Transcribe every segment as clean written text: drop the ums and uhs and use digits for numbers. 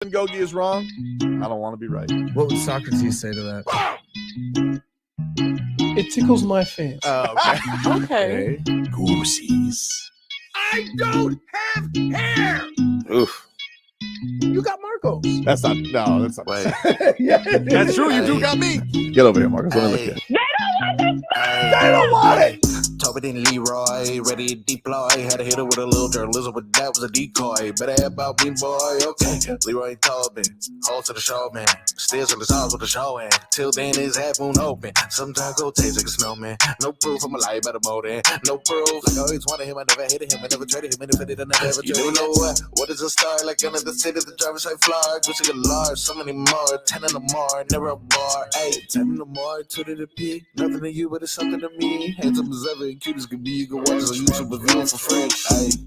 Gogi is wrong. I don't want to be right. What would Socrates say to that? It tickles my fancy. Okay. Okay. Goosies. I don't have hair. Oof. You got Marcos. That's not. No, that's not. Wait. Yeah, That's true. You do got me. Get over here, Marcos. Let me look at you. They don't want it. Tobin and Leroy, ready to deploy. Had to hit her with a little journalism, but that was a decoy. Better have about me, boy. Okay. Leroy and Tobin, hold to the show, man. Steers on the stars with the show, and till then his half moon open. Sometimes go taste like a snowman. No proof I'm alive by the motor. No proof. Like I always wanted him, I never hated him, I never traded him, and if I did, I never ever traded him. You know what is a star? Like another city, the driver's side floor. Gucci got large, so many more. 10 in the more, never a bar. 8, 10 in the more, 2 to the P. Nothing to you, but it's something to me. Handsome as ever, and cute as could be. You can watch us on YouTube, but view it for free.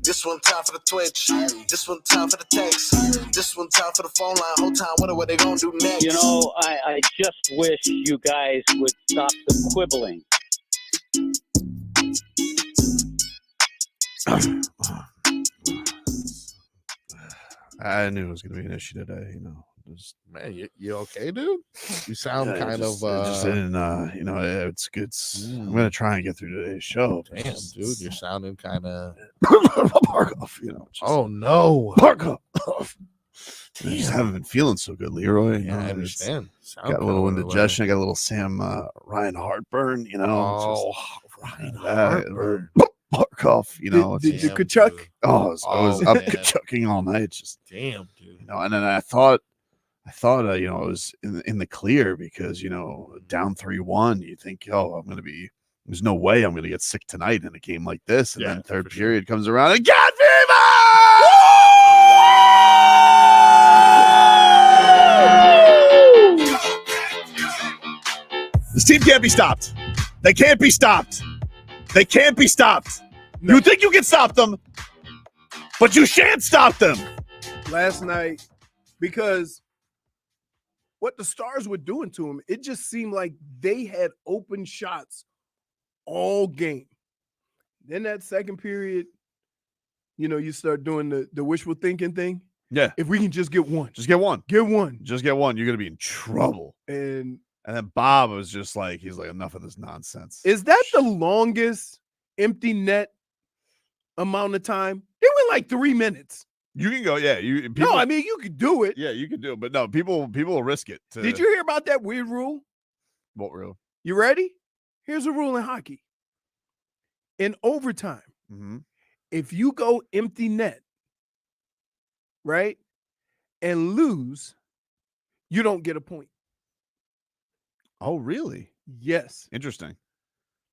This one time for the Twitch. This one time for the text. This one time for the phone line. Whole time, wonder what they gonna do next. You know, I just wish you guys would stop the quibbling. I knew it was going to be an issue today. You know, just, Man, you okay, dude? You sound kind just, of. just didn't. You know, it's good. I'm going to try and get through today's show. Damn, dude, you're sounding kind of. Markov, you know. Just, Oh no, Markov. I just haven't been feeling so good, Leroy. You yeah, know, I it's understand. Sound got a kinda little under the indigestion. I got a little Sam Ryan heartburn. You know. Oh, Ryan Just, Harper. Markov. You know. Did It's you Damn, Tkachuk? dude. I was Oh, up man. chucking all night. Just Damn, dude. you know, and then I thought, you know, I was in the clear because, you know, down 3-1. You think, oh, I'm going to be. There's no way I'm going to get sick tonight in a game like this. And Yeah, then third for sure. period comes around and got fever. This team can't be stopped. They can't be stopped. They can't be stopped. You think you can stop them, but you shan't stop them. Last night, because what the Stars were doing to him, it just seemed like they had open shots all game. Then that second period, you know, you start doing the wishful thinking thing. Yeah. If we can just get one, Just get one. get one. Just get one. You're going to be in trouble. And And then Bob was just like, he's like, enough of this nonsense. is that the longest empty net amount of time? They went like 3 minutes. You can go, yeah. No, I mean, you could do it. yeah, you can do it, but no, people will risk it. Did you hear about that weird rule? What rule? You ready? Here's a rule in hockey. In overtime, Mm-hmm. if you go empty net, right, and lose, you don't get a point. Oh, really? Yes. Interesting.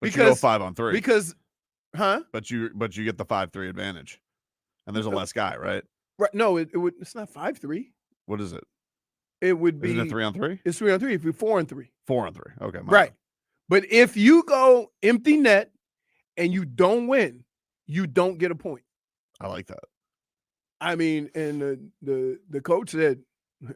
But you go Because 5-on-3. Because, huh? But you get the 5-3 advantage, and there's a less guy, right? Right. No, it's not 5-3. What is it? It would be Isn't it 3-on-3? It's 3-on-3 if you're 4-on-3. 4-on-3. Okay, my Right. bad. But if you go empty net and you don't win, you don't get a point. I like that. I mean, and the coach said,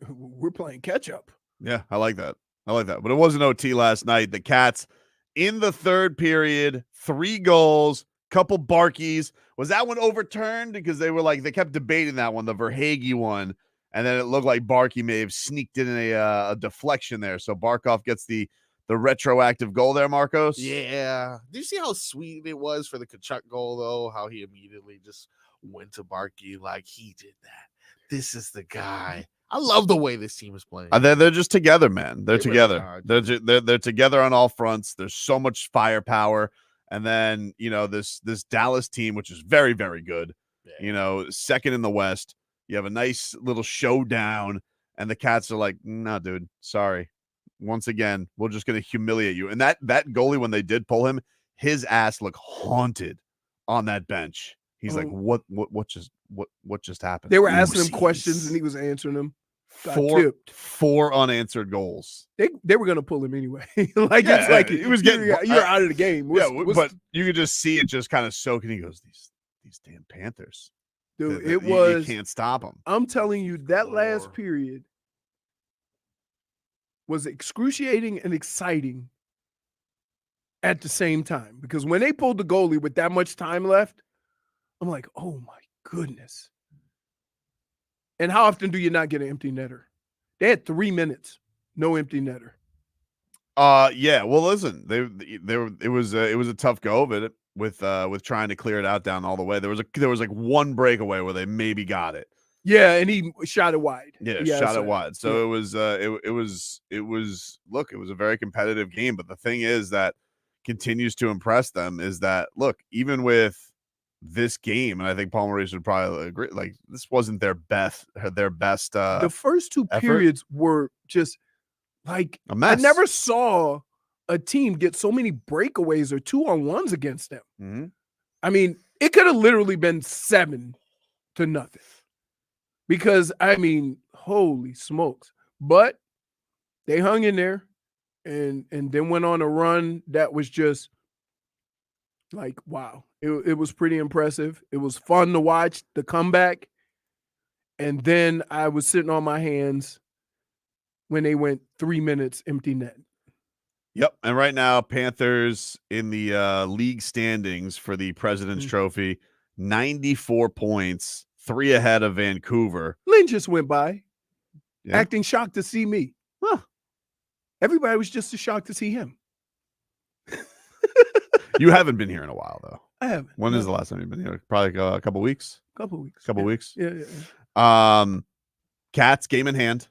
we're playing catch up. Yeah, I like that. But it wasn't OT last night. The Cats in the third period, 3 goals, couple barkies. Was that one overturned? Because they kept debating that one, the Verhaeghe one, and then it looked like Barkey may have sneaked in a deflection there. So Barkov gets the retroactive goal there, Marcos. Yeah. Do you see how sweet it was for the Tkachuk goal, though? How he immediately just went to Barkey like he did that. This is the guy. I love the way this team is playing. They're just together, man. They're They really together. are. They're together on all fronts. There's so much firepower. And then, you know, this Dallas team, which is very, very good, Yeah. you know, second in the West. You have a nice little showdown, and the Cats are like, no, dude, sorry. Once again, we're just going to humiliate you. And that goalie, when they did pull him, his ass looked haunted on that bench. He's like, what just happened? They were asking him Oopsies. questions and he was answering them. Got tipped. Four unanswered goals. They were gonna pull him anyway. Like Yeah, it's like he was getting- you're out of the game. But you could just see it just kind of soaking. He goes, these damn Panthers. dude, You you can't stop them. I'm telling you, that last Lord. period was excruciating and exciting at the same time. Because when they pulled the goalie with that much time left, I'm like, oh my goodness. And how often do you not get an empty netter? They had 3 minutes, no empty netter. Yeah. Well, listen, it was a tough go of it with trying to clear it out down all the way. There was like one breakaway where they maybe got it. Yeah, and he shot it wide. Yeah, shot it wide. So it was look, it was a very competitive game. But the thing is that continues to impress them is that look, even with this game, and I think Paul Maurice would probably agree, like this wasn't their best. The first two effort. periods were just like A mess. I never saw a team get so many breakaways or 2-on-1s against them. Mm-hmm. I mean, it could have literally been 7-0 because I mean, holy smokes! But they hung in there and then went on a run that was just like wow. It was pretty impressive. It was fun to watch the comeback, and then I was sitting on my hands when they went 3 minutes empty net. Yep. And right now, Panthers in the league standings for the President's Trophy, 94 points, 3 ahead of Vancouver. Lynn just went by, Yeah. acting shocked to see me. Huh. Everybody was just as shocked to see him. You haven't been here in a while, though. I haven't. When is the last time you've been here? Probably a couple weeks. Couple weeks. Couple weeks. Yeah. Cats game in hand.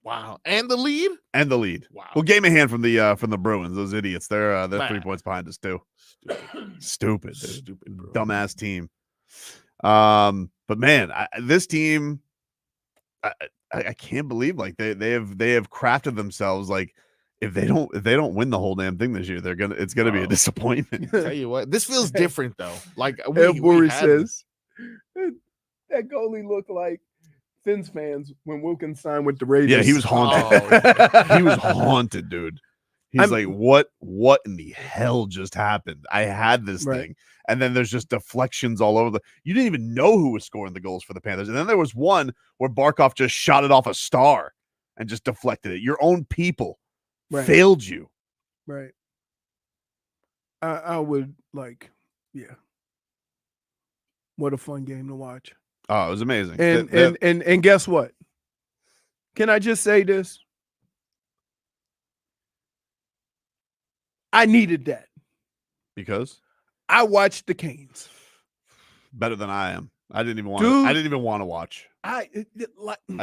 Wow. And the lead? Wow. Well, game in hand from the Bruins. Those idiots. They're 3 points behind us too. Stupid. Stupid Bruins. Dumbass team. But man, this team, I can't believe like they have crafted themselves like if they don't win the whole damn thing this year, it's gonna be a disappointment. Tell you what, this feels different though. Like we says that goalie looked like Fins fans when Wilkins signed with the Raiders. Yeah, he was haunted. He was haunted, dude. He's like, what in the hell just happened? I had this thing. And then there's just deflections all over you didn't even know who was scoring the goals for the Panthers. And then there was one where Barkov just shot it off a star and just deflected it. Your own people failed you. Right. I would like, yeah. What a fun game to watch. Oh, it was amazing. And guess what? Can I just say this? I needed that. Because? I watched the Canes. Better than I am. I didn't even want to watch. I didn't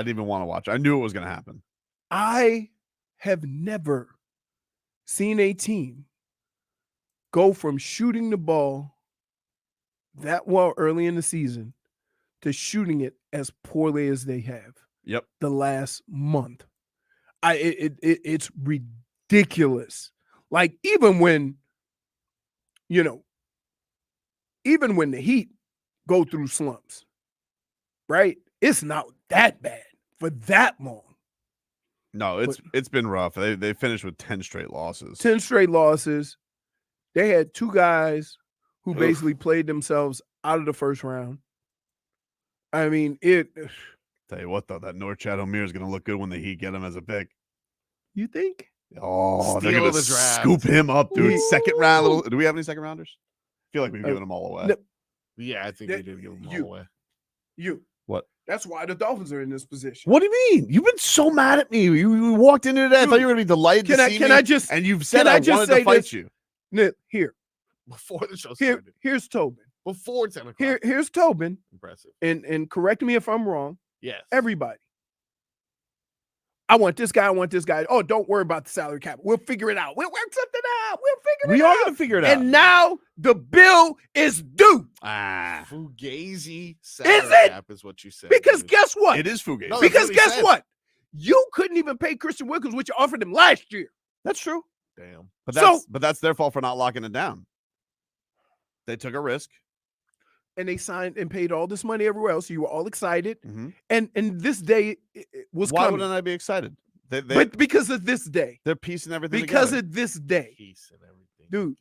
even want to watch. I knew it was going to happen. I have never seen a team go from shooting the ball that well early in the season to shooting it as poorly as they have. Yep. The last month. It's ridiculous. Like even when the Heat go through slumps, right? It's not that bad for that long. No, it's been rough. They finished with 10 straight losses. 10 straight losses. They had 2 guys who basically played themselves out of the first round. I mean, tell you what, though, that North Chad O'Meara is going to look good when the Heat get him as a pick. You think? Oh, they're going to scoop him up, dude. Second round. Do we have any second rounders? I feel like we've given them all away. No. Yeah, I think we did give them all away. What? That's why the Dolphins are in this position. What do you mean? You've been so mad at me. You walked into today. I thought you were going to be delighted to see me. And you've said I wanted to fight you. Here. Before the show started. Here's Tobin. Before 10 o'clock. Here's Tobin. Impressive. And correct me if I'm wrong. Yes. Everybody. I want this guy. Oh, don't worry about the salary cap. We'll figure it out. We'll work something out. We are going to figure it out. And now the bill is due. Fugazi salary cap is what you said. Because guess what? It is Fugazi. No, because guess what? You couldn't even pay Christian Wilkins, which you offered him last year. That's true. Damn. But that's their fault for not locking it down. They took a risk. And they signed and paid all this money everywhere else. So you were all excited. Mm-hmm. And this day was Why coming. wouldn't I be excited? But because of this day. They're piecing everything because together. of this day. Piece and everything. Dude,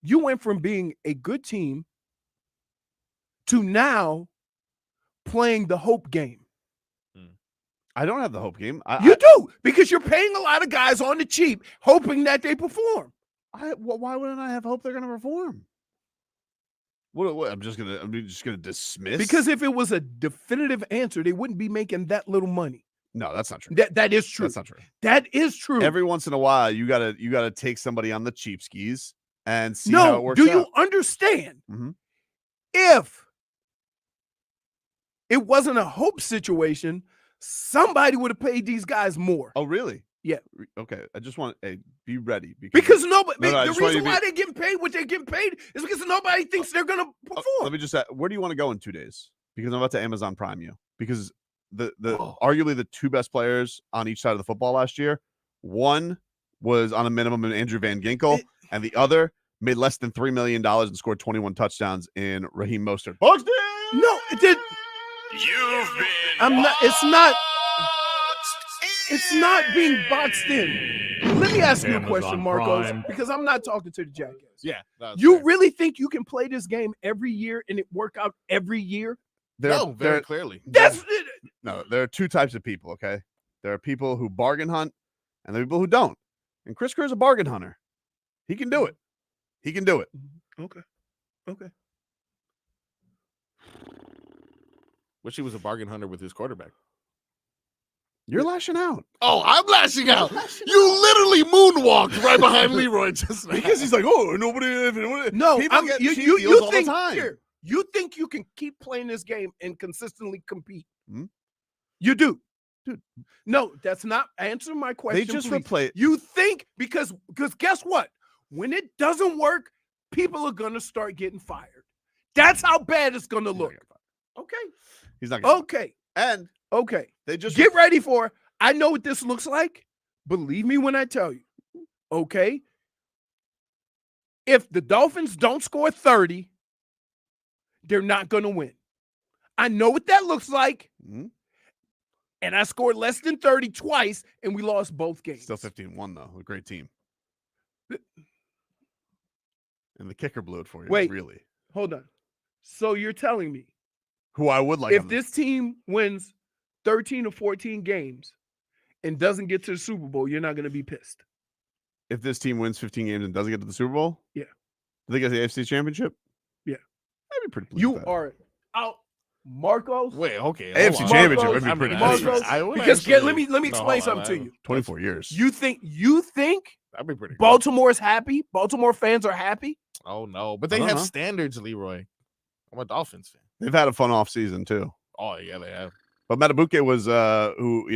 you went from being a good team to now playing the hope game. I don't have the hope game. You do, because you're paying a lot of guys on the cheap, hoping that they perform. Why wouldn't I have hope they're going to perform? What? I'm just gonna dismiss Because if it was a definitive answer, they wouldn't be making that little money. No, that's not true. That is true. That's not true. That is true. Every once in a while, you gotta take somebody on the cheap skis and see how it works. Do you understand? Mhm. If it wasn't a hope situation, somebody would have paid these guys more. Oh, really? Yeah. Okay. I just want to be ready Because nobody. No, I the just want reason you to why they're getting paid what they're getting paid is because nobody thinks they're gonna perform. Let me just say, where do you want to go in 2 days? Because I'm about to Amazon Prime you. Because the Oh. arguably the two best players on each side of the football last year, one was on a minimum in Andrew Van Ginkel, and the other made less than $3 million and scored 21 touchdowns in Raheem Mostert. Buxton! No, it did. You've been. I'm not. It's not. It's not being boxed in. Let me ask you a Amazon question, Marcos, Prime. because I'm not talking to the jackass. Yeah. that's You fair. really think you can play this game every year and it work out every year? No, very clearly. That's No, there are two types of people, okay? There are people who bargain hunt and there are people who don't. And Chris Grier is a bargain hunter. He can do it. He can do it. okay. Okay. Wish he was a bargain hunter with his quarterback. You're lashing out. Oh, I'm lashing out. You literally moonwalked right behind Leroy just now. Because he's like, oh, nobody. No, people get you cheap you, deals you all think the time. here, you think you can keep playing this game and consistently compete? Hmm? You do, Dude. No, that's not answering my question. They just please. replay. You think because guess what? When it doesn't work, people are gonna start getting fired. That's how bad it's gonna look. Okay. He's not. Gonna Okay. And Okay. they just Get ready for it. I know what this looks like. Believe me when I tell you. Okay. If the Dolphins don't score 30, they're not going to win. I know what that looks like. Mhm. And I scored less than 30 twice, and we lost both games. Still 15-1 though. A great team. And the kicker blew it for you. Wait. Really? Hold on. So you're telling me Who I would like. if on the- this team wins 13 or 14 games and doesn't get to the Super Bowl, you're not going to be pissed? if this team wins 15 games and doesn't get to the Super Bowl, Yeah. do they get the AFC Championship? Yeah. I'd be pretty pleased. You with that. are out, Marcos. Wait, okay. AFC hold on. Championship would be I'm pretty gonna nice. Marcos, I would because actually- let me No, explain hold on, something to you. 24 years. You think That'd be pretty. Good. Baltimore's happy? Baltimore fans are happy? Oh no, but they I don't have know. standards, Leroy. I'm a Dolphins fan. They've had a fun off season too. Oh yeah, they have. But Matabuke was who,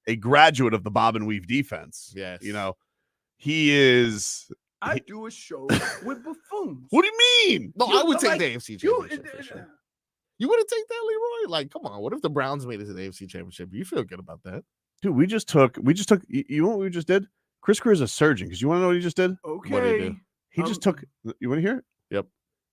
a graduate of the bob and weave defense. Yes. He is. I do a show with buffoons. What do you mean? No, You- I would take like, the AFC You, Championship for sure. You wouldn't take that, Leroy? Like, come on. What if the Browns made it to the AFC Championship? You feel good about that? Dude, we just took, you know what we just did? Chris Grier is a surgeon because you want to know what he just did? okay. What'd he do? He just took, you want to hear it? Yep.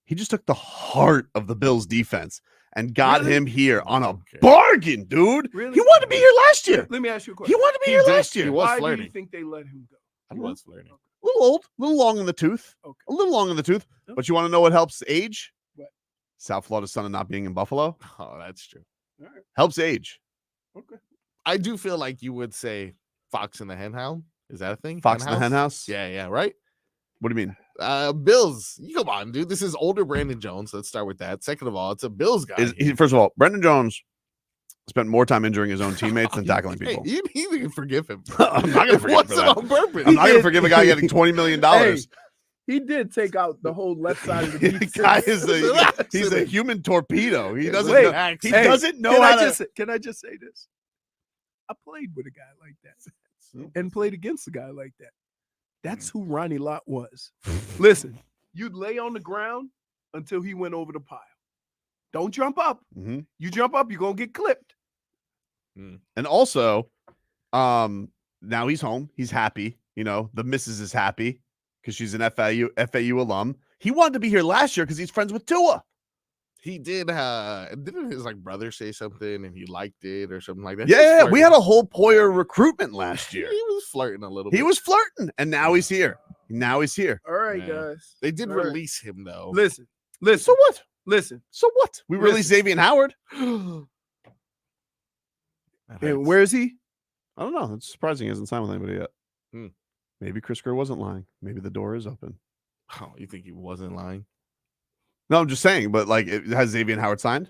He just took the heart of the Bills defense and got Really? him here on a Okay. bargain, dude. Really? He wanted to be here last year. Let me ask you a He question. wanted to be He here did. last He year. was Why do flirting. you think they let him go? He was flirting. A little old, a little long in the tooth. Okay. A little long in the tooth. Okay. But you want to know what helps age? What? South Florida's son of not being in Buffalo Oh, that's true. All right. helps age. Okay. I do feel like you would say Fox and the Henhound. Is that a thing? Fox in the hen house? Yeah, right? What do you mean? Bills. You come on, dude. This is older Brandon Jones. Let's start with that. Second of all, it's a Bills guy. First of all, Brendan Jones spent more time injuring his own teammates than tackling Hey, people. you can forgive him. I'm not gonna It forgive him for wasn't that. on purpose. I'm not going did. to forgive a guy getting $20 million. Hey, he did take out the whole left side of the The beat. guy is Relax. he's a human torpedo. He doesn't Wait, know, he hey, doesn't know Can how I to. just can I just say this? I played with a guy like that and played against a guy like that. That's who Ronnie Lott was. Listen, you'd lay on the ground until he went over the pile. Don't jump up. Mhm. You jump up, you're gonna get clipped. And also, now he's home. He's happy. The missus is happy because she's an FAU alum. He wanted to be here last year because he's friends with Tua. He did. Didn't his brother say something and he liked it or something like that? Yeah, we had a whole Poyer recruitment last He year. was flirting a little bit. He was flirting, and now he's here. Now he's here. All right, Yeah. guys. They did All right. release him though. Listen. So what? Listen. So what? We released Xavier Howard. That And hurts. where is he? I don't know. It's surprising he hasn't signed with anybody yet. Hmm. Maybe Chris Grier wasn't lying. Maybe the door is open. Oh, you think he wasn't lying? No, I'm just saying, but like, has Xavier Howard signed?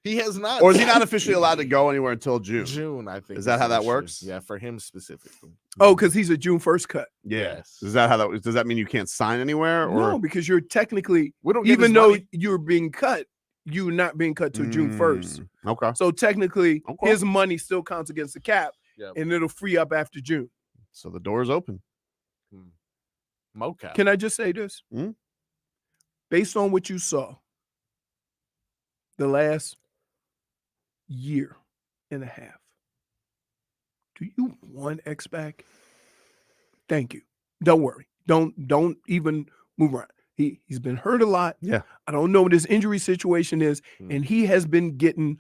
He has not. Or is he not officially allowed to go anywhere until June? June, I think. Is that how the that issue. works? Yeah, for him specifically. Oh, because he's a June 1st cut. Yeah. Yes. Is that how that? Does that mean you can't sign anywhere? Or No, because you're technically, We don't get even his though money. you're being cut, you're not being cut till June 1st. Okay. So technically, Okay. his money still counts against the cap, Yep. and it'll free up after June. So the door is open. Mocap. Can I just say this? Hmm? Based on what you saw the last year and a half, do you want X back? Thank you. Don't worry. Don't even move around. He's been hurt a lot. Yeah. I don't know what his injury situation is, and he has been getting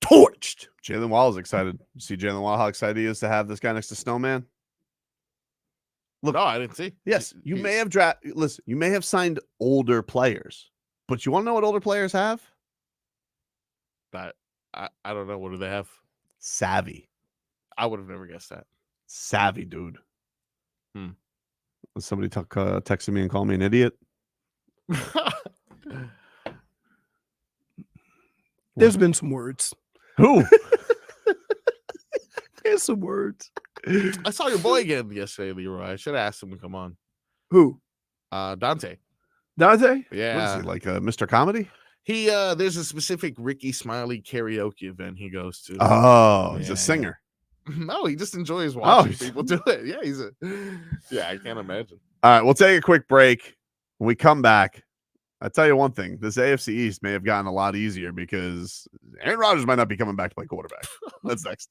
torched. Jalen Wall is excited. You see Jalen Wall, how excited he is to have this guy next to Snowman? Look, no, I didn't see. Yes, you may have listen, you may have signed older players, but you want to know what older players have? That I don't know. What do they have? Savvy. I would have never guessed that. Savvy, dude. Hmm. Somebody texted me and called me an idiot. There's been some words. Who? There's some words. I saw your boy again yesterday, Leroy. I should have asked him to come on. Who? Dante. Dante? Yeah. What is he, like Mr. Comedy? He there's a specific Ricky Smiley karaoke event he goes to. Oh, he's Yeah. a singer. No, he just enjoys watching he's- people do it. Yeah, I can't imagine. All right, we'll take a quick break. When we come back, I tell you one thing: this AFC East may have gotten a lot easier because Aaron Rodgers might not be coming back to play quarterback. That's next.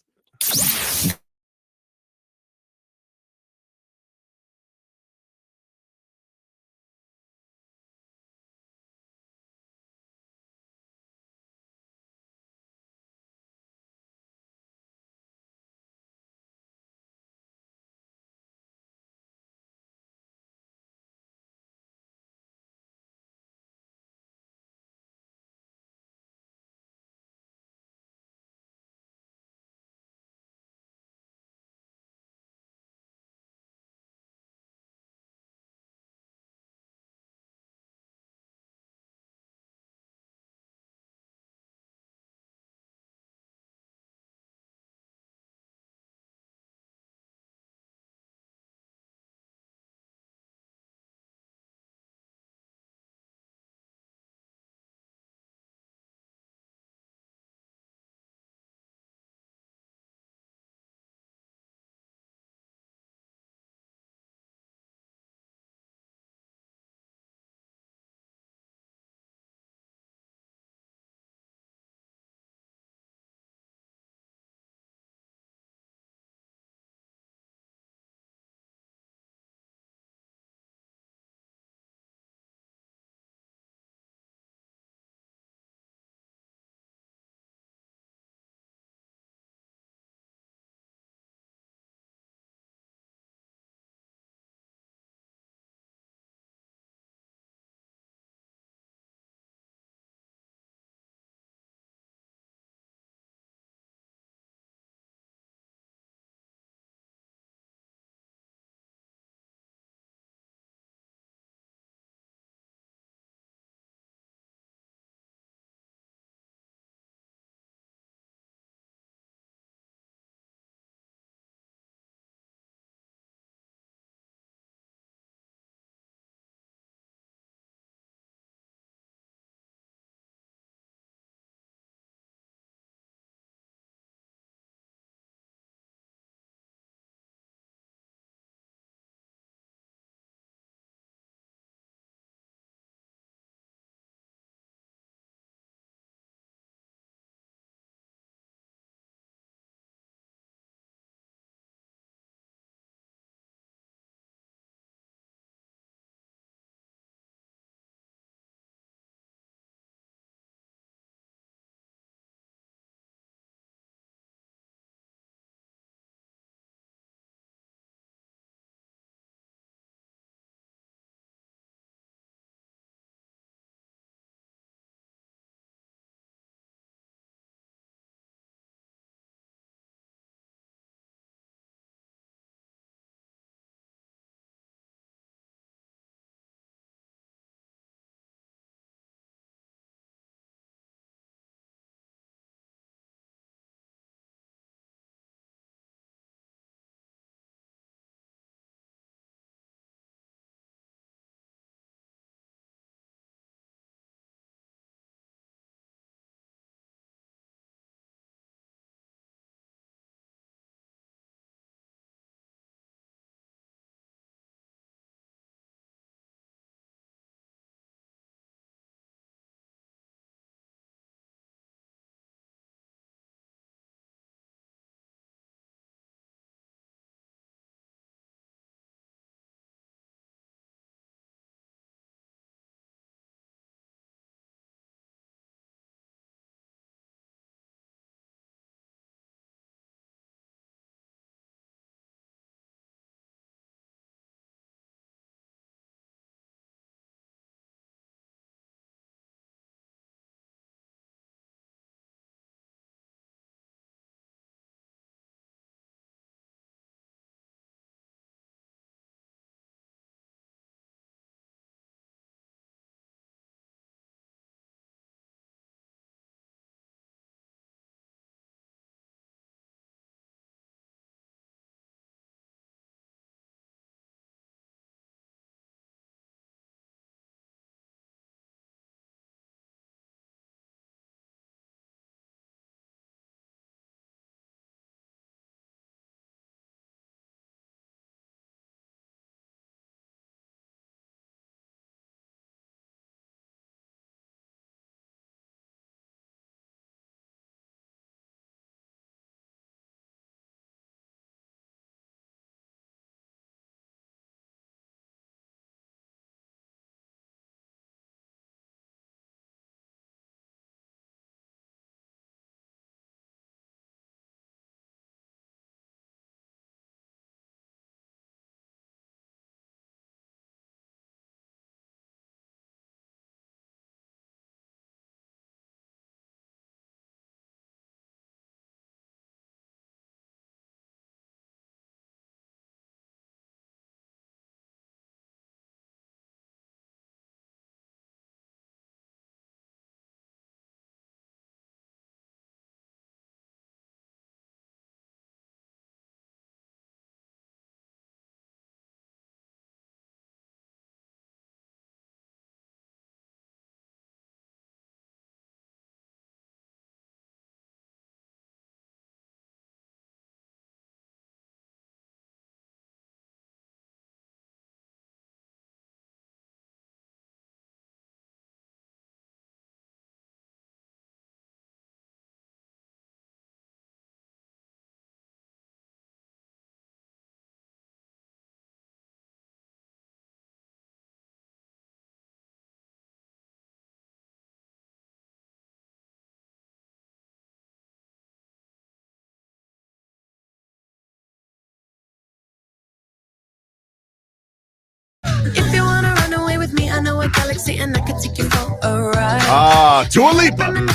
I know a galaxy and I could take you for a ride. Dua Lipa.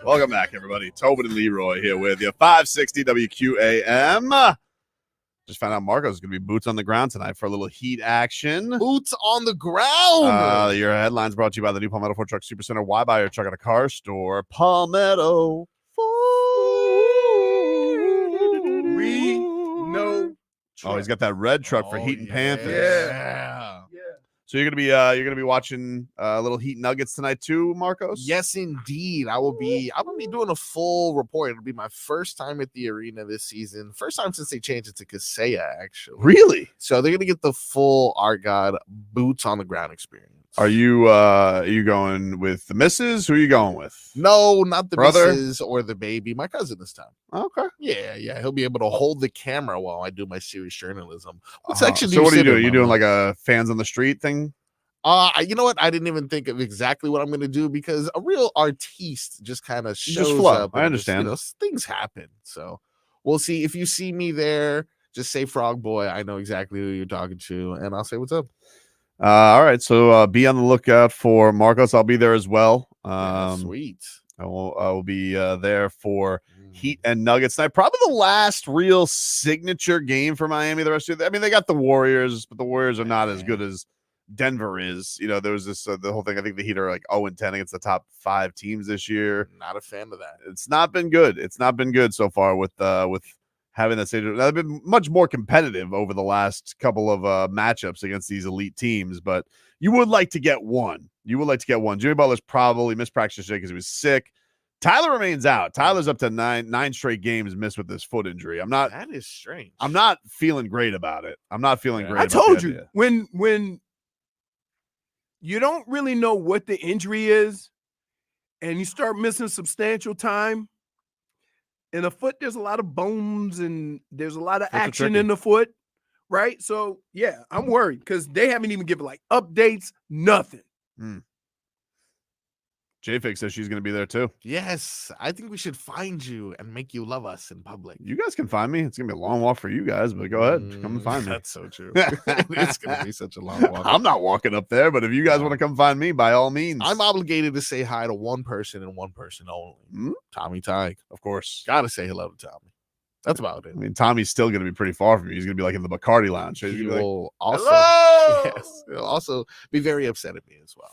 Welcome back, everybody. Tobin and Leroy here with you. 560 WQAM. Just found out Marcos is going to be boots on the ground tonight for a little heat action. Boots on the ground. Your headlines brought to you by the new Palmetto Ford Truck Supercenter. Why buy your truck at a car store? Palmetto Ford. We know. Oh, he's got that red truck for Heat and Panthers. Yeah. So you're gonna be watching little Heat Nuggets tonight too, Marcos? Yes, indeed. I'm gonna be doing a full report. It'll be my first time at the arena this season. First time since they changed it to Kaseya, actually. Really? So they're gonna get the full Art God boots on the ground experience. Are you going with the missus? Who are you going with? No, not the Brother? missus or the baby. My cousin this time. Okay. Yeah. He'll be able to hold the camera while I do my serious journalism. What section do So what are you sit in, doing? You Mama? doing like a fans on the street thing? You know what? I didn't even think of exactly what I'm going to do because a real artiste just kind of shows flow. up. I and just, understand. Things happen. So we'll see. If you see me there, just say Frog Boy. I know exactly who you're talking to, and I'll say what's up. All right. So be on the lookout for Marcos. I'll be there as well. Sweet. I will be there for Heat and Nuggets tonight. Probably the last real signature game for Miami. The rest of they got the Warriors, but the Warriors are not as good as Denver is. You know, there was this the whole thing. I think the Heat are like 0-10 against the top 5 teams this year. Not a fan of that. It's not been good. It's not been good so far with having that stage. They've been much more competitive over the last couple of matchups against these elite teams, but you would like to get one. Jimmy Butler's probably missed practice today because he was sick. Tyler remains out. Tyler's up to nine straight games missed with this foot injury. That is strange. I'm not feeling great about it. I told you when you don't really know what the injury is and you start missing substantial time in the foot, there's a lot of bones and there's a lot of action in the foot, right? So yeah, I'm worried because they haven't even given like updates, nothing. J-Fix says she's going to be there too. Yes, I think we should find you and make you love us in public. You guys can find me. It's going to be a long walk for you guys, but go ahead. Come and find me. That's so true. It's going to be such a long walk. I'm not walking up there, but if you guys want to come find me, by all means. I'm obligated to say hi to one person and one person only. Tommy Tig. Of course. Got to say hello to Tommy. That's about it. I mean, Tommy's still going to be pretty far from you. He's going to be like in the Bacardi lounge. So He will also, hello! yes, he'll also be very upset at me as well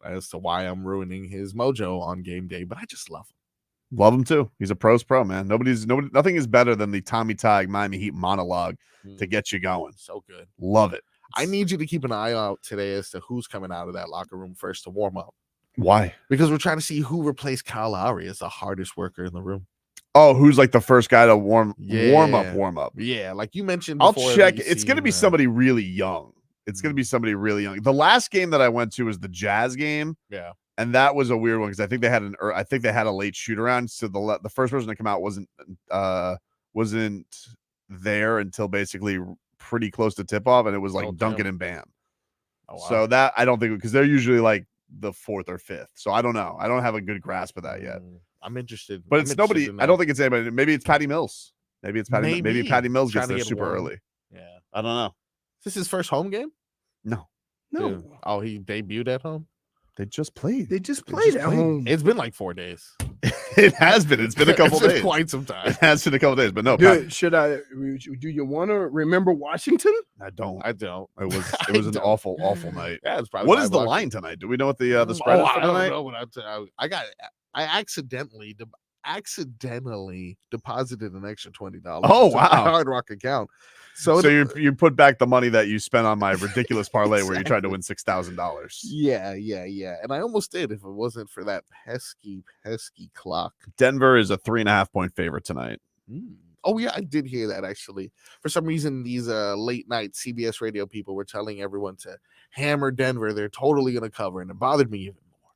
as to why I'm ruining his mojo on game day, but I just love him. Love him too. He's a pro's pro, man. Nothing is better than the Tommy Tig Miami Heat monologue to get you going. So good. Love it. I need you to keep an eye out today as to who's coming out of that locker room first to warm up. Why? Because we're trying to see who replaced Kyle Lowry as the hardest worker in the room. Oh, who's like the first guy to warm up? Yeah, like you mentioned I'll before, check. It's going to be somebody really young. The last game that I went to was the Jazz game. Yeah. And that was a weird one because I think they had a late shoot around. So the first person to come out wasn't there until basically pretty close to tip off, and it was like Duncan and Bam. Oh, wow. So that I don't think because they're usually like the 4th or 5th. So I don't know. I don't have a good grasp of that yet. I'm interested, but it's nobody. I don't think it's anybody. Maybe it's Patty Mills. Maybe Patty Mills gets there super early. Yeah, I don't know. Is this his first home game? No. Dude. Oh, he debuted at home. They just played. At home. It's been like 4 days. It has been. It's been a couple days. Quite some time. It has been a couple days, but no. Do you want to remember Washington? I don't. It was an awful night. Yeah, it's probably. What is the line tonight? Do we know what the spread is for tonight? I don't know. I accidentally deposited an extra $20. Oh wow! Hard Rock account. So you put back the money that you spent on my ridiculous parlay where you tried to win $6,000. Yeah. And I almost did if it wasn't for that pesky clock. Denver is a 3.5-point favorite tonight. Oh yeah, I did hear that actually. For some reason, these late night CBS radio people were telling everyone to hammer Denver. They're totally going to cover, and it bothered me even more.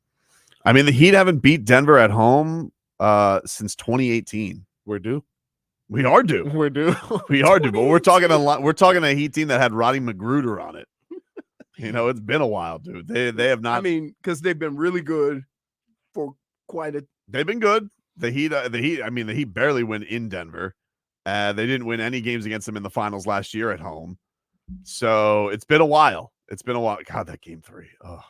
I mean, the Heat haven't beat Denver at home since 2018. We're due. We are due. We're due. We are due. But we're talking a lot. We're talking a Heat team that had Roddy Magruder on it. It's been a while, dude. They have not. I mean, because they've been really good for quite a. They've been good. The Heat. I mean, the Heat barely win in Denver. They didn't win any games against them in the finals last year at home. So it's been a while. It's been a while. God, that game 3. Oh.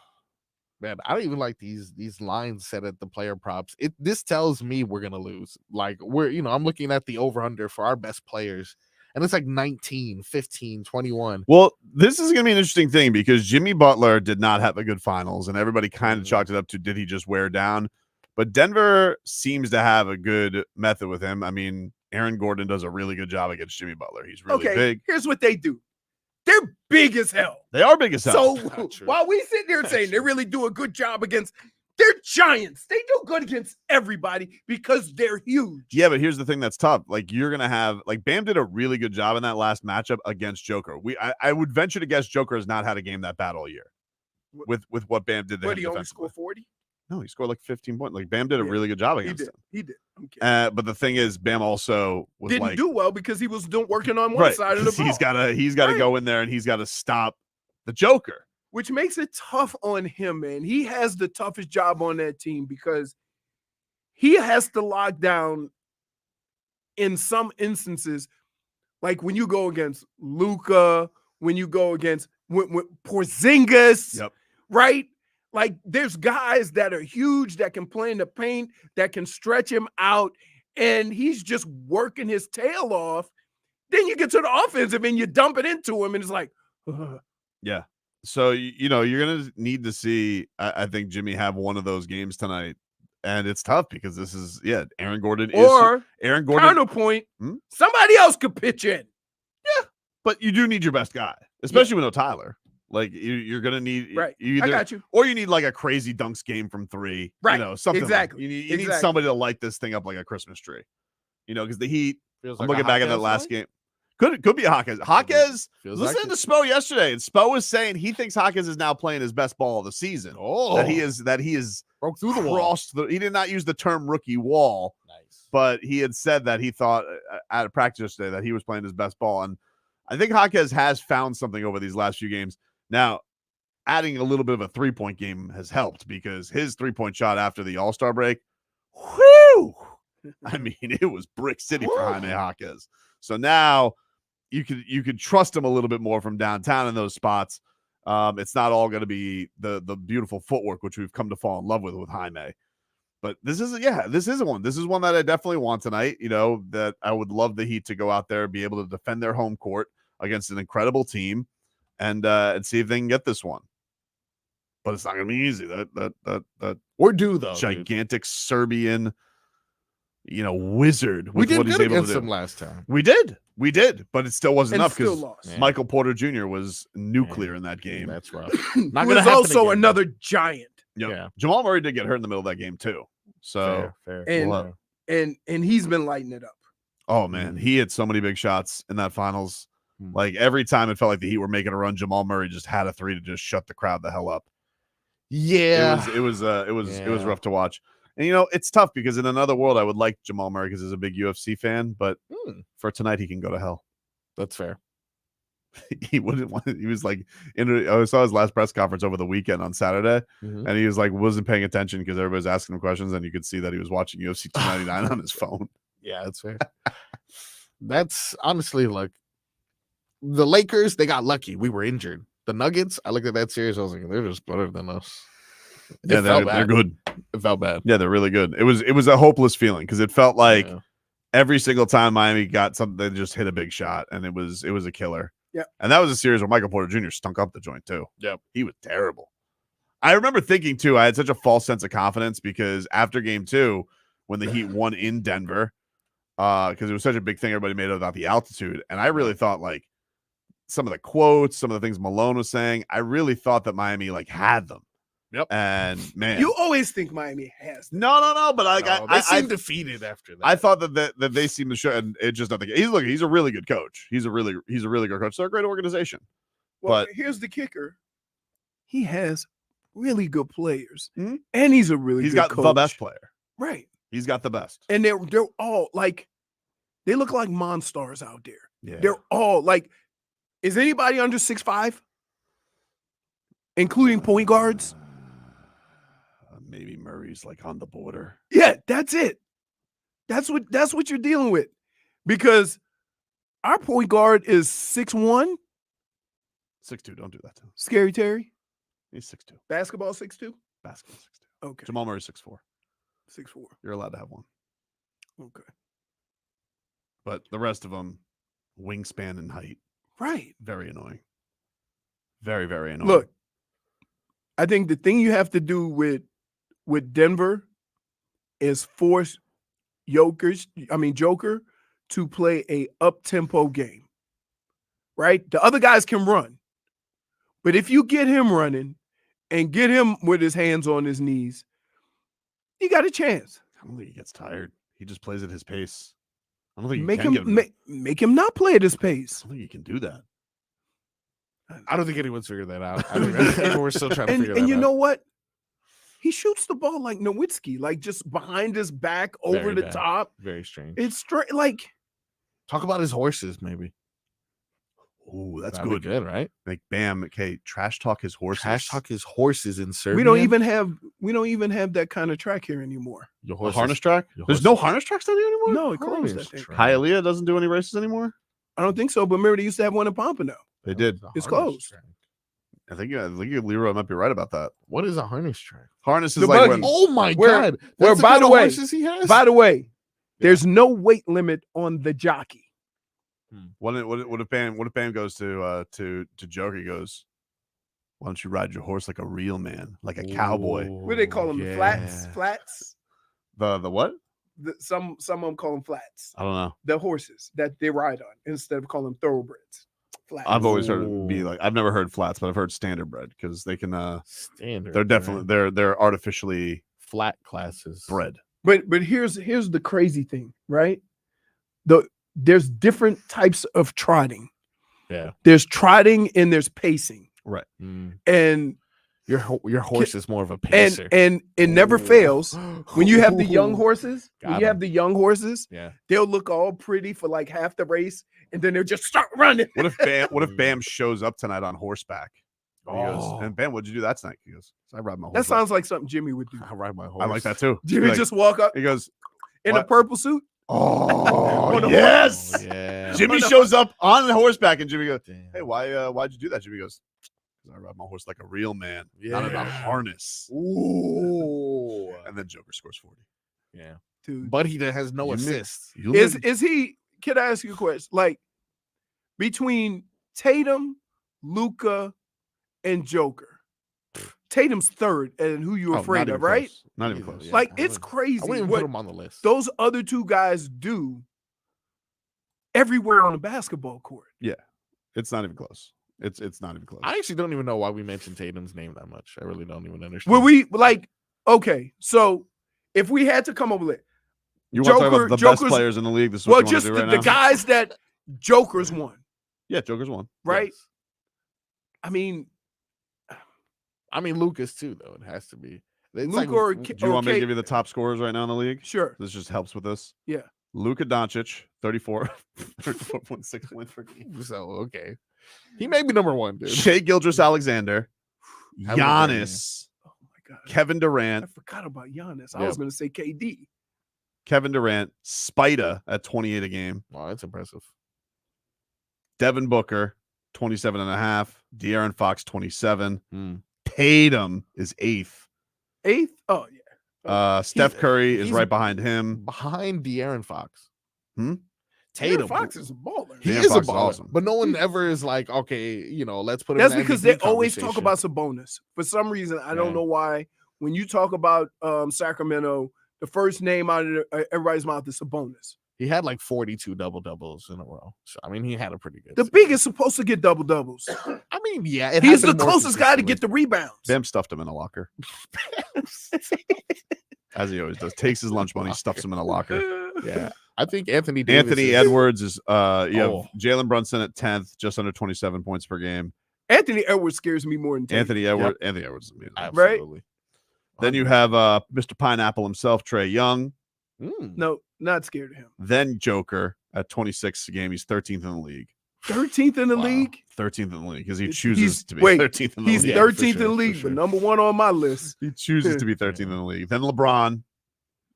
Man, I don't even like these lines set at the player props. This tells me we're gonna lose. Like I'm looking at the over-under for our best players, and it's like 19, 15, 21. Well, this is gonna be an interesting thing because Jimmy Butler did not have a good finals, and everybody kind of chalked it up to did he just wear down? But Denver seems to have a good method with him. I mean, Aaron Gordon does a really good job against Jimmy Butler. He's really big. Here's what they do. They're big as hell. They are big as hell. So while we sit there saying they really do a good job against, they're giants. They do good against everybody because they're huge. Yeah, but here's the thing that's tough. Like you're gonna have Bam did a really good job in that last matchup against Joker. I would venture to guess Joker has not had a game that bad all year. With what Bam did. But he only scored 40. No, he scored like 15 points. Like Bam did a really good job against him. He did. But the thing is, Bam also didn't do well because he was working on one side of the ball. He's gotta go in there and he's got to stop the Joker, which makes it tough on him, man. He has the toughest job on that team because he has to lock down in some instances, like when you go against Luka, when you go against Porzingis, right? Like there's guys that are huge that can play in the paint, that can stretch him out, and he's just working his tail off. Then you get to the offensive and you dump it into him, and it's like, yeah. So you're gonna need to see, I think, Jimmy have one of those games tonight, and it's tough because this is Aaron Gordon counterpoint. Somebody else could pitch in. Yeah, but you do need your best guy, especially with no Tyler. Like you're gonna need I got you, or you need like a crazy dunks game from 3, right? Something exactly. You need somebody to light this thing up like a Christmas tree, because the Heat. I'm looking back at that last game. Could be a Jaquez. Jaquez, listening to Spo yesterday, and Spo was saying he thinks Jaquez is now playing his best ball of the season. That he is broke through the wall. He did not use the term rookie wall, but he had said that he thought at a practice yesterday that he was playing his best ball, and I think Jaquez has found something over these last few games. Now, adding a little bit of a 3-point game has helped because his 3-point shot after the All-Star break, whew! I mean, it was brick city for Jaime Jaquez. So now you could trust him a little bit more from downtown in those spots. It's not all going to be the beautiful footwork, which we've come to fall in love with Jaime. But this is one. This is one that I definitely want tonight. That I would love the Heat to go out there and be able to defend their home court against an incredible team. And see if they can get this one, but it's not gonna be easy. That or do though gigantic Serbian, wizard. We did good against him last time. We did, but it still wasn't enough because lost. Michael Porter Jr. was nuclear in that game. That's rough. Not was also again, another giant. Yep. Yeah, Jamal Murray did get hurt in the middle of that game too. So fair. And he's been lighting it up. Oh man, he had so many big shots in that finals. Like every time it felt like the Heat were making a run, Jamal Murray just had a 3 to just shut the crowd the hell up. Yeah, it was rough to watch. And it's tough because in another world I would like Jamal Murray because he's a big UFC fan, but for tonight he can go to hell. That's fair. He wouldn't want. He was like, I saw his last press conference over the weekend on Saturday, and he was like wasn't paying attention because everybody was asking him questions, and you could see that he was watching UFC 299 on his phone. Yeah, that's fair. That's honestly like. The Lakers, they got lucky. We were injured. The Nuggets, I looked at that series. I was like, they're just better than us. Yeah, they're good. It felt bad. Yeah, they're really good. It was a hopeless feeling because it felt like every single time Miami got something, they just hit a big shot, and it was a killer. Yeah, and that was a series where Michael Porter Jr. stunk up the joint too. Yep, he was terrible. I remember thinking too, I had such a false sense of confidence because after game 2, when the Heat won in Denver, because it was such a big thing everybody made about the altitude, and I really thought like. Some of the quotes, some of the things Malone was saying, I really thought that Miami had them. Yep. And man, you always think Miami has them. No, but they seem defeated after that. I thought that they seem to show, and it's just nothing. He's a really good coach. He's a really good coach. They're a great organization. Well, but here's the kicker: he has really good players, and he's got coach. The best player. Right. He's got the best, and they're all like, they look like monsters out there. Yeah. They're all like. Is anybody under 6'5", including point guards? Maybe Murray's like on the border. Yeah, that's it. That's what you're dealing with, because our point guard is 6'1", 6'2". Don't do that to him. Scary Terry. He's 6'2". Basketball 6'2". Basketball 6'2". Okay. Jamal Murray 6'4". 6'4". You're allowed to have one. Okay. But the rest of them, wingspan and height, Right. very annoying. Very, very annoying. Look, I think the thing you have to do with Denver is force Joker to play a up-tempo game. Right? The other guys can run. But if you get him running and get him with his hands on his knees, you got a chance. I don't think he gets tired. He just plays at his pace. I don't think you Make can him make him not play at his I pace. don't think you can do that. I don't think anyone's figured that out. I think we're still trying to figure that out. And you know what? He shoots the ball like Nowitzki, like just behind his back, over Very the bad. top. Very strange. It's straight like Talk about his horses, maybe. Oh, that's That'd be good. good, right? Like Bam, okay, trash talk his horses. Trash talk his horses in Serbia. we don't even have that kind of track here anymore. Your A horses. harness track? Your There's no horses. harness tracks down here anymore? No, it closed. I Harness think. track. Hialeah doesn't do any races anymore? I don't think so. But remember, they used to have one in Pompano. They did. A It's harness closed. track. I think Leroy might be right about that. What is a harness track? Harness is The like buggy. when Oh my Where- god! where, That's the by kind the of way- horses he has. By the way, there's no weight limit on the jockey. what if Bam goes to Joker, he goes, why don't you ride your horse like a real man, like a cowboy? What do they call them? The flats? Yeah. Flats? The what? Some of them call them flats. I don't know. The horses that they ride on instead of calling them thoroughbreds. Flats. I've always heard it be Ooh. like, I've never heard flats, but I've heard standard bred because they can Standard. they're definitely they're artificially flat classes. bred. But here's the crazy thing, right? There's different types of trotting. Yeah. There's trotting and there's pacing. Right. Mm. And Your horse is more of a pacer. and it never fails. When you have the young horses, Got when you 'em. have the young horses, Yeah. they'll look all pretty for like half the race, and then they'll just start running. What if Bam shows up tonight on horseback? And he goes, and Bam, what'd you do that tonight? He goes, I ride my horse. That sounds like something Jimmy would do. I ride my horse. I like that too. Jimmy Like, just walk up he goes, in a what? purple suit. oh the yes. Oh, yeah. Jimmy shows up on the horseback, and Jimmy goes, Damn. hey, why'd you do that? Jimmy goes, I ride my horse like a real man, not in a Yeah. harness. Ooh. And then Joker scores 40. Yeah. Dude, But he has no You assists. is he? Can I ask you a question? Like between Tatum, Luka, and Joker, Tatum's third, and who you Oh, afraid not of, even right? close. Not even Either, close. yeah. Like I it's wouldn't- crazy I wouldn't even what put him on the list. those other two guys do everywhere on the basketball court. It's not even close. It's not even close. I actually don't even know why we mentioned Tatum's name that much. I really don't even understand. Will we like? Okay, so if we had to come up with it, You want to talk about the Joker's- best players in the league? This is well, what you want just to do right the now? guys that Joker's won, Yeah, Joker's one. right? Yes. I mean, I mean, Lucas too, though. It has to be. It's Luka like- or Do you want me to K- give you the top scorers right now in the league? Sure. This just helps with this. Yeah. Luka Doncic, 34.6 points per game. So okay, he may be number one, dude. Shea Gilgeous-Alexander, Have a good game. Giannis, Oh my god, Kevin I Durant, forgot about Giannis. I Yep. was going to say KD. Kevin Durant, Spida at 28 a game, Wow, that's impressive. Devin Booker, 27.5, De'Aaron Fox, 27. Mm. Tatum is 8th. Eighth. Oh yeah. Steph Curry is he's right behind him. Behind De'Aaron Fox. Hmm? Tatum. Fox is a baller. He De'Aaron is a Fox is baller, awesome. but no one ever is like, okay, let's put him. That's in the because MVP they always talk conversation. about Sabonis. For some reason, I Yeah. don't know why. When you talk about Sacramento, the first name out of everybody's mouth is Sabonis. He had like 42 double-doubles in a row. So I mean, he had a pretty good. The season. big is supposed to get double doubles. I mean, yeah, it He's the happened more closest guy to get consistently. the rebounds. Bam stuffed him in a locker, as he always does. Takes his lunch money, stuffs him in a locker. Yeah, I think Anthony Davis Anthony is- Edwards is you have Oh. Jalen Brunson at 10th, just under 27 points per game. Anthony Edwards scares me more than Tatum. Anthony Edwards is amazing. Absolutely. Then you have Mr. Pineapple himself, Trey Young. Mm. No, not scared of him. Then Joker at 26 a game. He's 13th in the league. 13th in the Wow. league. 13th in the league because he He's- chooses to be wait, 13th in the He's league. Yeah, for 13th in sure, the for league, sure. but number one on my list. He chooses to be 13th in the league. Then LeBron.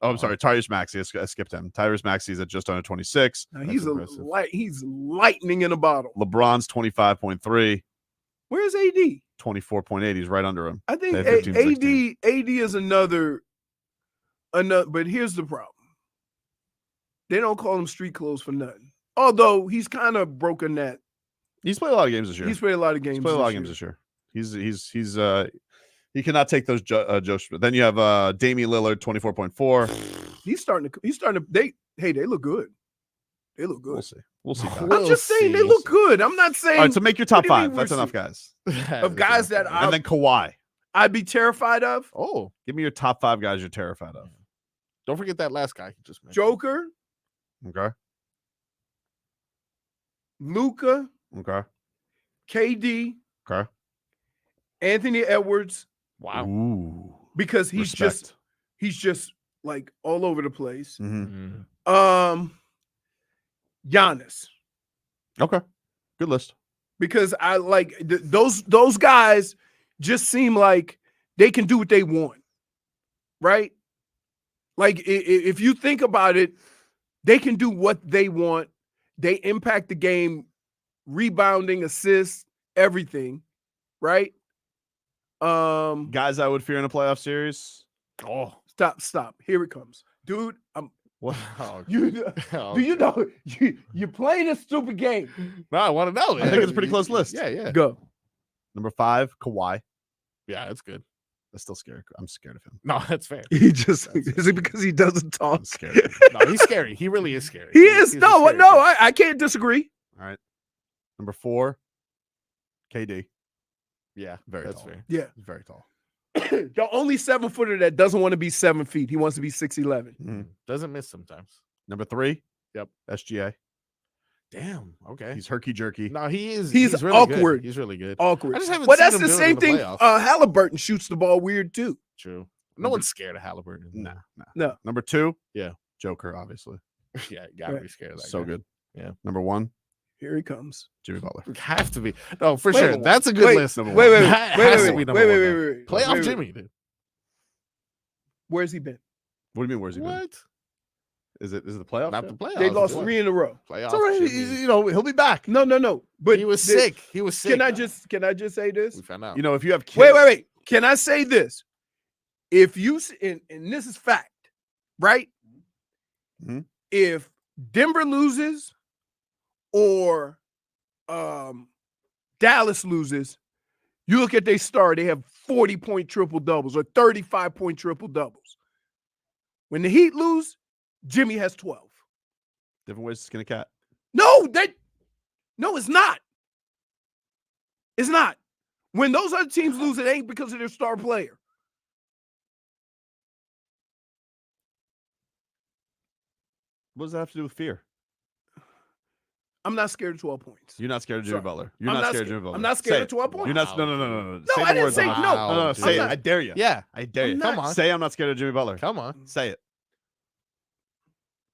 Oh, I'm sorry, Tyrese Maxey. I skipped him. Tyrese Maxey is at just under 26. Now, That's he's impressive. he's lightning in a bottle. LeBron's 25.3. Where's AD? 24.8. He's right under him. I think They have 15, 16. AD is another. But here's the problem. They don't call him street clothes for nothing. Although he's kind of broken that. He's played a lot of games this year. He's played a lot of games. He's played a lot of games this year. He cannot take those Joe Smith. Then you have Damian Lillard, 24.4. He's starting to. They look good. They look good. We'll see. Guys. I'm just saying they look good. I'm not saying. All right, so make your top What do you mean five. That's we're enough, guys. of guys that And then Kawhi. I'd be terrified of. Oh, Give me your top 5 guys you're terrified of. don't forget that last guy he just mentioned. Joker, Okay. Luka, Okay. KD, Okay. Anthony Edwards, Wow. Ooh. because he's Respect. just like all over the place. Mhm. Giannis, Okay. Good list. because I like those guys just seem like they can do what they want, right? Like if you think about it, they can do what they want. They impact the game, rebounding, assists, everything, right? Guys I would fear in a playoff series. Oh, Stop. Here it comes. Dude, What? oh, do you know you're playing a stupid game? no, I want to know. I think it's a pretty close list. Yeah. Go. Number 5, Kawhi. Yeah, that's good. That's still scary. I'm scared of him. No, that's fair. He just is it because he doesn't talk? I'm scared of him. No, he's scary. He really is scary. He is. He's a No, scary no, person. I can't disagree. All right. Number 4, KD. Yeah, Very that's tall. fair. Yeah. He's very tall. The only 7-footer that doesn't want to be 7 feet. He wants to be 6'11". Mhm. Doesn't miss sometimes. Number 3. Yep. SGA. Damn. Okay. He's herky jerky. No, he is. He's really good. awkward. He's really good. Awkward. I just haven't Well, seen that's him the do it same in the thing. playoffs. Halliburton shoots the ball weird too. True. No one's scared of Halliburton. Nah. No. Number 2. Yeah. Joker, obviously. Yeah, you gotta Right. be scared of that. So guy. good. Yeah. Number 1, Here he comes. Jimmy Butler. Have to be. No, for Wait, sure. That's a good wait, list. Wait, Number wait, one. wait, That wait, has to wait, be wait, number wait, one wait, now. wait, wait. Playoff wait, Jimmy, dude. Where's he been? What do you mean? Where's he been? What? Is it the playoffs? Not yet? the playoffs. They lost What? 3 in a row. Playoffs. It's all right. Jimmy. He'll be back. No. But He was the- sick. He was sick. Can I just say this? We found out. You know, if you have kids, Wait. Can I say this? If you and this is fact, right? Mhm. If Denver loses or Dallas loses, you look at their star, they have 40-point triple doubles or 35-point triple doubles. When the Heat lose, Jimmy has 12. different ways to skin a cat. No, it's not. It's not. When those other teams lose, it ain't because of their star player. What does that have to do with fear? I'm not scared of 12 points. You're not scared of Jimmy Sorry. Butler. You're I'm not not scared of scared. Jimmy Butler. I'm not scared Say of 12 points. You're not. No. No, Say I the didn't words say out no. loud. No. dude. Say it. I'm not- I dare you. Yeah. I dare you. I'm Come not- on. Say I'm not scared of Jimmy Butler. Come on. Say it.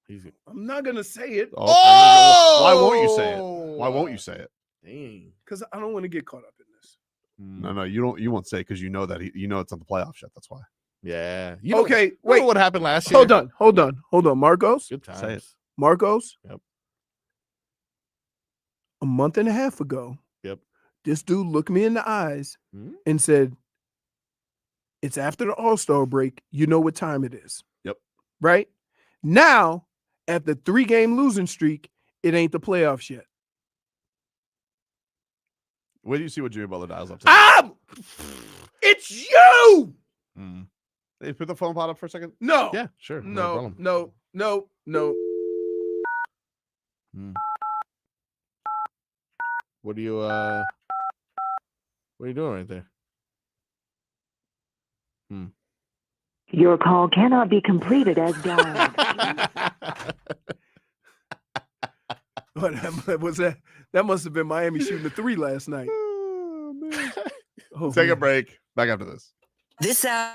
He's I'm not gonna say it Oh! Why won't you say it? Why won't you say it? Dang. because I don't want to get caught up in this. No. You don't. You won't say it because you know that you know it's on the playoff shit. That's why. Yeah. You know- Okay, you know wait. what happened last year? Hold on. Marcos. Good times. Say it. Marcos. Yep. A month and a half ago. Yep. This dude looked me in the eyes Hmm? and said, "It's after the All-Star break. You know what time it is." Yep. Right now, after 3-game losing streak, it ain't the playoffs yet. Where do you see what Jimmy Butler dials up to? It's you. Hey, put the phone pot up for a second. No. Yeah, sure. problem. No. What are you doing right there? Your call cannot be completed as dialed. What was that? That must have been Miami shooting a 3 last night. Oh, man. Oh, Take a man. break. Back after this. This hour.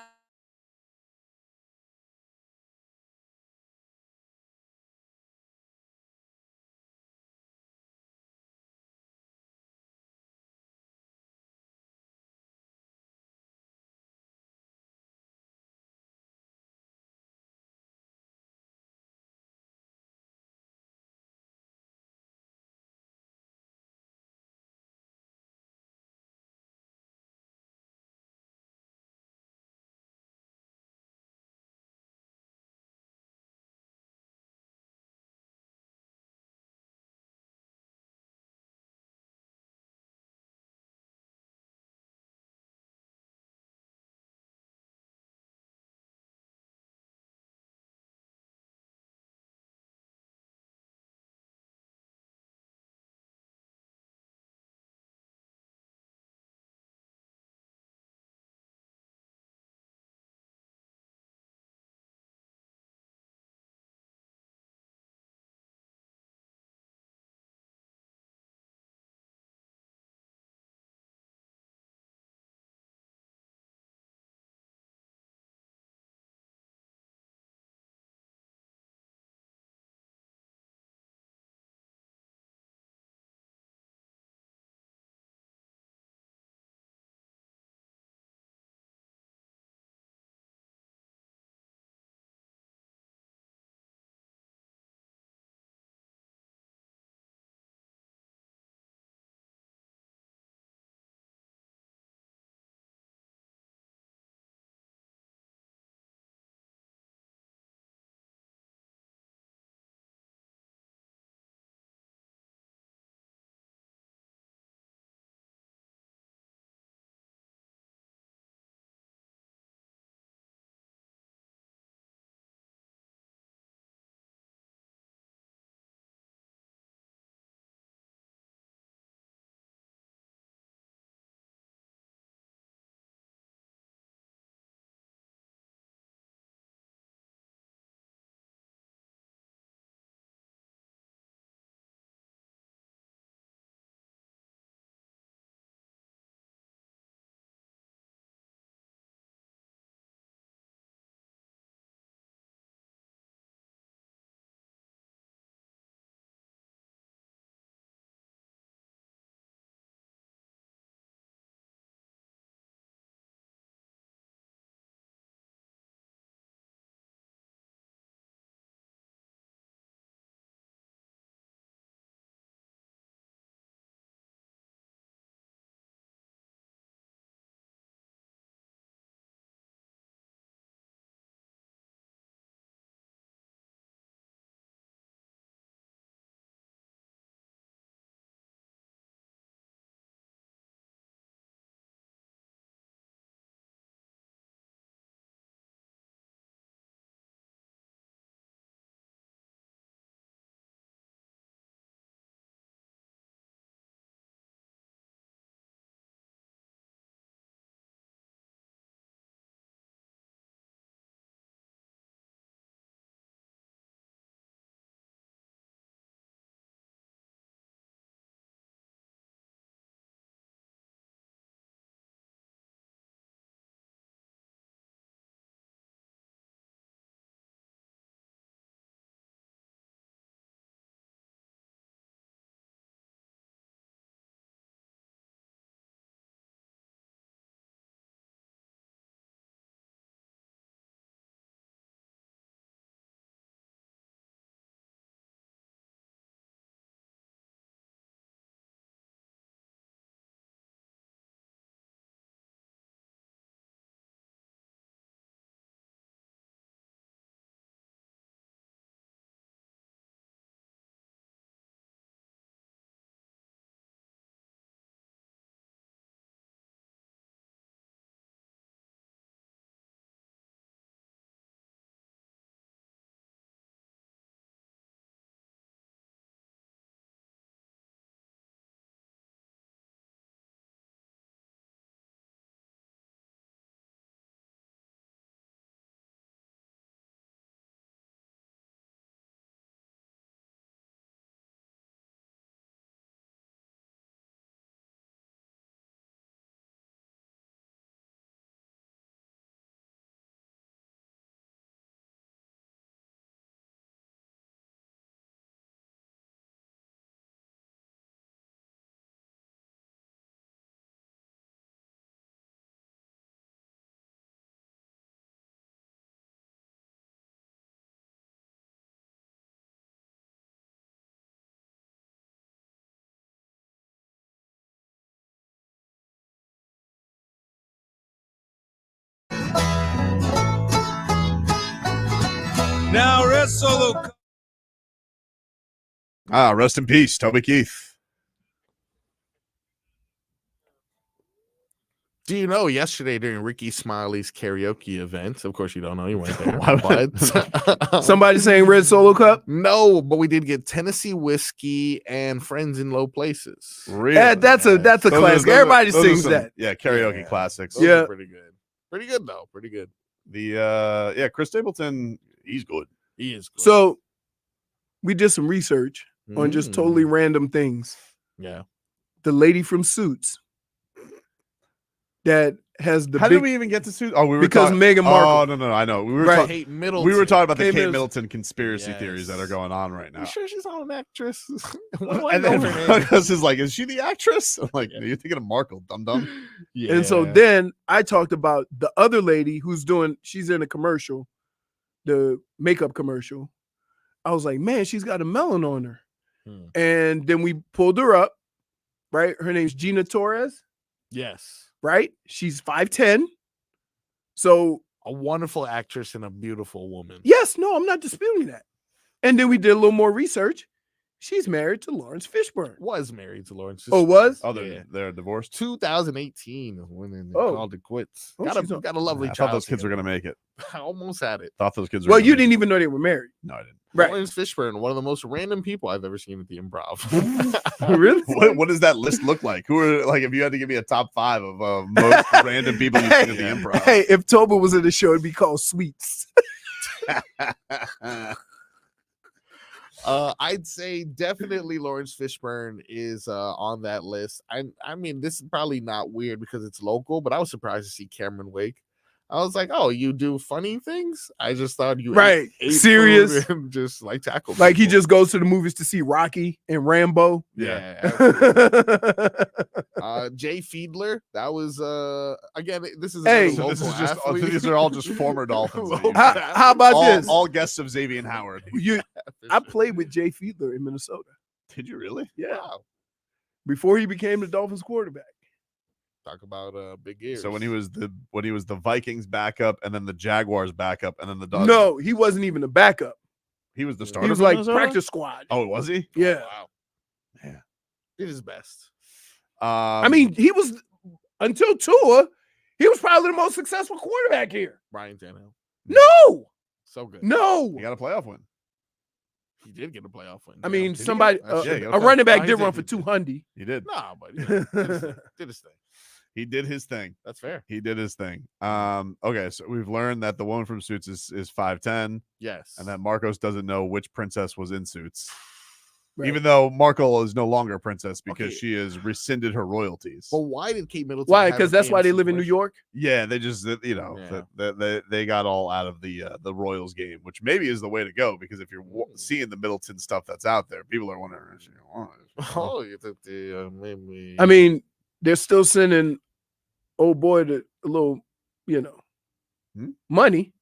Now, Red Solo. Rest in peace, Toby Keith. Do you know yesterday during Ricky Smiley's karaoke event? Of course, you don't know. You weren't there. Why would- but Somebody saying Red Solo Cup? no, but we did get Tennessee whiskey and Friends in Low Places. Really? That's a Those are- classic. those are- Everybody those are sings some- that. Yeah, karaoke Yeah. classics. Those are Yeah. pretty good. Pretty good though. Pretty good. The Chris Stapleton, he's good. He is good. So we did some research on just totally Mm. random things. Yeah. The lady from Suits that has the How big did we even get to Suits? Oh, we were because talking. Meghan Markle. Oh no, I know. We were Right. talking. Kate Middleton. We were talking about the Kate Kate Middleton. Middleton conspiracy theories that are Yes. going on right now. You sure she's not an actress? What do I And know then her name? Marcos is like, "Is she the actress?" I'm like, "You're thinking of Markle, dum dum." Yeah. And so then I talked about the other lady who's she's in a commercial, the makeup commercial. I was like, man, she's got a melon on her. Hmm. And then we pulled her up, right? Her name's Gina Torres, Yes. right? She's 5'10". So, A wonderful actress and a beautiful woman. yes, no, I'm not disputing that. And then we did a little more research. She's married to Lawrence Fishburne. Was married to Lawrence. Oh, Fishburne. was? Oh, Yeah. they're divorced. 2018 is when they Oh. called it quits. Oh, got she's a on- got a lovely I child. thought those kids were together. gonna make it. I almost had it. Thought those kids were. Well, gonna you make didn't it. even know they were married. No, I didn't. Right. Lawrence Fishburne, one of the most random people I've ever seen at the Improv. Really? What does that list look like? Who are like? If you had to give me a top 5 of most random people you've seen at the Improv. Hey, if Tobin was in the show, it'd be called Sweets. I'd say definitely Lawrence Fishburne is on that list. I mean, this is probably not weird because it's local, but I was surprised to see Cameron Wake. I was like, oh, you do funny things? I just thought you Right. ate Serious. food and just like tackle. Like he people. just goes to the movies to see Rocky and Rambo. yeah. Jay Fiedler, that was again. This is Hey. So this is just athlete. these are all just former Dolphins. that Local you- How about this? all guests of Xavier Howard. I played with Jay Fiedler in Minnesota. Did you really? Yeah. Wow. Before he became the Dolphins quarterback. Talk about big ears. So when he was the Vikings backup and then the Jaguars backup and then the Dodgers. No, he wasn't even a backup. He was the starter. He was for like Minnesota? practice squad. Oh, was he? Yeah. Wow. Man. Did his best. I mean, he was until Tua, he was probably the most successful quarterback here. Ryan Tannehill. No, So good. no. he got a playoff win. He did get a playoff win. I mean, Did he somebody, get it? Yeah, he a got running back No, he did did, run for he did. 200. He did. Nah, but yeah, did his thing. He did his thing. That's fair. He did his thing. Okay, so we've learned that the woman from Suits is 5'10", Yes. and that Marcos doesn't know which princess was in Suits. Right. Even though Markle is no longer a princess because Okay. she has rescinded her royalties. But why did Kate Middleton? Why? have Because a that's why they KMC live in New question? York. Yeah, they just they got all out of the Royals game, which maybe is the way to go because if you're seeing the Middleton stuff that's out there, people are wondering. Oh, you think maybe? I mean, they're still sending old boy a little, money.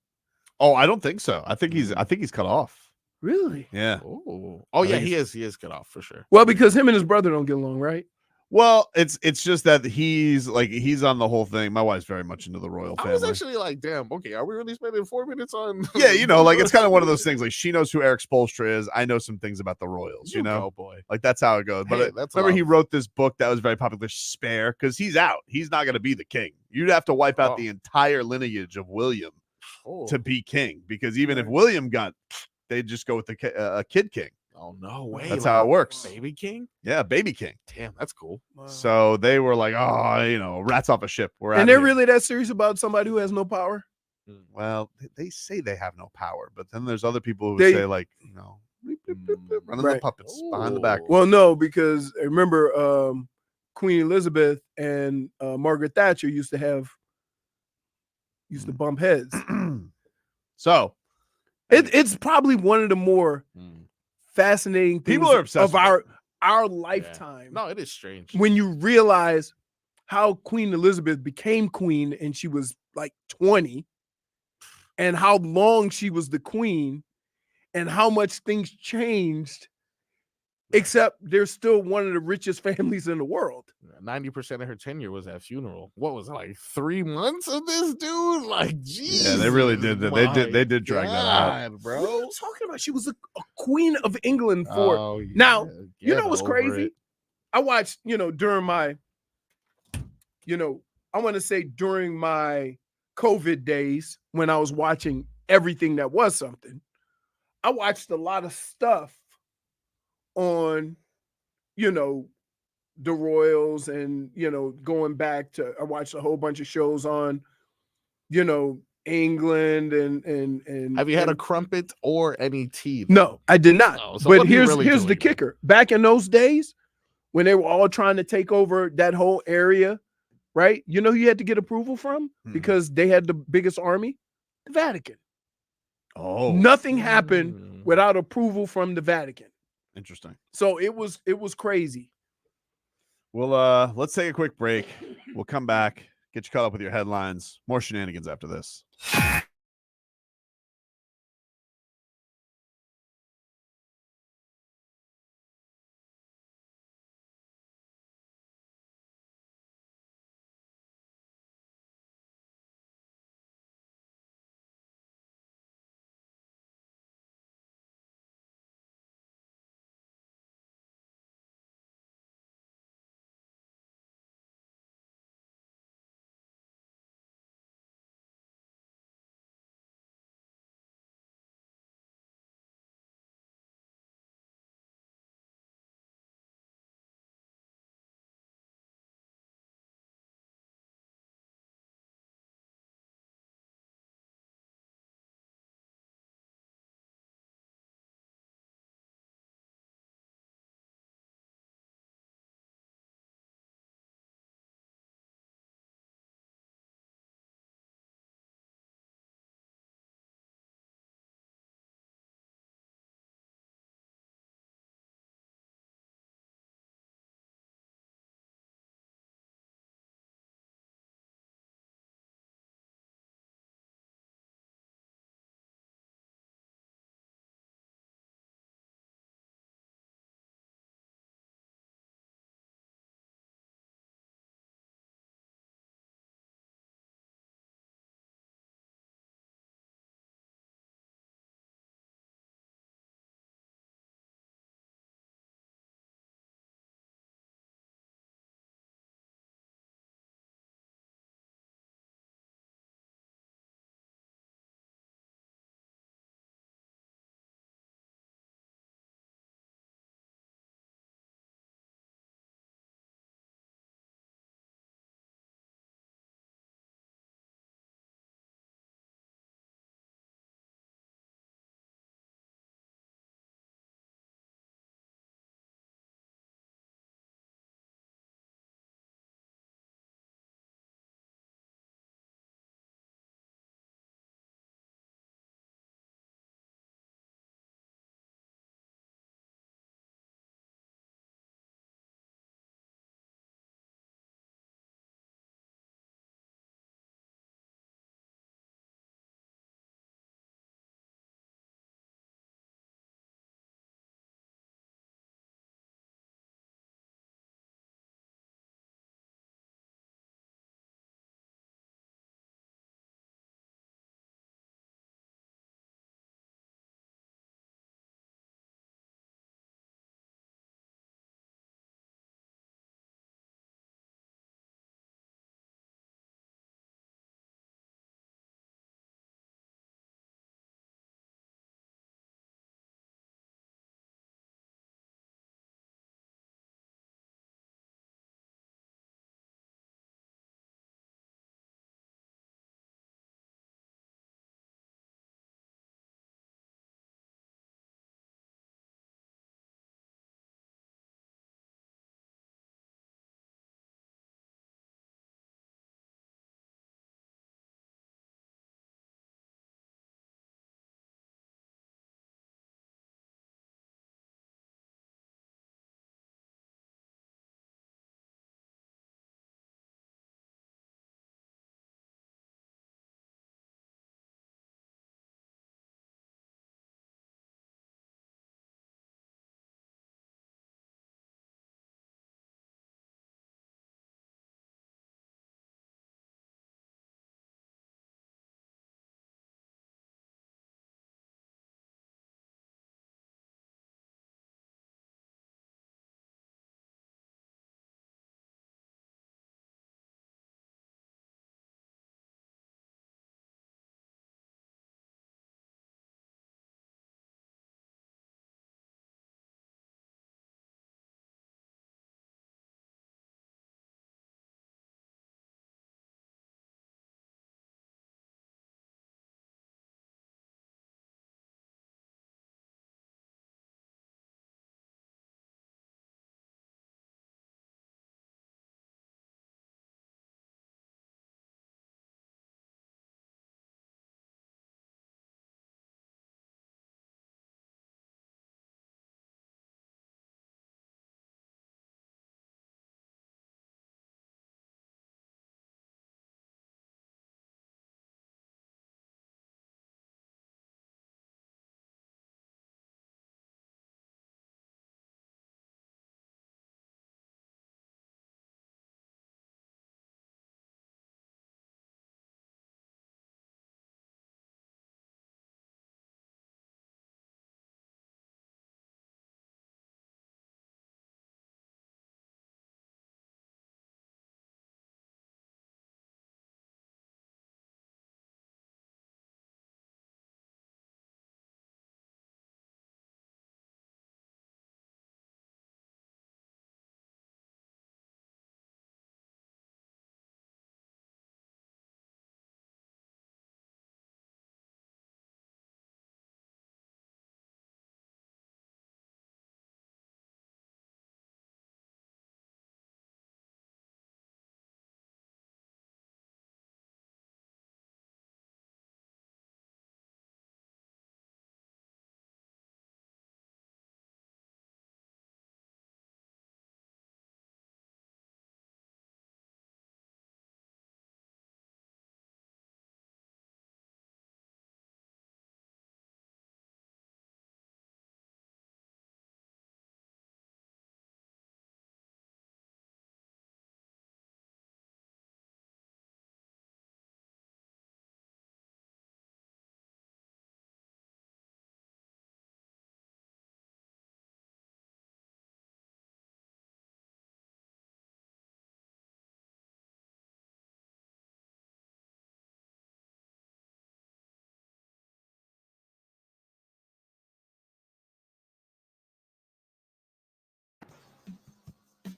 Oh, I don't think so. I think he's cut off. Really? Yeah. Oh, I yeah, think he is cut off for sure. Well, because him and his brother don't get along, right? Well, it's just that he's on the whole thing. My wife's very much into the royal I family. was actually like, damn, okay, are we really spending 4 minutes on? Yeah, it's kind of one of those things. Like she knows who Eric Spoelstra is. I know some things about the Royals. Oh boy. Like that's how it goes. Hey, But that's remember, he love. wrote this book that was very popular, Spare, because he's out. He's not going to be the king. You'd have to wipe out Oh. the entire lineage of William Oh. to be king. Because even if William got, they'd just go with the kid king. Oh no way. That's how it works. Baby King. Yeah, baby king. Damn, that's cool. So they were like, oh, rats off a ship. We're out. And they're really that serious about somebody who has no power? Well, they say they have no power, but then there's other people who They- say like, running the Right. puppets behind the back. Well, no, because I remember Queen Elizabeth and Margaret Thatcher used to bump heads. So It's probably one of the more fascinating things People are obsessed of with our Yeah. lifetime. No, it is strange. When you realize how Queen Elizabeth became queen and she was like 20, and how long she was the queen, and how much things changed except they're still one of the richest families in the world. 90% of her tenure was at funeral. What was it, like 3 months of this dude? Like, Jesus, Yeah, they really did that. They did drag that out. What bro. are you talking about? She was a queen of England for. Oh, Now, you get know what's over crazy? it. I watched, during my, I want to say during my COVID days when I was watching everything that was something, I watched a lot of stuff on, the Royals and, going back to, I watched a whole bunch of shows on, England and Have you had a crumpet or any tea? No, I did not. Oh, so but what are you here's really the doing then? kicker. Back in those days, when they were all trying to take over that whole area, right? You know who you had to get approval from? Because they had the biggest army? The Vatican. Oh, Nothing happened without approval from the Vatican. interesting. So it was crazy. Well, let's take a quick break. We'll come back, get you caught up with your headlines. More shenanigans after this.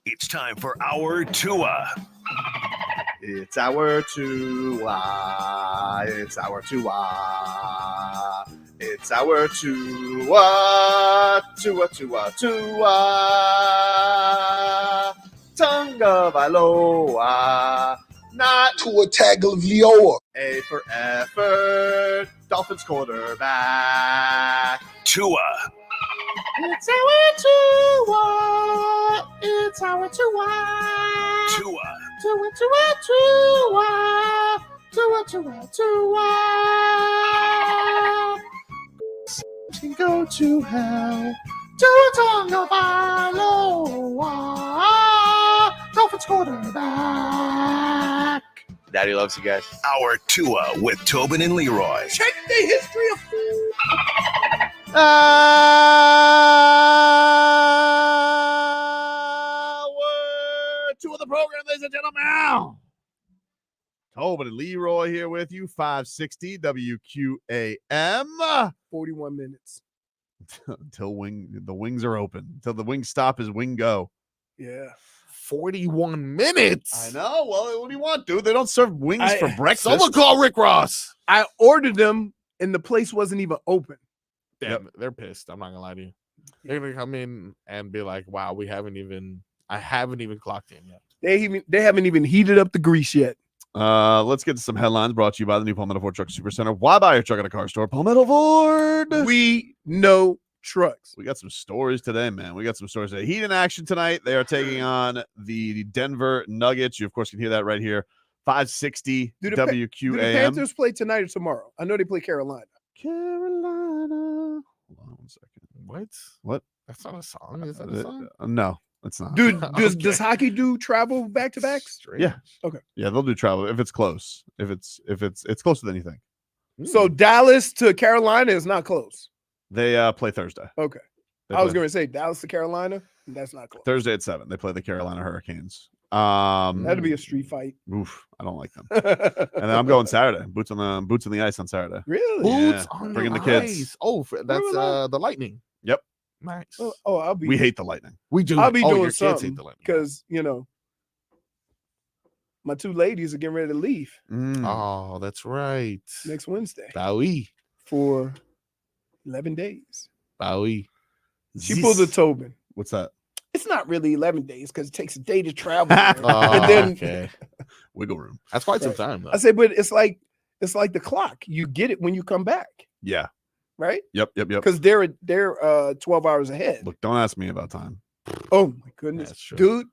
It's time for our Tua. It's our Tua. It's our Tua. It's our Tua. Tua, Tua, Tua. Tonga Vailoa. Not Tua Tagovailoa. A for effort. Dolphins quarterback. Tua. It's our Tua. It's our Tua. Tua. Tua, Tua, Tua. Tua, Tua, Tua. Can go to hell. Tua Tonga Vailoa. Dolphins quarterback. Daddy loves you guys. Our Tua with Tobin and Leroy. Check the history of food. Two of the program, ladies and gentlemen. Tobin and Leroy here with you, 560 WQAM. 41 minutes. Until the wings are open. Until the wings stop is wing go. Yeah. 41 minutes. I know. Well, what do you want, dude? They don't serve wings for breakfast. Someone call Rick Ross. I ordered them and the place wasn't even open. Damn, they're pissed. I'm not gonna lie to you. They're gonna come in and be like, "Wow, I haven't even clocked in yet." They haven't even heated up the grease yet. Let's get to some headlines brought to you by the new Palmetto Ford Truck Supercenter. Why buy your truck at a car store? Palmetto Ford. We know trucks. We got some stories today, man. We got some stories today. Heat in action tonight. They are taking on the Denver Nuggets. You, of course, can hear that right here. 560 Do the WQAM. Panthers play tonight or tomorrow? I know they play Carolina. Carolina. Hold on 1 second. What? That's not a song. Is that a song? No, it's not. Dude, does Okay. hockey do travel back to backs? Yeah. Okay. Yeah, they'll do travel if it's close. If it's closer than you think. So Dallas to Carolina is not close. They play Thursday. Okay. They I was play going to say Dallas to Carolina. That's not close. Thursday at 7. They play the Carolina Hurricanes. That'd be a street fight. Oof, I don't like them. And then I'm going Saturday. Boots on the ice on Saturday. Really? Boots Yeah, on bringing the the kids. ice. Oh, that's the Lightning. Yep. Nice. Oh, I'll be. We hate the Lightning. We do. I'll be your doing kids hate something the Lightning. because my two ladies are getting ready to leave Oh, that's right. next Wednesday Bowie. for 11 days. Bowie. She pulled a Tobin. What's that? It's not really 11 days because it takes a day to travel. there. Oh, and then okay. Wiggle room. That's quite some Right. time, though. I say, but it's like the clock. You get it when you come back, Yeah. right? Yep. Because they're 12 hours ahead. Look, don't ask me about time. Oh my goodness, That's true. dude!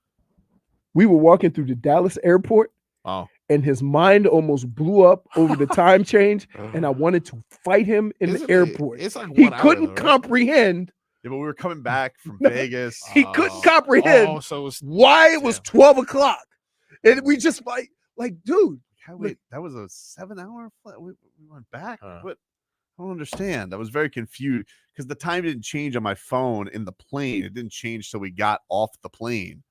We were walking through the Dallas airport, Oh. and his mind almost blew up over the time change, and I wanted to fight him in Isn't the it- airport. It's like He 1 hour, couldn't though, right? comprehend. Yeah, but we were coming back from No. Vegas. He couldn't comprehend Oh, so it's why it was 12 o'clock, and we just like, dude. Wait, that was a 7-hour flight. We went back. Huh. What? I don't understand. I was very confused because the time didn't change on my phone in the plane. It didn't change till we got off the plane.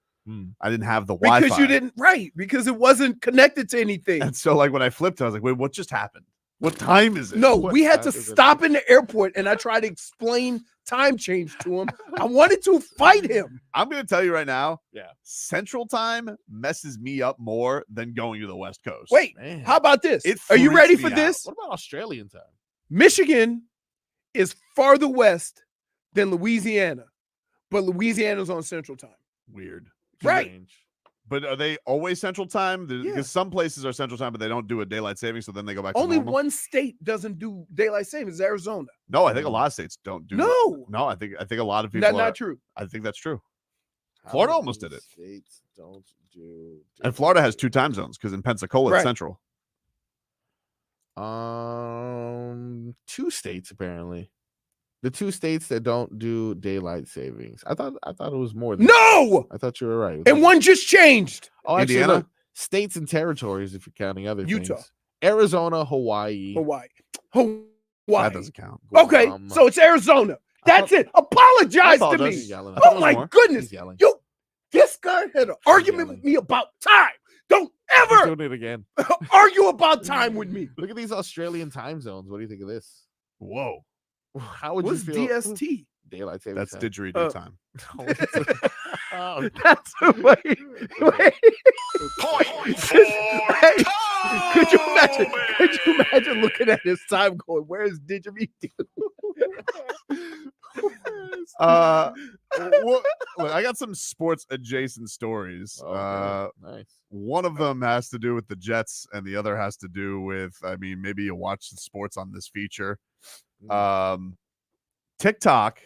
I didn't have the Wi-Fi. Because you didn't, right? Because it wasn't connected to anything. And so, like, when I flipped, I was like, "Wait, what just happened? What time is it?" No, What we had to time is it? stop in the airport, and I tried to explain time change to him. I wanted to fight him. I'm going to tell you right now. Yeah. Central Time messes me up more than going to the West Coast. Wait, Man. how about this? It Are you freaks ready me for out. this? What about Australian time? Michigan is farther west than Louisiana, but Louisiana's on Central Time. Weird. Right. Strange. But are they always Central Time? Because Yeah. some places are Central Time, but they don't do a daylight saving, so then they go back to Only normal. one state doesn't do daylight savings, Arizona. No, I think a lot of states don't do. No, I think a lot of people. not true. I think that's true. How Florida many almost did it. States don't do And Florida has 2 time zones because in Pensacola Right. it's Central. 2 states apparently. The 2 states that don't do daylight savings. I thought it was more than No, I thought you were right. and one just changed. Oh, actually, Indiana? look, states and territories if you're counting other Utah. things. Arizona, Hawaii. Hawaii. That doesn't count. Okay, Guam. so it's Arizona. I That's it. Apologize to apologize. me. He's yelling. I thought it Oh was my more. goodness. He's yelling. This guy had an argument with me about time. Don't He's ever doing it again. argue about time with me. Look at these Australian time zones. What do you think of this? Whoa, How would What's you feel? DST? Daylight saving that's time. didgeridoo time. Oh, That's wait. Point Hey, could you imagine? Could you imagine looking at his time going, "Where's Didgeridoo?" Look, I got some sports adjacent stories. nice. One of them has to do with the Jets, and the other has to do with, I mean, maybe you watch the sports on this feature. TikTok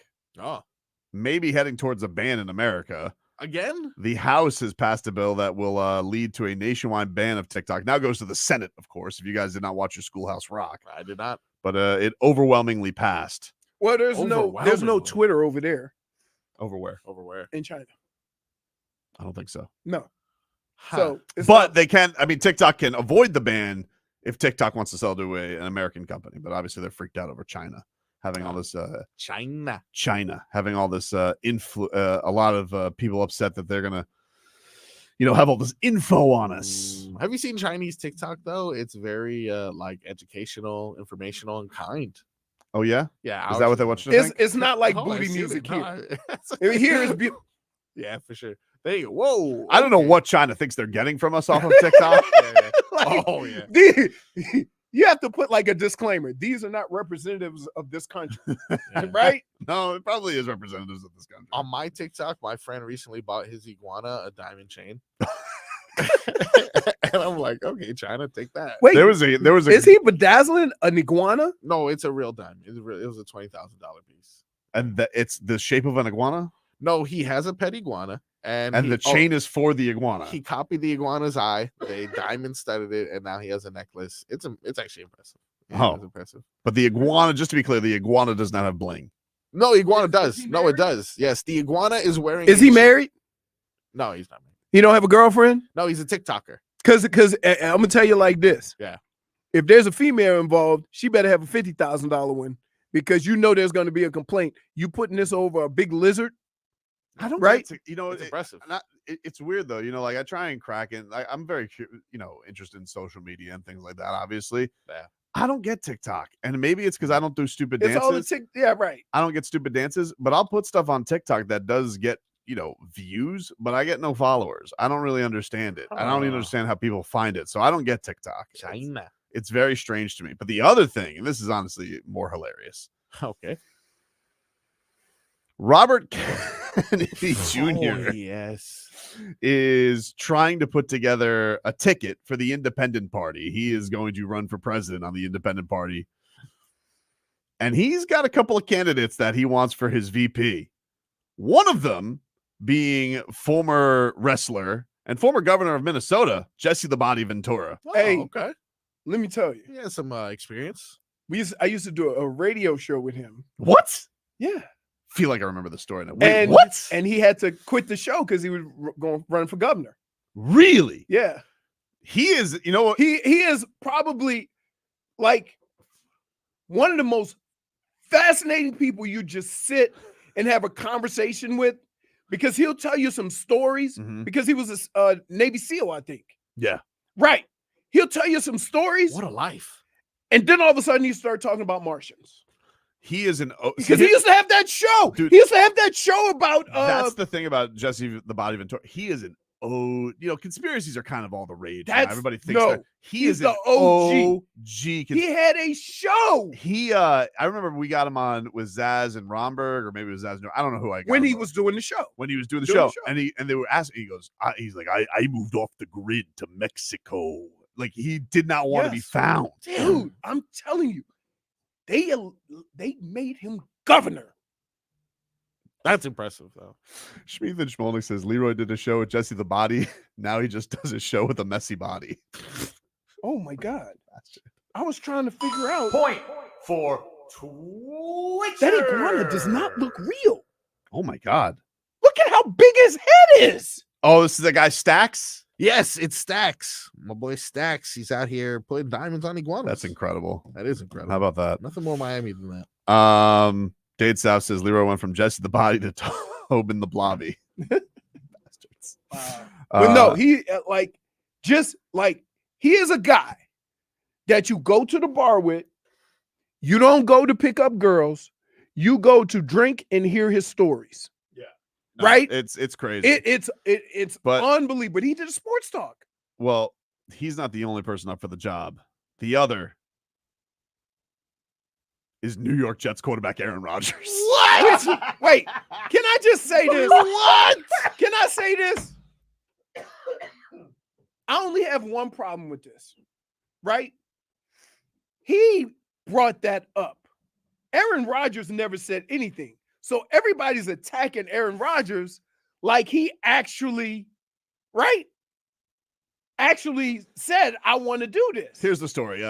may be heading towards a ban in America. Again? The House has passed a bill that will lead to a nationwide ban of TikTok. Now it goes to the Senate, of course, if you guys did not watch your Schoolhouse Rock. I did not. But it overwhelmingly passed. Well, there's no Twitter over there Over where? Over where? in China. I don't think so. No. Huh. So, it's But not- they can, I mean, TikTok can avoid the ban if TikTok wants to sell to an American company. But obviously they're freaked out over China having all this China. having all this a lot of people upset that they're gonna have all this info on us. Have you seen Chinese TikTok though? It's very like educational, informational, and kind. Oh yeah, Yeah. is that what they want you to it's think? it's not like Oh, booty I've seen music it. No, here. Here is beautiful. yeah, for sure. There you go. Whoa. I don't know what China thinks they're getting from us off of TikTok. Oh yeah. You have to put like a disclaimer. These are not representatives of this country, Yeah. right? No, it probably is representatives of this country. On my TikTok, my friend recently bought his iguana a diamond chain. And I'm like, okay, China, take that. Wait, there was a is he bedazzling an iguana? No, it's a real diamond. It was a $20,000 piece. and it's the shape of an iguana, No, he has a pet iguana, and the chain is for the iguana. He copied the iguana's eye. They diamond studded it, and now he has a necklace. It's actually impressive. Yeah, it's impressive. But the iguana, just to be clear, the iguana does not have bling. No, iguana does. No, it does. Yes, the iguana is wearing. Is he married? No, he's not married. He don't have a girlfriend? No, he's a TikToker. Because I'm gonna tell you like this. Yeah. If there's a female involved, she better have a $50,000 one because you know there's going to be a complaint. You putting this over a big lizard? I don't Right? It's impressive. It's weird though. Like I try and crack it. I'm very interested in social media and things like that. Obviously, Yeah. I don't get TikTok, and maybe it's because I don't do stupid It's all the dances. yeah, right. I don't get stupid dances, but I'll put stuff on TikTok that does get views, but I get no followers. I don't really understand it. I don't even Huh. understand how people find it, so I don't get TikTok. China. It's very strange to me. But the other thing, and this is honestly more hilarious, Okay. Robert Kennedy Jr. Oh, yes. is trying to put together a ticket for the Independent Party. He is going to run for president on the Independent Party. And he's got a couple of candidates that he wants for his VP. One of them being former wrestler and former governor of Minnesota, Jesse the Body Ventura. Oh, Hey. okay. Let me tell you. He has some experience. I used to do a radio show with him. What? Yeah. Feel like I remember the story now. Wait, And what? And he had to quit the show because he was going run for governor. Really? Yeah. He is, you know what? He is probably like one of the most fascinating people you just sit and have a conversation with because he'll tell you some stories Mhm. because he was a Navy SEAL, I think. Yeah. Right. He'll tell you some stories What a life. and then all of a sudden you start talking about Martians. He is an Because he used to have that show. Dude, he used to have that show about that's the thing about Jesse the Body Ventura. He is an conspiracies are kind of all the rage. Now. That's- Everybody thinks no, that he he's is the an OG. OG. he had a show I remember we got him on with Zaz and Romberg, or maybe it was Zaz. No, I don't know who I got when him he on. was doing the show. when he was doing the doing show, the show. and they were asking. He goes, he's like, I moved off the grid to Mexico. Like he did not want to be Yes. found. Dude, I'm telling you, they made him governor. That's impressive, though. Schmeeth and Schmolnick says Leroy did a show with Jesse the Body. Now he just does a show with a messy body. Oh my God. I was trying to figure out. Point for Twitcher. That iguana does not look real. Oh my God. Look at how big his head is. Oh, this is the guy Stacks. Yes, it's Stacks. My boy Stacks. He's out here putting diamonds on iguanas. That's incredible. That is incredible. How about that? Nothing more Miami than that. Dade South says Leroy went from Jesse the Body to Tobin the Blobby. Bastards. But no, he he is a guy that you go to the bar with. You don't go to pick up girls. You go to drink and hear his stories. right? It's crazy. It's But- unbelievable. But he did a sports talk. Well, he's not the only person up for the job. The other is New York Jets quarterback Aaron Rodgers. Wait, can I just say this? What? Can I say this? I only have one problem with this, right? He brought that up. Aaron Rodgers never said anything. So everybody's attacking Aaron Rodgers like he actually, right? Actually said, I want to do this. Here's the story.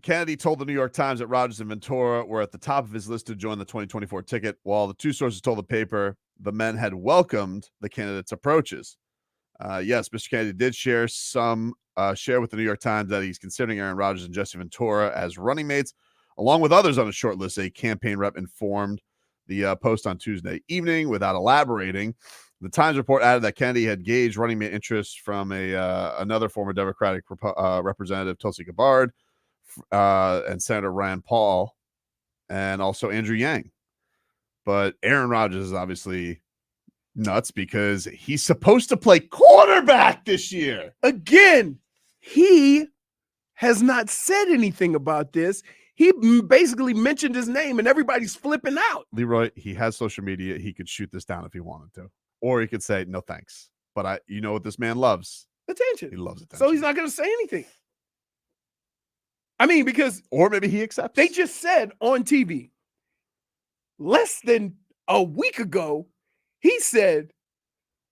Kennedy told the New York Times that Rodgers and Ventura were at the top of his list to join the 2024 ticket, while the two sources told the paper the men had welcomed the candidates' approaches. Yes, Mr. Kennedy did share with the New York Times that he's considering Aaron Rodgers and Jesse Ventura as running mates, along with others on a short list. A campaign rep informed the Post on Tuesday evening without elaborating. The Times report added that Kennedy had gauged running mate interest from another former Democratic representative, Tulsi Gabbard, and Senator Rand Paul, and also Andrew Yang. But Aaron Rodgers is obviously nuts because he's supposed to play quarterback this year. Again, he has not said anything about this. He basically mentioned his name and everybody's flipping out. Leroy, he has social media. He could shoot this down if he wanted to. Or he could say, no, thanks. But you know what this man loves? Attention. He loves attention. So he's not going to say anything. I mean, because or maybe he accepts. They just said on TV less than a week ago, he said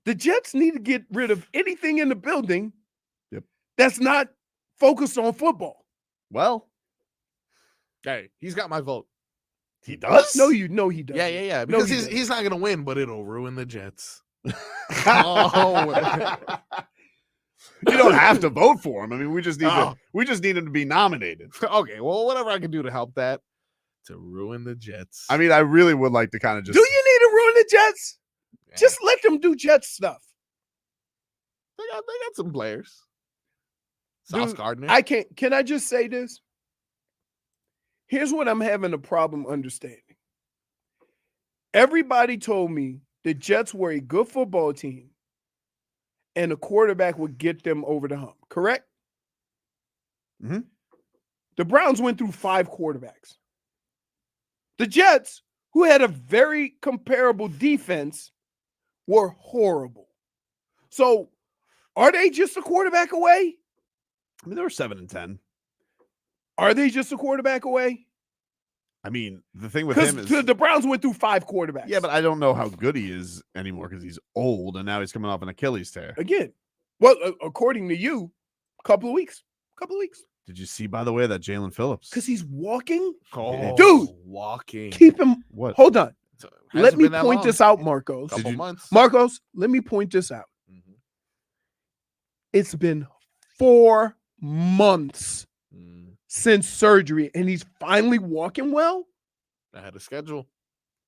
the Jets need to get rid of anything in the building that's not focused on football. Well, hey, he's got my vote. He does? No, he doesn't. Yeah. Because he's not going to win, but it'll ruin the Jets. Oh. You don't have to vote for him. I mean, we just need him to be nominated. Okay, well, whatever I can do to help that, to ruin the Jets. I mean, I really would like to kind of just. Do you need to ruin the Jets? Yeah. Just let them do Jets stuff. They got some players. Sauce Gardner. Can I just say this? Here's what I'm having a problem understanding. Everybody told me the Jets were a good football team and a quarterback would get them over the hump, correct? Mm-hmm. The Browns went through 5 quarterbacks. The Jets, who had a very comparable defense, were horrible. So are they just a quarterback away? I mean, they were 7-10. Are they just a quarterback away? I mean, the thing with him is the Browns went through 5 quarterbacks. Yeah, but I don't know how good he is anymore because he's old and now he's coming off an Achilles tear. Again, well, according to you, a couple of weeks. Did you see, by the way, that Jaelan Phillips? Because he's walking. Oh, dude, walking. Keep him. What? Hold on. Let me point long. this out, Marcos. Couple months. Marcos, let me point this out. Mm-hmm. It's been 4 months since surgery, and he's finally walking well. Ahead of schedule.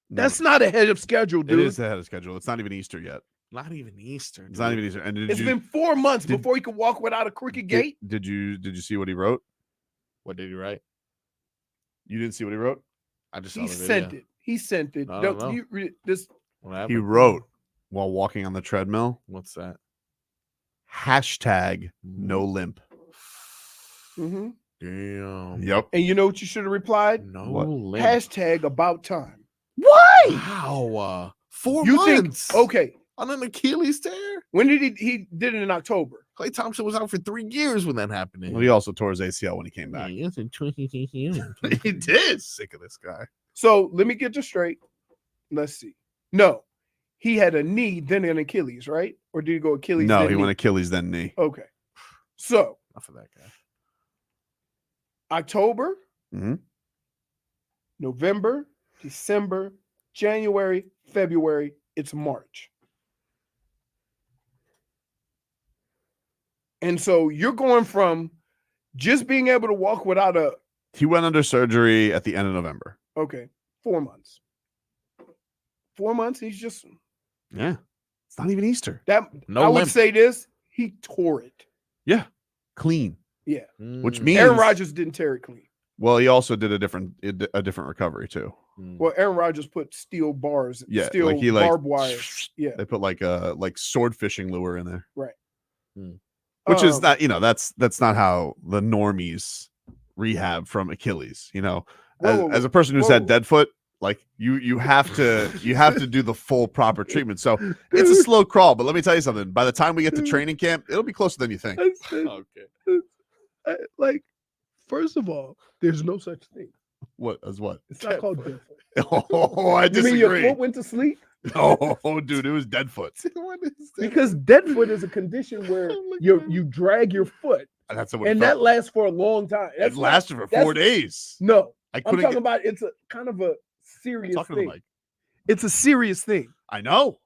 That's not ahead of schedule, dude. It is ahead of schedule. It's not even Easter yet. Not even Easter. It's not even Easter. And it's been 4 months before he could walk without a crooked gait. Did you see what he wrote? What did he write? You didn't see what he wrote? I just saw He the sent video. it. He sent it. I don't know. What happened? He wrote while walking on the treadmill. What's that? # no limp. Mm-hmm. Damn. Yep. And you know what you should have replied? No What? limp. # about time. Why? How? 4 You months. think? Okay. On an Achilles tear. When did he did it in October? Clay Thompson was out for 3 years when that happened. Well, he also tore his ACL when he came back. He did. Sick of this guy. So let me get this straight. Let's see. No, he had a knee, then an Achilles, right? Or did he go Achilles? No, then he knee? went Achilles, then knee. Okay. So Enough of that guy. October, Mhm. November, December, January, February, it's March. And so you're going from just being able to walk without a, He went under surgery at the end of November. 4 months. 4 months, he's just, Yeah. It's not even Easter. that. No I would limp. say this, he tore it. Yeah. Clean. Yeah. Which Mm. means Aaron Rodgers didn't tear it clean. Well, he also did a different recovery too. Well, Aaron Rodgers put steel bars, Yeah, steel like he barbed wire. Yeah, They put like a sword fishing lure in there, right. which is not that's not how the normies rehab from Achilles. As a person who's had dead foot, like you have to do the full proper treatment. So it's a slow crawl, but let me tell you something. By the time we get to training camp, it'll be closer than you think. Okay. Like, first of all, there's no such thing. What as what? It's not called dead foot. Oh, I You disagree. mean your foot went to sleep? Oh, dude, it was dead foot. Because dead foot is a condition where you drag your foot, And that's what it and felt. that lasts for a long time. It lasted for 4 days. No, I I'm couldn't talking about it's a kind of a serious talking to the thing. mic. It's a serious thing. I know.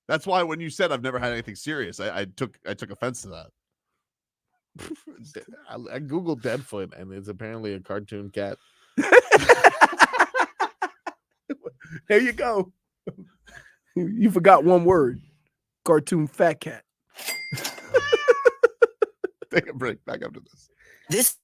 That's why when you said I've never had anything serious, I took offense to that. I googled Deadfoot, and it's apparently a cartoon cat. There you go. You forgot one word. Cartoon fat cat. Take a break. Back up to this. This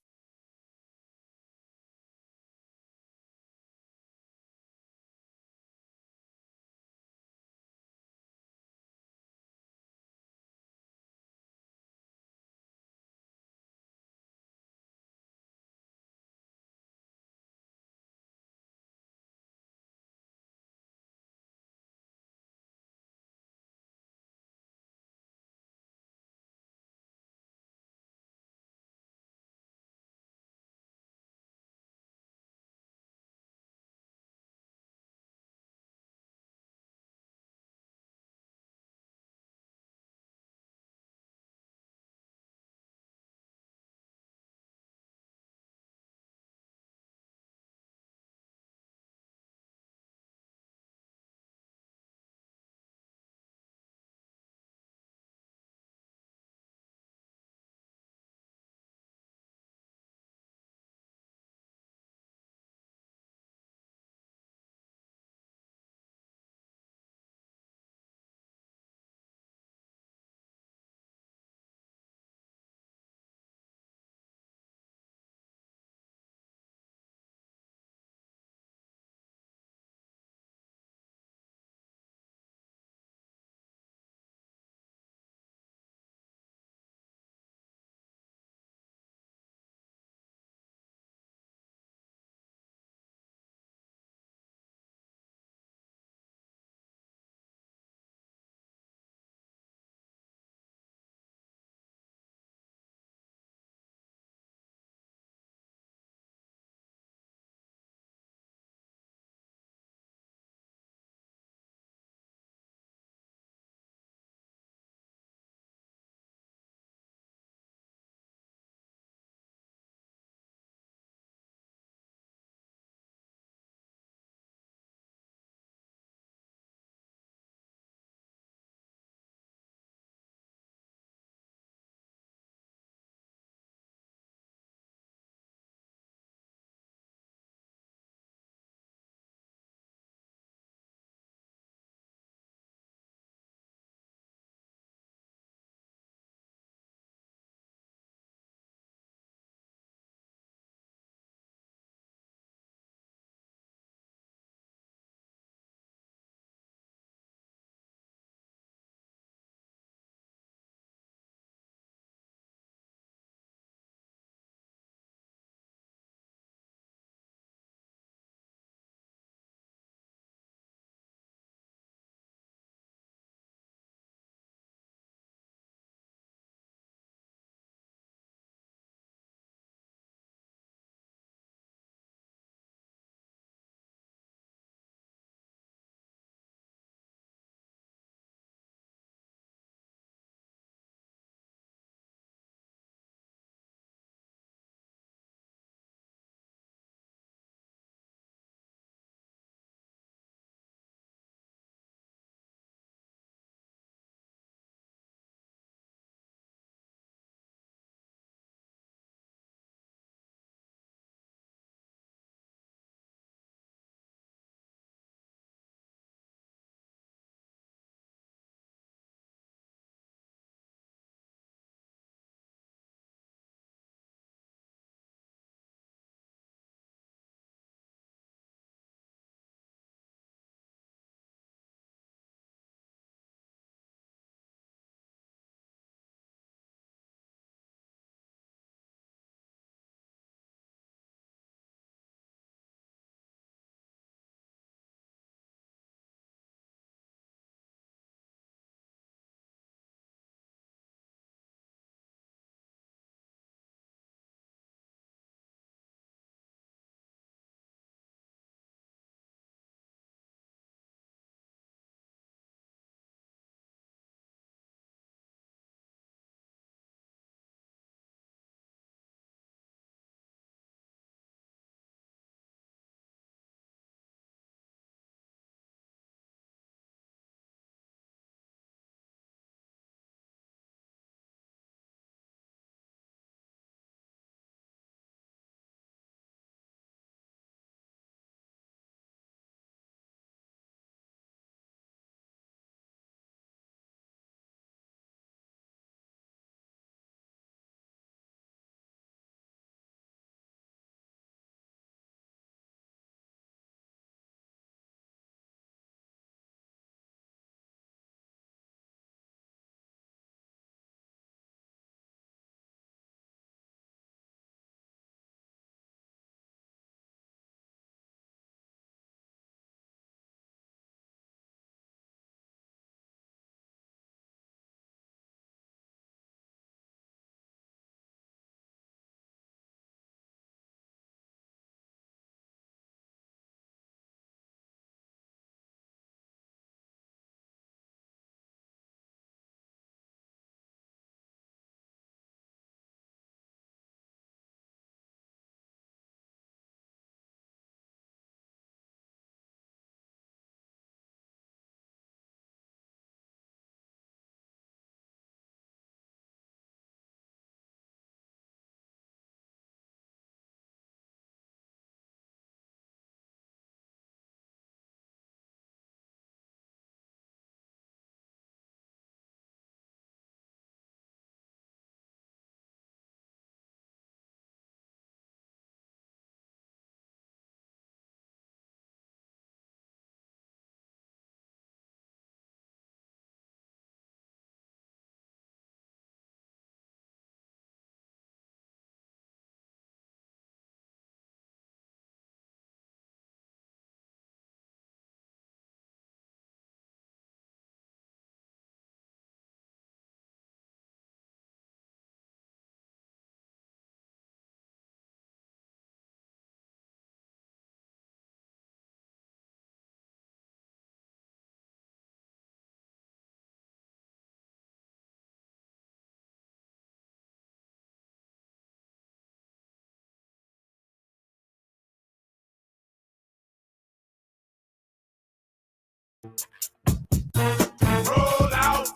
Roll out,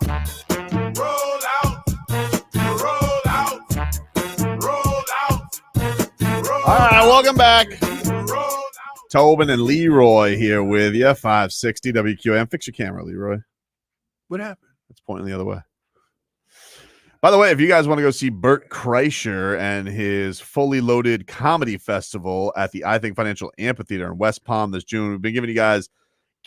roll out, roll out, roll out, roll All right, welcome back. roll out. Tobin and Leroy here with you. 560 WQAM. Fix your camera, Leroy. What happened? It's pointing the other way. By the way, if you guys want to go see Bert Kreischer and his fully loaded comedy festival at the I Think Financial Amphitheater in West Palm this June, we've been giving you guys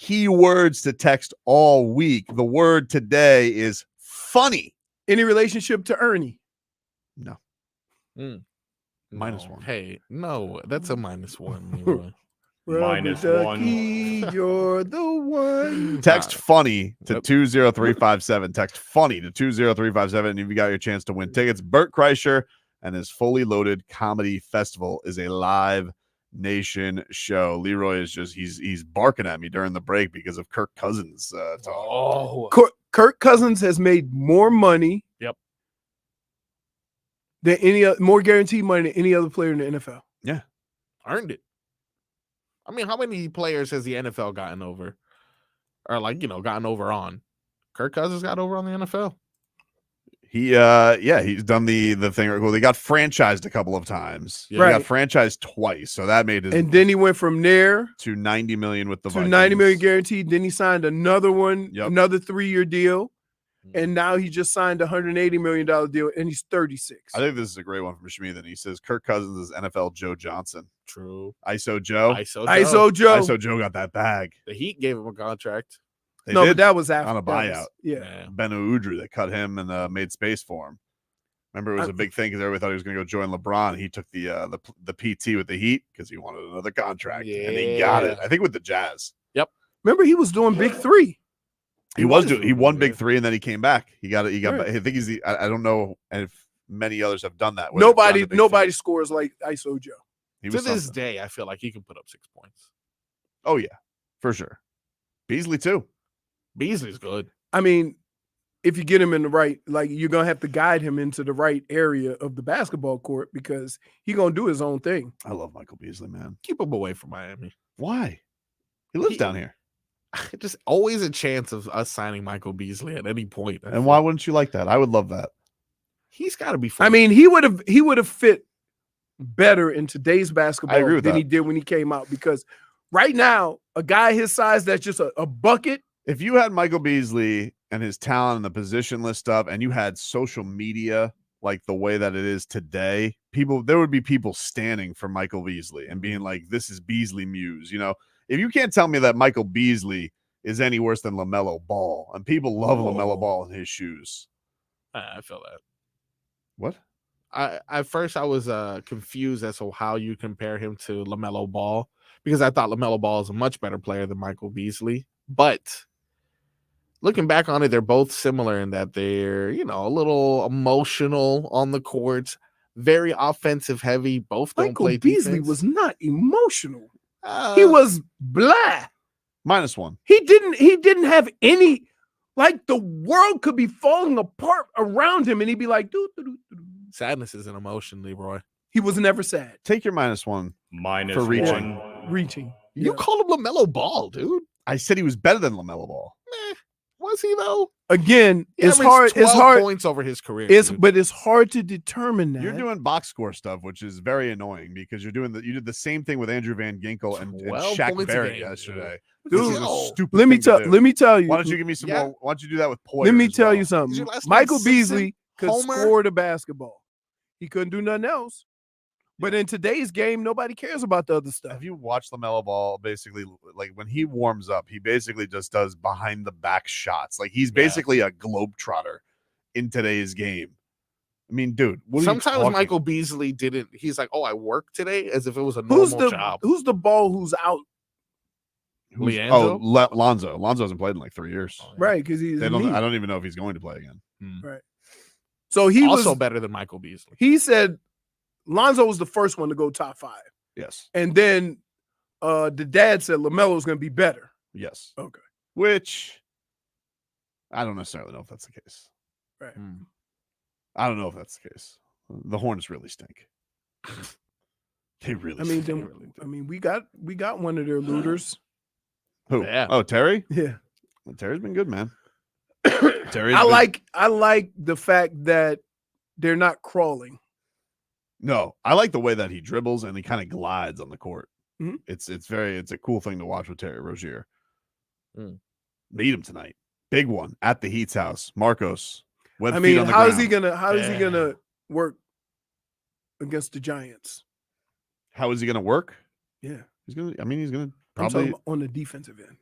keywords to text all week. The word today is funny. Any relationship to Ernie? No. Mm. Minus No. one. Hey, no, that's a -1. Leroy. Minus Rubber one. ducky, you're the one. Text funny to Nope. 20357. Text funny to 20357. And you got your chance to win tickets. Bert Kreischer and his fully loaded comedy festival is a live nation show. Leroy is just he's barking at me during the break because of Kirk Cousins talk. Oh, Kirk Cousins has made more money. Yep. Than any other, more guaranteed money than any other player in the NFL. earned it. I mean, how many players has the NFL gotten over? Or gotten over on? Kirk Cousins got over on the NFL. He's done the thing. Well, they got franchised a couple of times. Yeah. He got Right. franchised twice, so that made his And then he went from there to 90 million with the to Vikings. 90 million guaranteed. Then he signed another one, Yep. another 3-year deal. Mm. And now he just signed a $180 million deal, and he's 36. I think this is a great one from Shmi. He says Kirk Cousins is NFL Joe Johnson. True. ISO Joe. ISO Joe. ISO Joe got that bag. The Heat gave him a contract. They No, did but that was after on a that was- buyout. yeah. Ben Udry that cut him and made space for him. Remember, it was a big thing because everybody thought he was going to go join LeBron. He took the PT with the Heat because he wanted another contract, and he got it. I think with the Jazz. Remember, he was doing Big Three. He won Big Three, and then he came back. He got it. He got. Right. I think he's the. I don't know if many others have done that. where they've Nobody gone to Big nobody Three. scores like ISO Joe. He To was this something. day, I feel like he can put up 6 points. Oh yeah, for sure. Beasley too. Beasley's good. I mean, if you get him in the right, you're gonna have to guide him into the right area of the basketball court because he's gonna do his own thing. I love Michael Beasley, man. Keep him away from Miami. Why? He lives He- down here. Just always a chance of us signing Michael Beasley at any point. And why wouldn't you like that? I would love that. He's got to be fun. I mean, he would have fit better in today's basketball I agree with than that. he did when he came out because right now, a guy his size that's just a bucket. If you had Michael Beasley and his talent and the positionless stuff, and you had social media like the way that it is today, there would be people standing for Michael Beasley and being like, "This is Beasley Muse." If you can't tell me that Michael Beasley is any worse than LaMelo Ball, and people love LaMelo Ball in his shoes, I feel that. what? At first I was confused as to how you compare him to LaMelo Ball because I thought LaMelo Ball is a much better player than Michael Beasley. But looking back on it, they're both similar in that they're, a little emotional on the courts, very offensive heavy. Both don't Michael play Beasley defense. was not emotional. He was blah. -1. He didn't have any, the world could be falling apart around him and he'd be like, doo, doo, doo, doo, doo. Sadness is an emotion, Leroy. He was never sad. Take your -1. Minus For reaching. one. Reaching. You Yeah. called him LaMelo Ball, dude. I said he was better than LaMelo Ball. Was he though? Again, He it's averaged hard. It's 12 hard. points over his career. dude. But it's hard to determine that. You're doing box score stuff, which is very annoying because you did the same thing with Andrew Van Ginkel and 12 Shaq points a Barrett game, yesterday. Dude, This is a no. stupid let me thing to tell. do. Let me tell you. Why don't you give me some Yeah. more? Why don't you do that with Poyer? Let me as tell well? you Is something. your last name Michael Simpson? Beasley could Homer? score the basketball. He couldn't do nothing else. But in today's game, nobody cares about the other stuff. Have you watched LaMelo Ball? Basically, like when he warms up, he basically just does behind the back shots. Like he's basically a globetrotter in today's game. I mean, dude. What are you Sometimes talking Michael about? Beasley didn't. He's like, "Oh, I worked today," as if it was a Who's normal the job. Who's the ball who's out? Leandro? Lonzo. Lonzo hasn't played in like 3 years. Right, because he's I knee. don't even know if he's going to play again. So he also was. better than Michael Beasley. He said Lonzo was the first one to go top 5, Yes. and then the dad said LaMelo was going to be better. Yes. Okay. Which I don't necessarily know if that's the case. Right. I don't know if that's the case. The Hornets really stink. They really. I mean, stink. we got one of their looters. Who? Yeah. Oh, Terry. Yeah. Terry's been good, man. I like the fact that they're not crawling. No, I like the way that he dribbles and he kind of glides on the court. Mhm. It's a cool thing to watch with Terry Rozier. Mm. Meet him tonight. Big one at the Heat's house. Marcos. I mean, how is he gonna work against the Giants? How is he gonna work? Yeah, He's gonna I'm probably talking on the defensive end.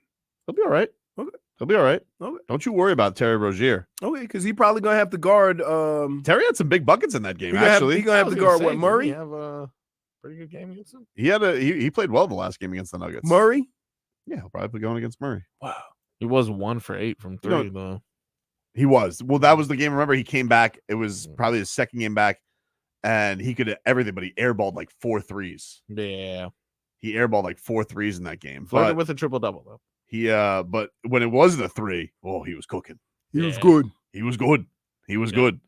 he'll be all right. Okay. He'll be all right. Okay. Don't you worry about Terry Rozier. Okay, because he probably gonna have to guard. Terry had some big buckets in that game, he actually. gonna have to guard what, Didn't Murray? he have a pretty good game against him? He played well the last game against the Nuggets. Murray? Yeah, he'll probably be going against Murray. Wow. He was 1 for 8 from 3, though. He was. Well, that was the game. Remember, he came back. It was probably his second game back, and he could have everything, but he airballed like 4 threes. Yeah. He airballed like 4 threes in that game. Flirted But with a triple-double, though. but when it wasn't a 3, he was cooking. He was good. He was good. He was good.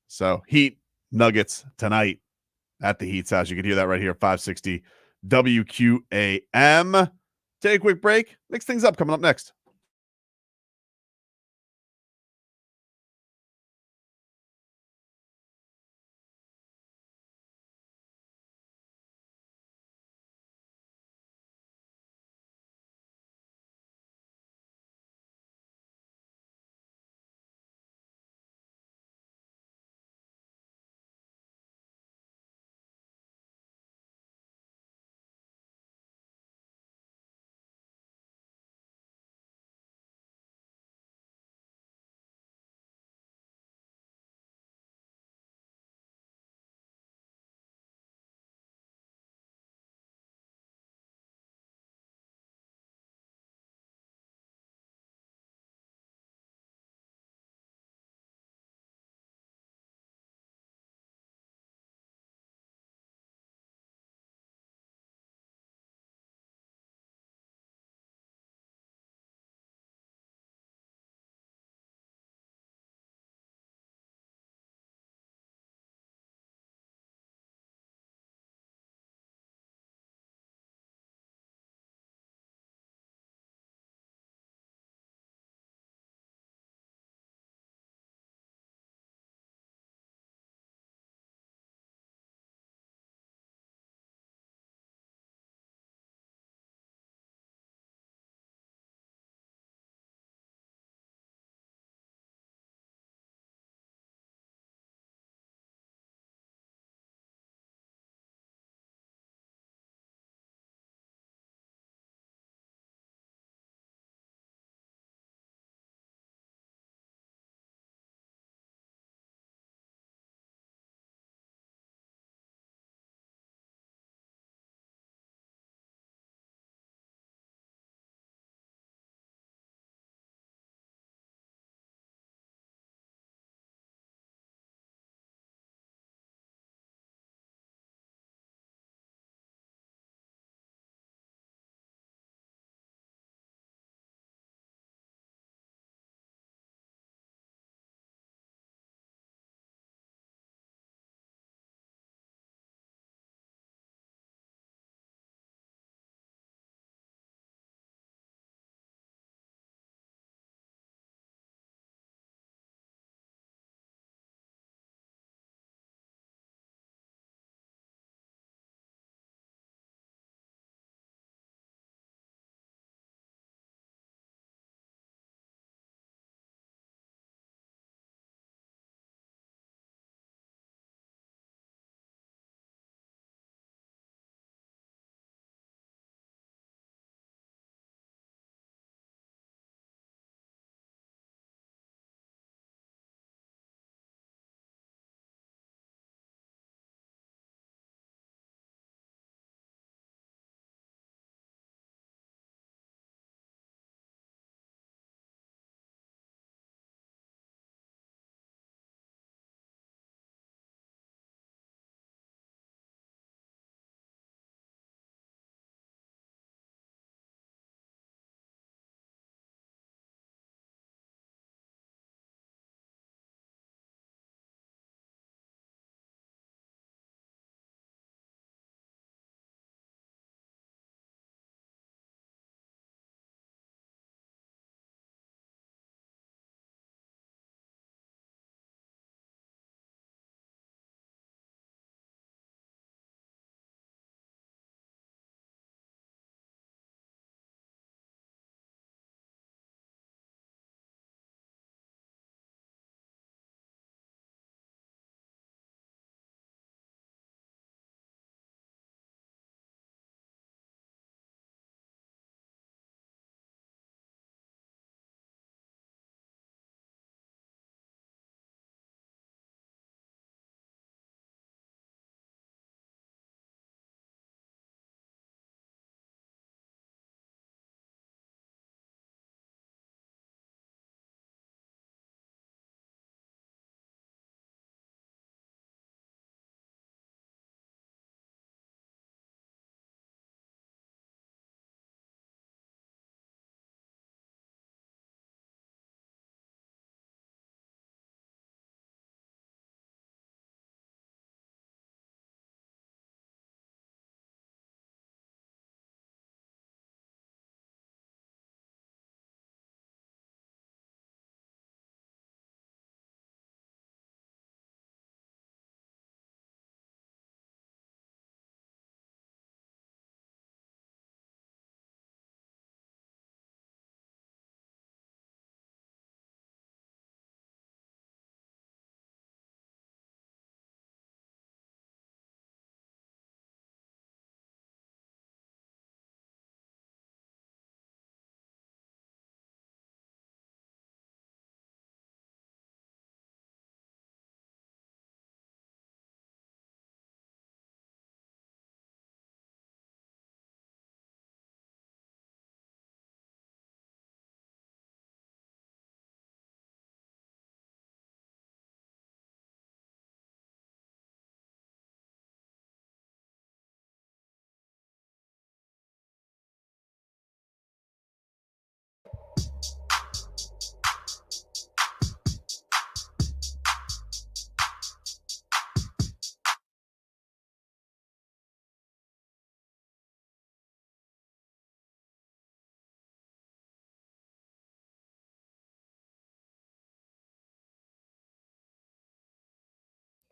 So Heat Nuggets tonight at the Heat's house. You can hear that right here, 560 WQAM. Take a quick break. Next things up coming up next.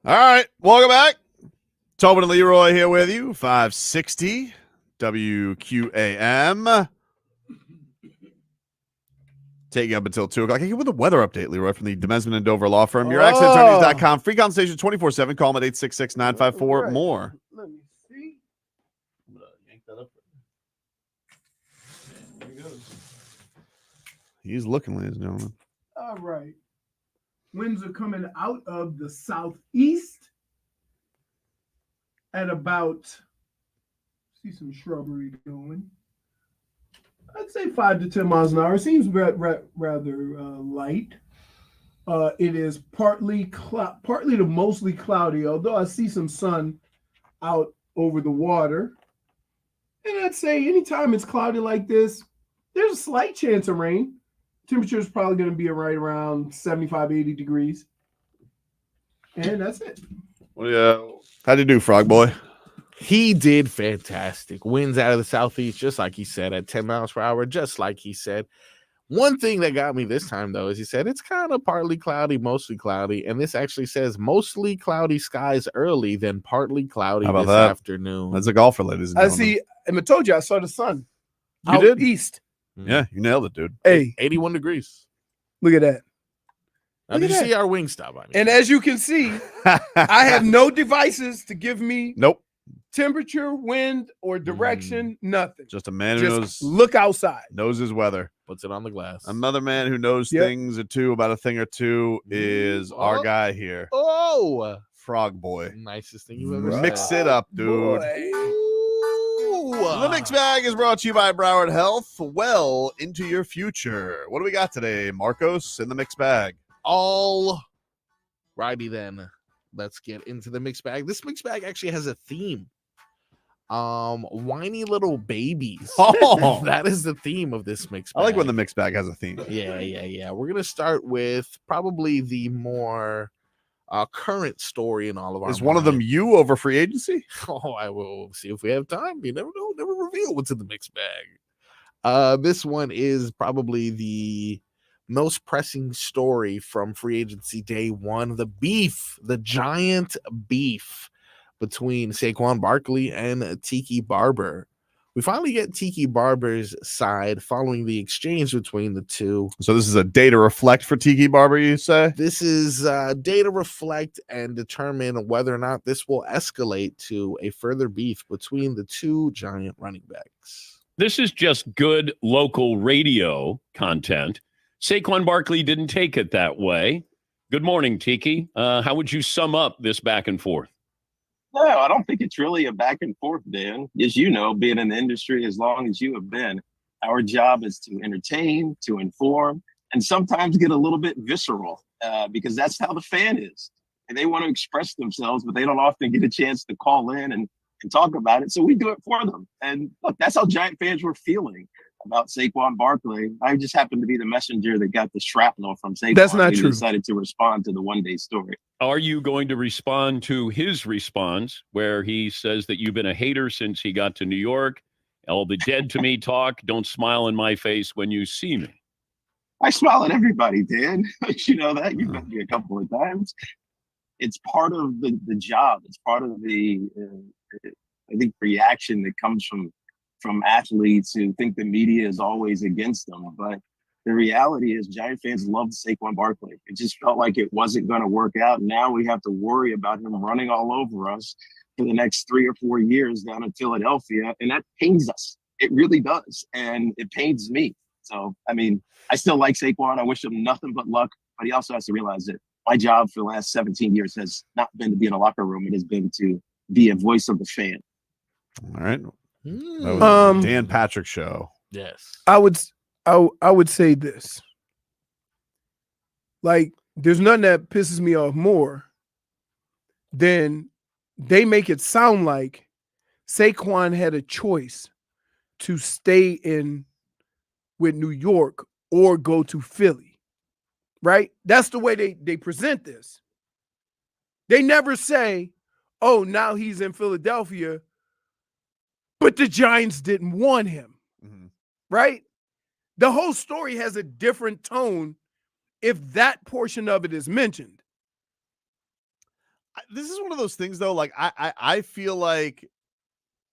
All right, welcome back. Tobin and Leroy here with you, 560 WQAM. Taking up until 2 o'clock. I get with a weather update, Leroy, from the Demesman and Dover Law Firm. Your accentattorneys.com. Free consultation 24/7. Call them at 866-954-MORE. Let me see. I'm going to yank that up. There he goes. He's looking, ladies and gentlemen. All right. Winds are coming out of the southeast at about, see some shrubbery going. I'd say 5 to 10 miles an hour. It seems rather light. It is partly to mostly cloudy, although I see some sun out over the water. And I'd say anytime it's cloudy like this, there's a slight chance of rain. Temperature is probably going to be right around 75, 80 degrees. And that's it. Well, how'd you do, Frog Boy? He did fantastic. Winds out of the southeast, just like he said, at 10 miles per hour, just like he said. One thing that got me this time, though, is he said it's kind of partly cloudy, mostly cloudy. And this actually says mostly cloudy skies early, then partly cloudy this afternoon. That's a golfer, ladies and gentlemen. I see, and I told you I saw the sun. You out did? east. Yeah, you nailed it, dude. Hey, 81 degrees. look at that. Now, did you see our wing stop? And as you can see, I have no devices to give me Nope. temperature, wind, or direction, nothing. Just a man who Just look outside. knows his weather. Puts it on the glass. Another man who knows things or two about a thing or two is our guy here. Oh, Frog Boy. Nicest thing you've ever said. Mix it up, dude. The mixed bag is brought to you by Broward Health. Well into your future. What do we got today, Marcos, in the mixed bag? All righty then. Let's get into the mixed bag. This mixed bag actually has a theme. Whiny little babies. Oh, that is the theme of this mixed bag. I like when the mixed bag has a theme. Yeah. We're gonna start with probably the more current story in all of our. Is one of them you over free agency? Oh, I will see if we have time. You never know. Never reveal what's in the mixed bag. This one is probably the most pressing story from free agency day one. The giant beef between Saquon Barkley and Tiki Barber. We finally get Tiki Barber's side following the exchange between the two. So this is a day to reflect for Tiki Barber, you say? This is day to reflect and determine whether or not this will escalate to a further beef between the two giant running backs. This is just good local radio content. Saquon Barkley didn't take it that way. Good morning, Tiki. How would you sum up this back and forth? No, I don't think it's really a back and forth, Dan. As you know, being in the industry as long as you have been, our job is to entertain, to inform, and sometimes get a little bit visceral because that's how the fan is. And they want to express themselves, but they don't often get a chance to call in and talk about it. So we do it for them. And look, that's how Giant fans were feeling about Saquon Barkley. I just happened to be the messenger that got the shrapnel from Saquon. That's not true. Decided to respond to the one-day story. Are you going to respond to his response where he says that you've been a hater since he got to New York? All the dead to me talk. Don't smile in my face when you see me. I smile at everybody, Dan. You know that. You've met me a couple of times. It's part of the job. It's part of the, I think, reaction that comes from athletes who think the media is always against them. But the reality is Giant fans loved Saquon Barkley. It just felt like it wasn't going to work out. Now we have to worry about him running all over us for the next 3 or 4 years down in Philadelphia. And that pains us. It really does. And it pains me. So, I mean, I still like Saquon. I wish him nothing but luck. But he also has to realize that my job for the last 17 years has not been to be in a locker room. It has been to be a voice of the fan. All right. That was the Dan Patrick Show. Yes. I would say this. Like, there's nothing that pisses me off more than they make it sound like Saquon had a choice to stay in with New York or go to Philly. Right? That's the way they present this. They never say, oh, now he's in Philadelphia, but the Giants didn't want him. Mm-hmm. Right? The whole story has a different tone if that portion of it is mentioned. This is one of those things, though. Like I feel like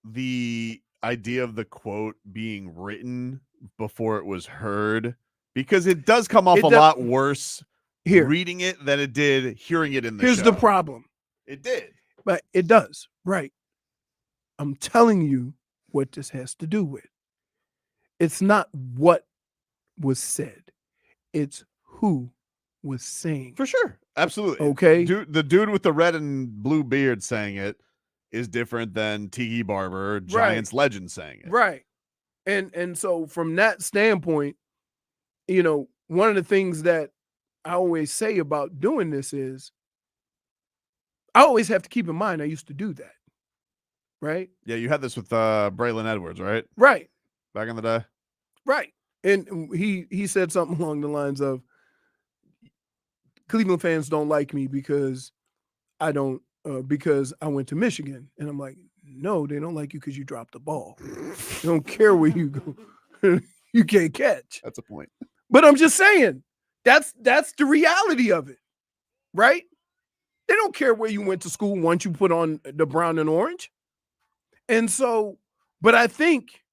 the idea of the quote being written before it was heard, because it does come off a lot worse reading it than it did hearing it in the show. Here's the problem. It did. But it does, right? I'm telling you what this has to do with. It's not what was said. It's who was saying. For sure. Absolutely. Okay. The dude with the red and blue beard saying it is different than Tiki Barber, Giants legend, saying it. Right. And so from that standpoint, one of the things that I always say about doing this is I always have to keep in mind I used to do that. Right? Yeah, you had this with Braylon Edwards, right? Right. Back in the day. Right. And he said something along the lines of Cleveland fans don't like me because I went to Michigan. And I'm like, no, they don't like you because you dropped the ball. They don't care where you go. You can't catch. That's a point. But I'm just saying, that's the reality of it. Right? They don't care where you went to school once you put on the brown and orange. And so, but I think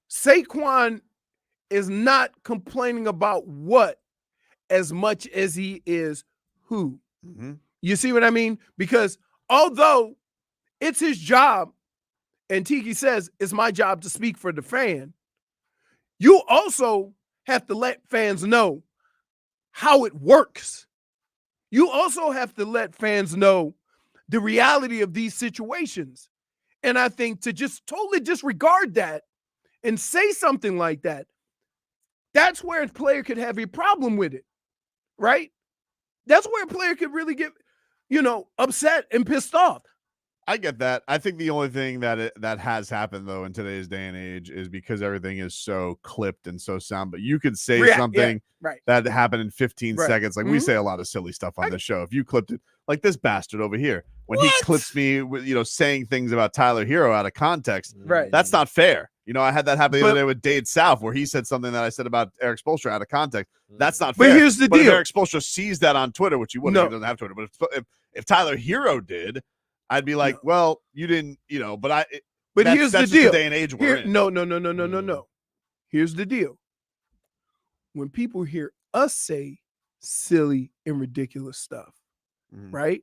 Saquon is not complaining about what as much as he is who. Mm-hmm. You see what I mean? Because although it's his job, and Tiki says it's my job to speak for the fan, you also have to let fans know how it works. You also have to let fans know the reality of these situations. And I think to just totally disregard that and say something like that, that's where a player could have a problem with it, right? That's where a player could really get, upset and pissed off. I get that. I think the only thing that has happened, though, in today's day and age is because everything is so clipped and so sound. But you could say something that happened in 15 seconds. Like we say a lot of silly stuff on this show. If you clipped it, like this bastard over here, when he clips me with, saying things about Tyler Herro out of context, that's not fair. I had that happen the other day with Dade South, where he said something that I said about Eric Spoelstra out of context. That's not fair. But here's the deal. If Eric Spoelstra sees that on Twitter, which he wouldn't, he doesn't have Twitter. But if Tyler Herro did, I'd be like, well, you didn't, but here's the deal. The day and age we're in. No. Here's the deal. When people hear us say silly and ridiculous stuff, right?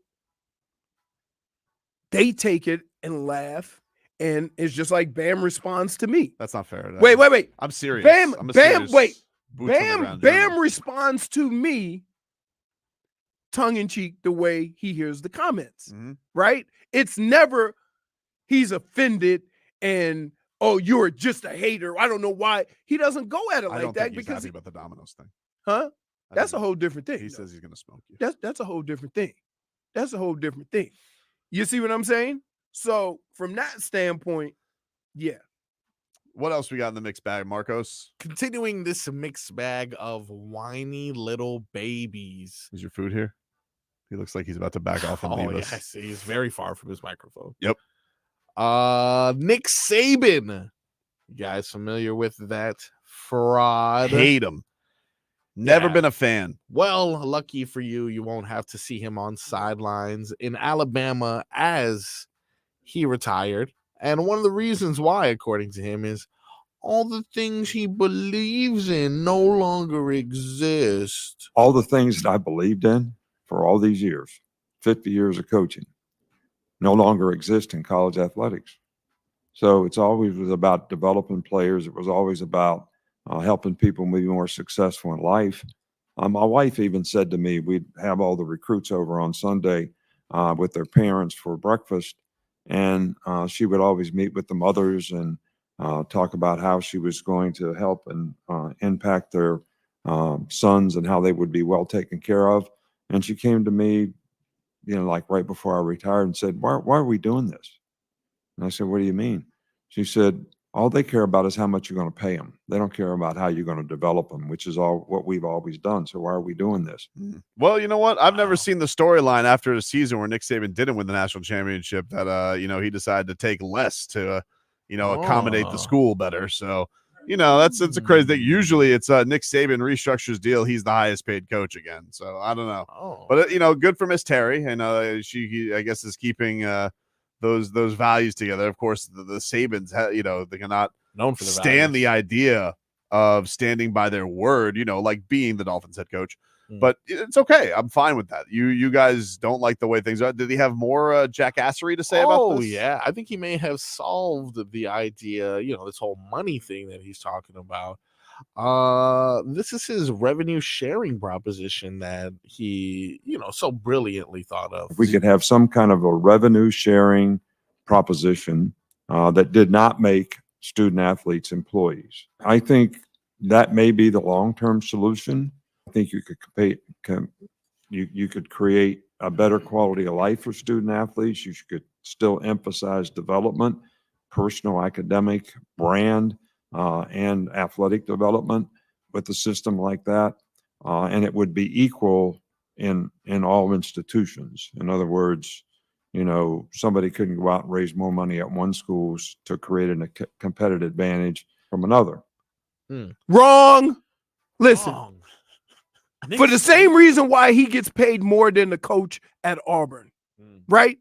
They take it and laugh, and it's just like Bam responds to me. That's not fair. Wait. I'm serious. Bam responds to me tongue-in-cheek the way he hears the comments, right? It's never he's offended and, oh, you're just a hater. I don't know why. He doesn't go at it like that because because he's happy about the Domino's thing. Huh? That's a whole different thing. He says he's going to smoke you. That's a whole different thing. That's a whole different thing. You see what I'm saying? So from that standpoint, yeah. What else we got in the mixed bag, Marcos? Continuing this mixed bag of whiny little babies. Is your food here? He looks like he's about to back off and leave us. Yes, he's very far from his microphone. Yep. Nick Saban. You guys familiar with that fraud? Hate him. Never been a fan. Well, lucky for you, you won't have to see him on sidelines in Alabama as he retired. And one of the reasons why, according to him, is all the things he believes in no longer exist. All the things that I believed in for all these years, 50 years of coaching, no longer exist in college athletics. So it's always was about developing players. It was always about helping people be more successful in life. My wife even said to me, we'd have all the recruits over on Sunday with their parents for breakfast. And she would always meet with the mothers and talk about how she was going to help and impact their sons and how they would be well taken care of. And she came to me, like right before I retired and said, why are we doing this? And I said, what do you mean? She said, all they care about is how much you're going to pay them. They don't care about how you're going to develop them, which is all what we've always done. So why are we doing this? Well, you know what? I've never seen the storyline after the season where Nick Saban didn't win the national championship that, he decided to take less to, accommodate the school better. So you know, that's a crazy thing. Usually it's Nick Saban restructures deal. He's the highest paid coach again. So I don't know. Oh. But, you know, good for Miss Terry. And she, I guess, is keeping those values together. Of course, the Sabans, you know, they cannot known for the stand the idea of standing by their word, you know, like being the Dolphins head coach. But it's okay. I'm fine with that. You guys don't like the way things are. Did he have more jackassery to say about this? Oh, yeah. I think he may have solved the idea, you know, this whole money thing that he's talking about. This is his revenue sharing proposition that he, you know, so brilliantly thought of. If we could have some kind of a revenue sharing proposition that did not make student athletes employees, I think that may be the long-term solution. I think you could create a better quality of life for student athletes. You could still emphasize development, personal, academic, brand, and athletic development with a system like that. And it would be equal in all institutions. In other words, you know, somebody couldn't go out and raise more money at one school to create a competitive advantage from another. Wrong. Listen. Wrong. For the same reason why he gets paid more than the coach at Auburn, right?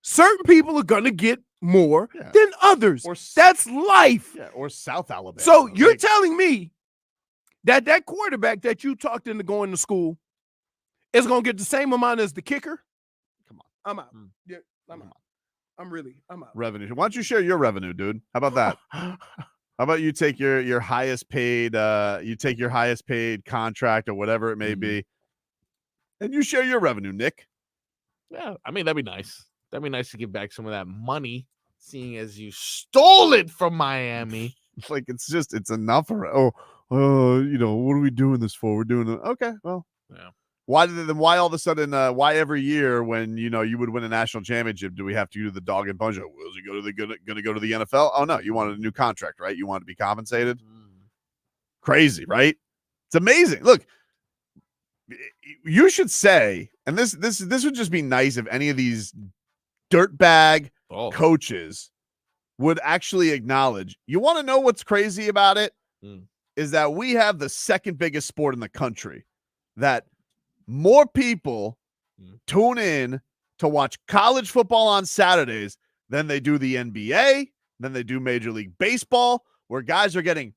Certain people are going to get more than others. That's life. Yeah, or South Alabama. So you're telling me that quarterback that you talked into going to school is going to get the same amount as the kicker? Come on. I'm out. Yeah, I'm out. I'm out. Revenue. Why don't you share your revenue, dude? How about that? How about you take your highest paid contract or whatever it may be, and you share your revenue, Nick? Yeah, I mean, that'd be nice. That'd be nice to give back some of that money, seeing as you stole it from Miami. Like it's enough. You know, what are we doing this for? We're doing it. Okay, well, yeah. Why all of a sudden? Why every year when you know you would win a national championship, do we have to do the dog and punch? Was he going to go to the NFL? Oh no, you wanted a new contract, right? You wanted to be compensated. Crazy, right? It's amazing. Look, you should say, and this would just be nice if any of these dirtbag coaches would actually acknowledge. You want to know what's crazy about it? Is that we have the second biggest sport in the country that more people tune in to watch college football on Saturdays than they do the NBA, than they do Major League Baseball, where guys are getting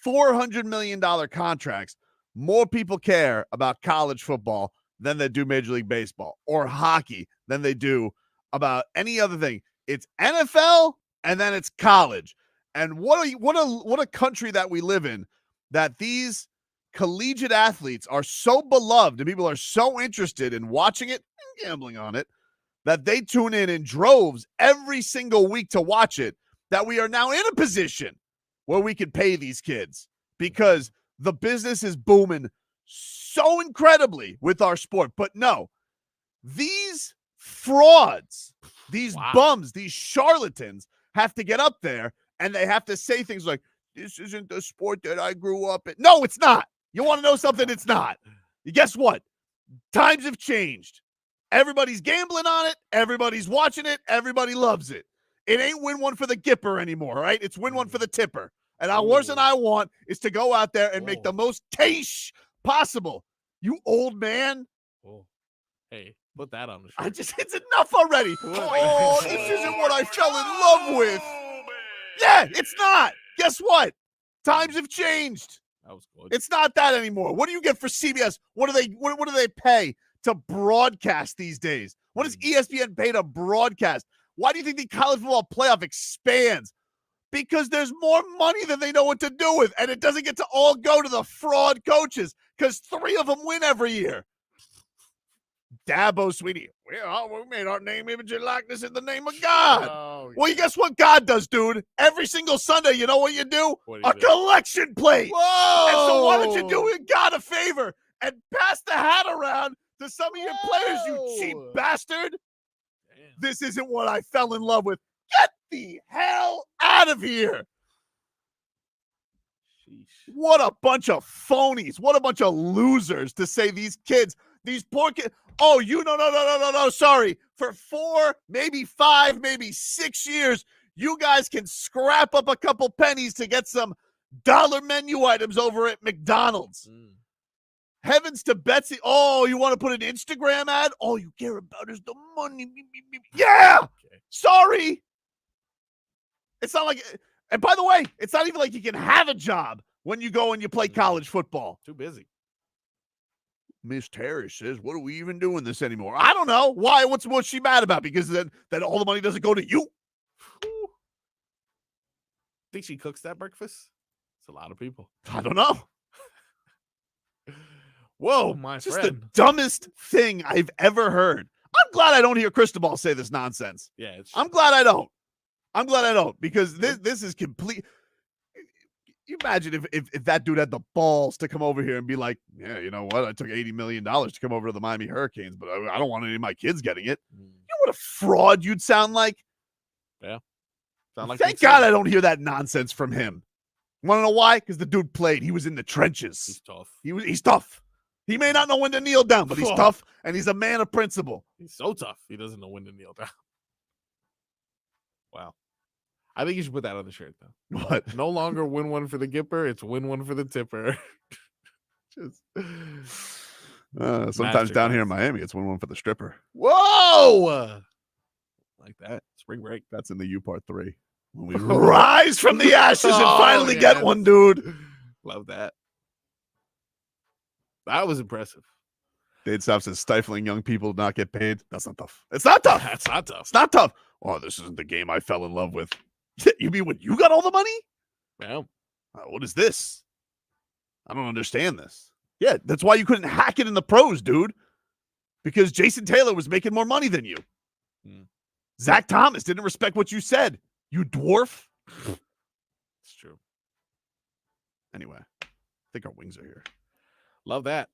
$400 million contracts. More people care about college football than they do Major League Baseball or hockey than they do about any other thing. It's NFL and then it's college. And what a country that we live in, that these collegiate athletes are so beloved and people are so interested in watching it and gambling on it that they tune in droves every single week to watch it, that we are now in a position where we can pay these kids because the business is booming so incredibly with our sport. But no, these frauds, these bums, these charlatans have to get up there and they have to say things like, this isn't the sport that I grew up in. No, it's not. You want to know something? It's not. Guess what? Times have changed. Everybody's gambling on it. Everybody's watching it. Everybody loves it. It ain't win one for the Gipper anymore, right? It's win one for the Tipper. And the worst thing I want is to go out there and make the most cash possible. You old man. Hey, put that on the show. It's enough already. Oh, this isn't what I fell in love with. Yeah, it's not. Guess what? Times have changed. That was good. It's not that anymore. What do you get for CBS? What do they pay to broadcast these days? What does ESPN pay to broadcast? Why do you think the college football playoff expands? Because there's more money than they know what to do with, and it doesn't get to all go to the fraud coaches because 3 of them win every year. Dabo Sweetie, we made our name, image, and likeness in the name of God. Oh, well, you guess what God does, dude? Every single Sunday, you know what you do? Collection plate. Whoa! And so why don't you do God a favor and pass the hat around to some of your players, you cheap bastard? Damn. This isn't what I fell in love with. Get the hell out of here. Sheesh. What a bunch of phonies. What a bunch of losers to say these kids, these poor kids. Oh, no. Sorry. For 4, maybe 5, maybe 6 years, you guys can scrap up a couple pennies to get some dollar menu items over at McDonald's. Heavens to Betsy. Oh, you want to put an Instagram ad? All you care about is the money. Yeah. Okay. Sorry. It's not like, and by the way, it's not even like you can have a job when you go and you play college football. Too busy. Miss Terry says, what are we even doing this anymore? I don't know. Why? What's she mad about? Because then all the money doesn't go to you? Think she cooks that breakfast? It's a lot of people. I don't know. Whoa, my Just friend. the dumbest thing I've ever heard. I'm glad I don't hear Cristobal say this nonsense. Yeah, I'm glad I don't. Because this is complete. You imagine if that dude had the balls to come over here and be like, yeah, you know what? I took $80 million to come over to the Miami Hurricanes, but I don't want any of my kids getting it. You know what a fraud you'd sound like? Yeah. Sound like Thank God I don't hear that nonsense from him. Want to know why? Because the dude played. He was in the trenches. He's tough. He's tough. He may not know when to kneel down, but he's tough, and he's a man of principle. He's so tough. He doesn't know when to kneel down. Wow. I think you should put that on the shirt, though. What? No longer win one for the Gipper. It's win one for the Tipper. Sometimes down here in Miami, it's 1-1 for the stripper. Whoa! Like that. Spring break. That's in the U part 3. When we rise from the ashes and finally yes. get one, dude. Love that. That was impressive. Dade South says stifling young people to not get paid. That's not tough. It's not tough. That's not tough. It's not tough. Oh, this isn't the game I fell in love with. You mean when you got all the money? Yeah. What is this? I don't understand this. Yeah, that's why you couldn't hack it in the pros, dude. Because Jason Taylor was making more money than you. Zach Thomas didn't respect what you said. You dwarf. It's true. Anyway, I think our wings are here. Love that.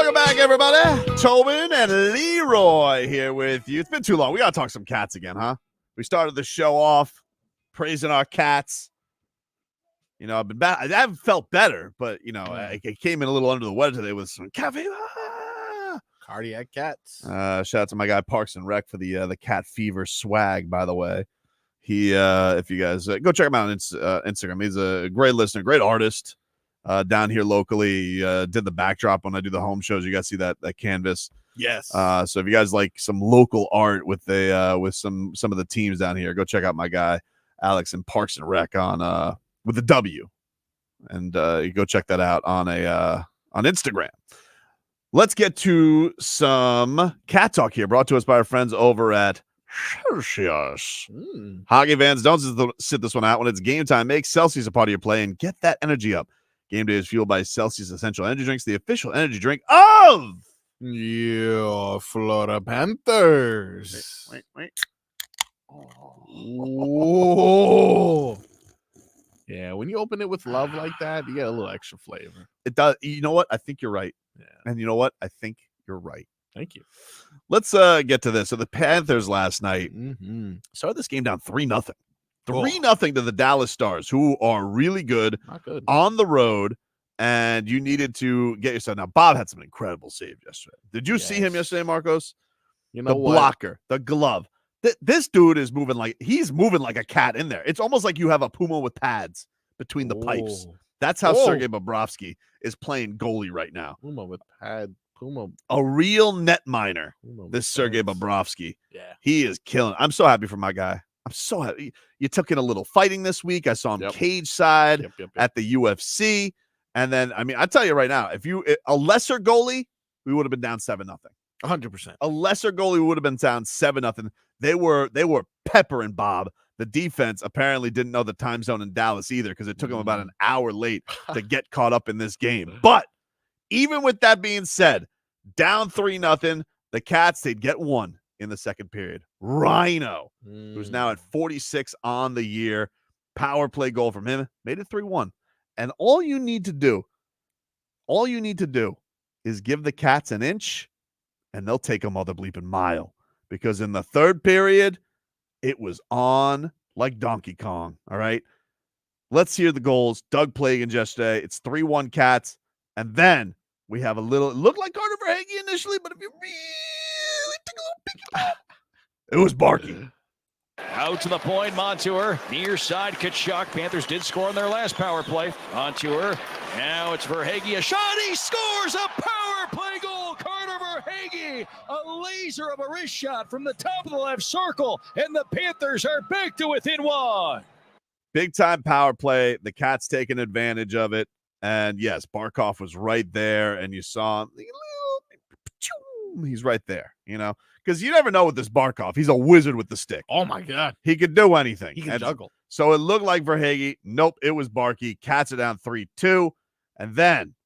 Welcome back, everybody. Tobin and Leroy here with you. It's been too long. We got to talk some cats again, huh? We started the show off praising our cats. You know, I've been bad. I haven't felt better, but, you know, I came in a little under the weather today with some cafe. Cardiac cats. Shout out to my guy Parks and Rec for the Cat Fever swag, by the way. He, if you guys go check him out on Instagram. He's a great listener, great artist down here locally. He, did the backdrop when I do the home shows. You guys see that canvas. Yes. So if you guys like some local art with some of the teams down here, go check out my guy Alex and Parks and Rec on with the W, and you go check that out on Instagram. Let's get to some cat talk here, brought to us by our friends over at Celsius. Hockey fans, don't sit this one out. When it's game time, make Celsius a part of your play and get that energy up. Game day is fueled by Celsius Essential Energy Drinks, the official energy drink of your Florida Panthers. Wait. Oh. Yeah, when you open it with love like that, you get a little extra flavor. It does. You know what? I think you're right. Yeah. And you know what? I think you're right. Thank you. Let's get to this. So the Panthers last night started this game down 3-0. 3-0 to the Dallas Stars, who are really good, Not good. on the road, and you needed to get yourself. Now, Bob had some incredible saves yesterday. Did you see him yesterday, Marcos? You know the what? blocker, the glove. This dude is moving like a cat in there. It's almost like you have a Puma with pads between the pipes. That's how Sergei Bobrovsky is playing goalie right now. Puma with pad. Puma. A real net miner, this Sergei Bobrovsky. Yeah. He is killing. I'm so happy for my guy. I'm so happy. You took in a little fighting this week. I saw him cage side at the UFC. And then, I mean, I tell you right now, if a lesser goalie, we would have been down 7-0. 100%. A lesser goalie would have been down 7-0. They were peppering Bob. The defense apparently didn't know the time zone in Dallas either, because it took them about an hour late to get caught up in this game. But even with that being said, down 3-0, the Cats, they'd get one in the second period. Rhino, who's now at 46 on the year, power play goal from him, made it 3-1. And all you need to do is give the Cats an inch, and they'll take a mother bleeping mile. Because in the third period, it was on like Donkey Kong, all right? Let's hear the goals. Doug Plagan yesterday. It's 3-1 Cats. And then we have it looked like Carter Verhaeghe initially, but if you really take a little peek at it was Barkley. Out to the point, Montour, near side, Tkachuk. Panthers did score on their last power play. Montour, now it's Verhaeghe, a shot, he scores a power play goal. Carter Verhaeghe, a laser of a wrist shot from the top of the left circle, and the Panthers are back to within one. Big time power play. The Cats taking advantage of it. And yes, Barkov was right there, and you saw him. He's right there, because you never know with this Barkov. He's a wizard with the stick. Oh, my God. He could do anything. He can juggle. So it looked like Verhaeghe. Nope, it was Barkey. Cats are down 3-2. And then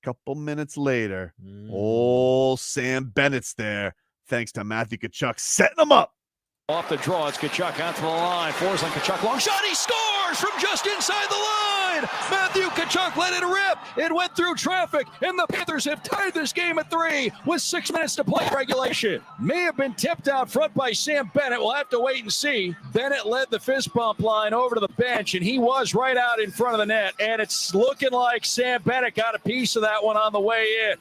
a couple minutes later, old Sam Bennett's there, thanks to Matthew Tkachuk setting him up. Off the draw, it's Tkachuk onto the line. Forsling, Tkachuk, long shot, he scores from just inside the line. Matthew Tkachuk let it rip. It went through traffic, and the Panthers have tied this game at 3 with 6 minutes to play regulation. May have been tipped out front by Sam Bennett. We'll have to wait and see. Bennett led the fist bump line over to the bench, and he was right out in front of the net. And it's looking like Sam Bennett got a piece of that one on the way in.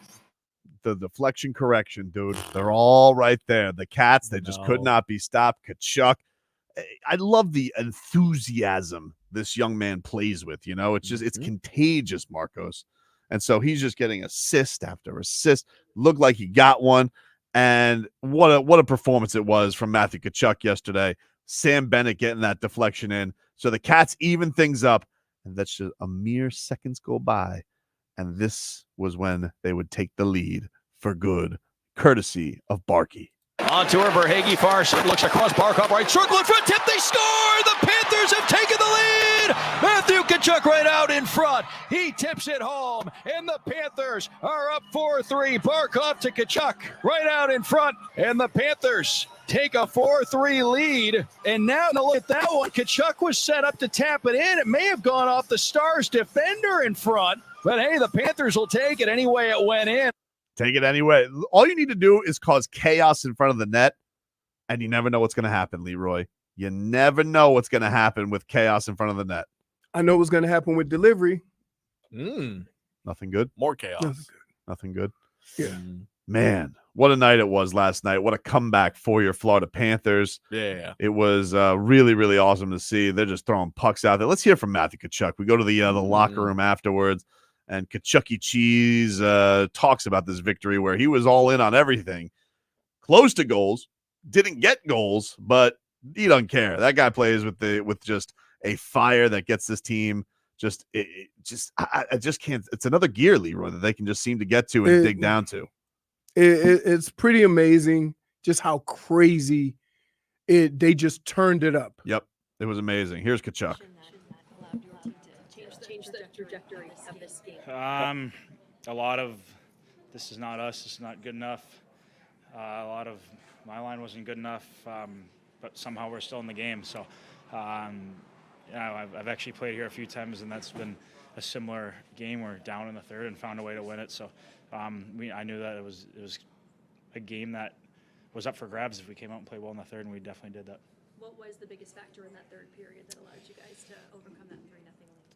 The deflection correction, dude. They're all right there. The Cats, they just could not be stopped. Tkachuk. I love the enthusiasm this young man plays with. It's just it's contagious, Marcos. And so he's just getting assist after assist. Looked like he got one. And what a performance it was from Matthew Tkachuk yesterday. Sam Bennett getting that deflection in. So the Cats even things up. And that's just a mere seconds go by. And this was when they would take the lead for good, courtesy of Barkey. On tour, Verhaeghe far side, looks across Barkov, right circle in front, tip, they score! The Panthers have taken the lead! Matthew Tkachuk right out in front. He tips it home, and the Panthers are up 4-3. Barkov to Tkachuk right out in front, and the Panthers take a 4-3 lead. And now look at that one. Tkachuk was set up to tap it in. It may have gone off the Stars defender in front. But, hey, the Panthers will take it anyway it went in. Take it anyway. All you need to do is cause chaos in front of the net, and you never know what's going to happen, Leroy. You never know what's going to happen with chaos in front of the net. I know what's going to happen with delivery. Nothing good. More chaos. Nothing good. Yeah. Man, what a night it was last night. What a comeback for your Florida Panthers. Yeah. It was really, really awesome to see. They're just throwing pucks out there. Let's hear from Matthew Tkachuk. We go to the locker room afterwards, and Tkachuk Cheese talks about this victory where he was all in on everything. Close to goals, didn't get goals, but he doesn't care. That guy plays with just a fire that gets this team I just can't. It's another gear, Leroy, that they can just seem to get to and dig down to. It's pretty amazing just how crazy they just turned it up. Yep, it was amazing. Here's Tkachuk. Change the trajectory of this game. A lot of this is not us. This is not good enough. A lot of my line wasn't good enough, but somehow we're still in the game. So, I've actually played here a few times, and that's been a similar game. We're down in the third and found a way to win it. So, I knew that it was a game that was up for grabs if we came out and played well in the third, and we definitely did that. What was the biggest factor in that third period that allowed you guys to overcome that 3-0 lead?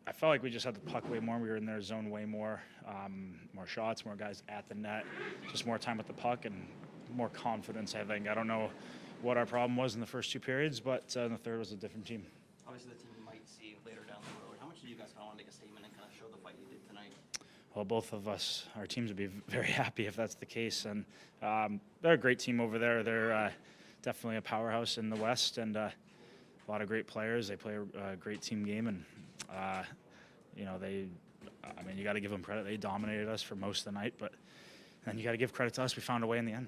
I felt like we just had the puck way more. We were in their zone way more. More shots, more guys at the net, just more time with the puck and more confidence, I think. I don't know what our problem was in the first two periods, but in the third was a different team. Obviously, the team you might see later down the road. How much do you guys kind of want to make a statement and kind of show the fight you did tonight? Well, both of us, our teams would be very happy if that's the case. And they're a great team over there. They're definitely a powerhouse in the West, and a lot of great players. They play a great team game, and you got to give them credit. They dominated us for most of the night, but then you got to give credit to us. We found a way in the end.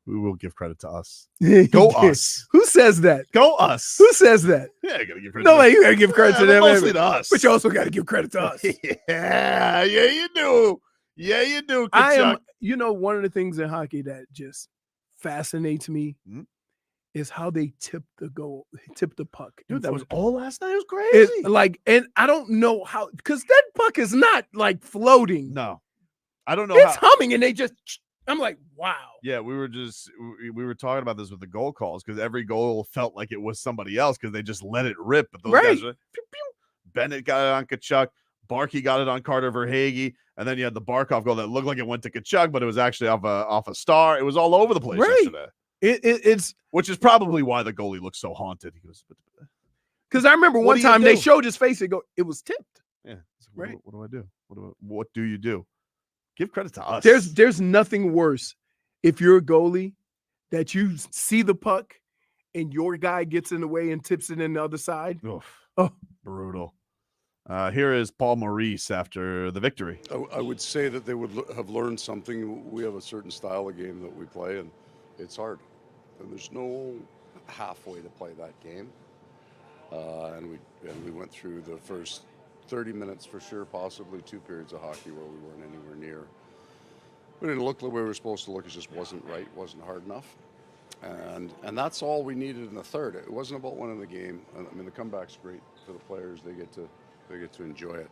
We will give credit to us. Go us. Who says that? Go us. Who says that? Yeah, you gotta give credit. No, you got to give credit to them. Mostly to us. But you also got to give credit to us. Yeah, you do. Yeah, you do. Tkachuk. One of the things in hockey that just fascinates me is how they tip the puck. Dude, that was all last night. It was crazy. And I don't know how, because that puck is not like floating. No, I don't know. It's humming, and they just. I'm like, wow. Yeah, we were talking about this with the goal calls because every goal felt like it was somebody else because they just let it rip. But those guys were, pew, pew. Bennett got it on Tkachuk, Barkey got it on Carter Verhaeghe, and then you had the Barkov goal that looked like it went to Tkachuk, but it was actually off a star. It was all over the place yesterday. It's which is probably why the goalie looks so haunted. He goes, because I remember one time they showed his face and go, it was tipped. Yeah, right. What do I do? What do you do? Give credit to us. There's nothing worse if you're a goalie that you see the puck and your guy gets in the way and tips it in the other side. Oof. Oh, brutal. Here is Paul Maurice after the victory. I would say that they would have learned something. We have a certain style of game that we play, and it's hard. And there's no halfway to play that game. And we went through the first 30 minutes for sure, possibly 2 periods of hockey where we weren't anywhere near. We didn't look the way we were supposed to look. It just wasn't right, wasn't hard enough. And that's all we needed in the third. It wasn't about winning the game. I mean, the comeback's great for the players. They get to enjoy it.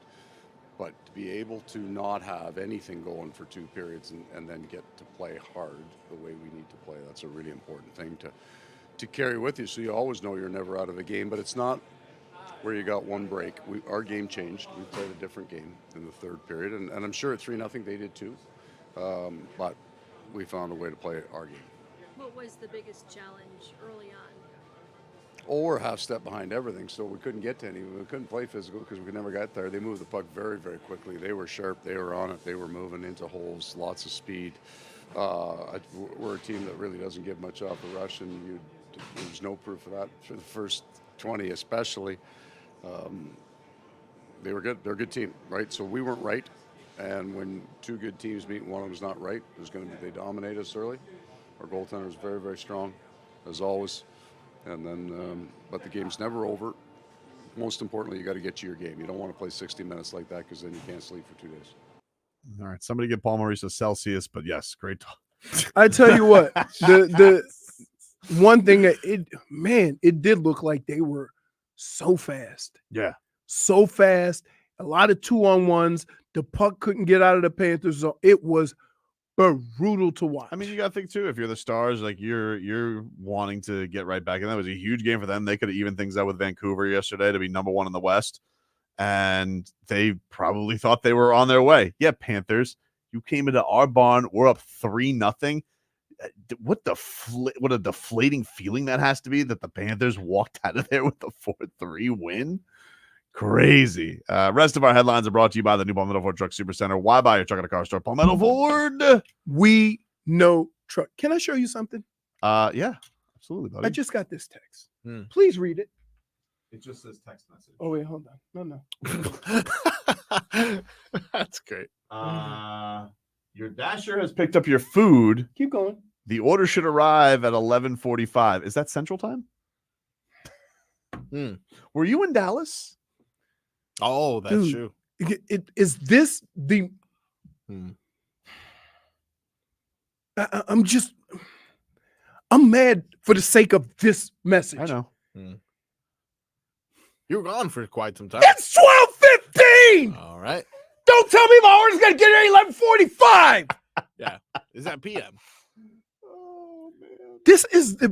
But to be able to not have anything going for 2 periods and then get to play hard the way we need to play, that's a really important thing to carry with you. So you always know you're never out of the game, but it's not where you got one break. Our game changed. We played a different game in the third period, and I'm sure at 3-0 they did too. But we found a way to play our game. What was the biggest challenge early on? We're half step behind everything, so we couldn't get to any. We couldn't play physical because we never got there. They moved the puck very, very quickly. They were sharp. They were on it. They were moving into holes, lots of speed. We're a team that really doesn't give much off the rush, and there's no proof of that for the first 20 especially. They were good. They're a good team, right? So we weren't right, and when 2 good teams meet and one of them's not right, they dominate us early. Our goaltender is very, very strong, as always. And then, but the game's never over. Most importantly, you got to get to your game. You don't want to play 60 minutes like that because then you can't sleep for 2 days. All right, somebody give Paul Maurice a Celsius, but yes, great talk. I tell you what, the one thing that it did look like they were so fast. Yeah. So fast. A lot of 2-on-1s. The puck couldn't get out of the Panthers zone. It was brutal to watch. I mean, you got to think too. If you're the Stars, like you're wanting to get right back in. That was a huge game for them. They could have evened things out with Vancouver yesterday to be number 1 in the West, and they probably thought they were on their way. Yeah, Panthers, you came into our barn. We're up 3-0. What a deflating feeling that has to be that the Panthers walked out of there with a 4-3 win. Crazy. Rest of our headlines are brought to you by the new Palmetto Ford Truck Supercenter. Why buy your truck at a car store? Palmetto Ford. We know truck. Can I show you something? Yeah, absolutely, buddy. I just got this text. Please read it. It just says text message. Oh, wait, hold on. No. That's great. Your dasher has picked up your food. Keep going. The order should arrive at 11:45. Is that Central Time? Were you in Dallas? Oh, that's Dude, true. Is this the? I'm mad for the sake of this message. I know. You were gone for quite some time. It's 12:15. All right. Don't tell me my order's gonna get here at 11:45. Yeah. Is that PM? Oh man. This is the.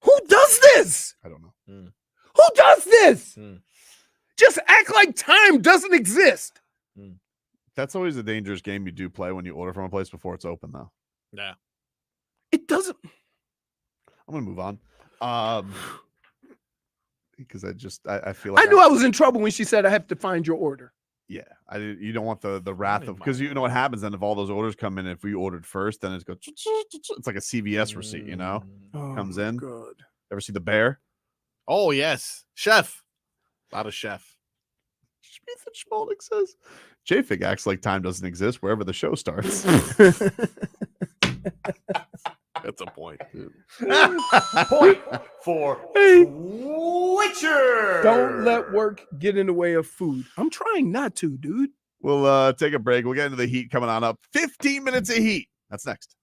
Who does this? I don't know. Who does this? Just act like time doesn't exist. That's always a dangerous game you do play when you order from a place before it's open, though. Yeah. It doesn't. I'm gonna move on. Because I feel like I knew I was in trouble when she said I have to find your order. Yeah, you don't want the wrath of, because you know what happens then if all those orders come in. If we ordered first, then it's it's like a CVS receipt, comes in. God. Ever see The Bear? Oh yes, Chef. A lot of Chef. Ethan Schmaldick says JFig acts like time doesn't exist wherever the show starts. That's a point. Point for Witcher. Don't let work get in the way of food. I'm trying not to, dude. We'll take a break. We'll get into the heat coming on up. 15 minutes of heat. That's next.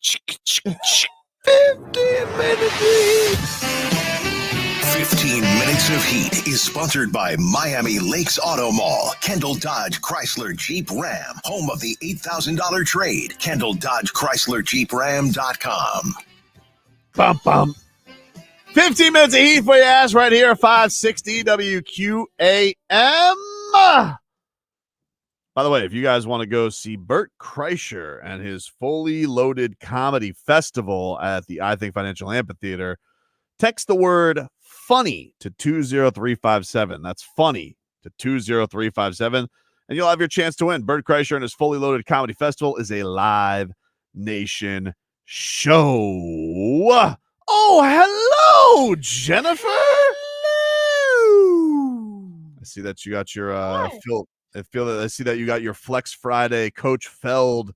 15 Minutes of Heat is sponsored by Miami Lakes Auto Mall, Kendall Dodge Chrysler Jeep Ram, home of the $8,000 trade, KendallDodgeChryslerJeepRam.com. Bum, bum. 15 minutes of Heat for your ass right here, 560 WQAM. By the way, if you guys want to go see Bert Kreischer and his fully loaded comedy festival at the I Think Financial Amphitheater, text the word funny to 20357. That's funny to 20357, and you'll have your chance to win. Bert Kreischer and his fully loaded comedy festival is a Live Nation show. Oh, hello, Jennifer. Hello. I see that you got your I see that you got your Flex Friday Coach Feld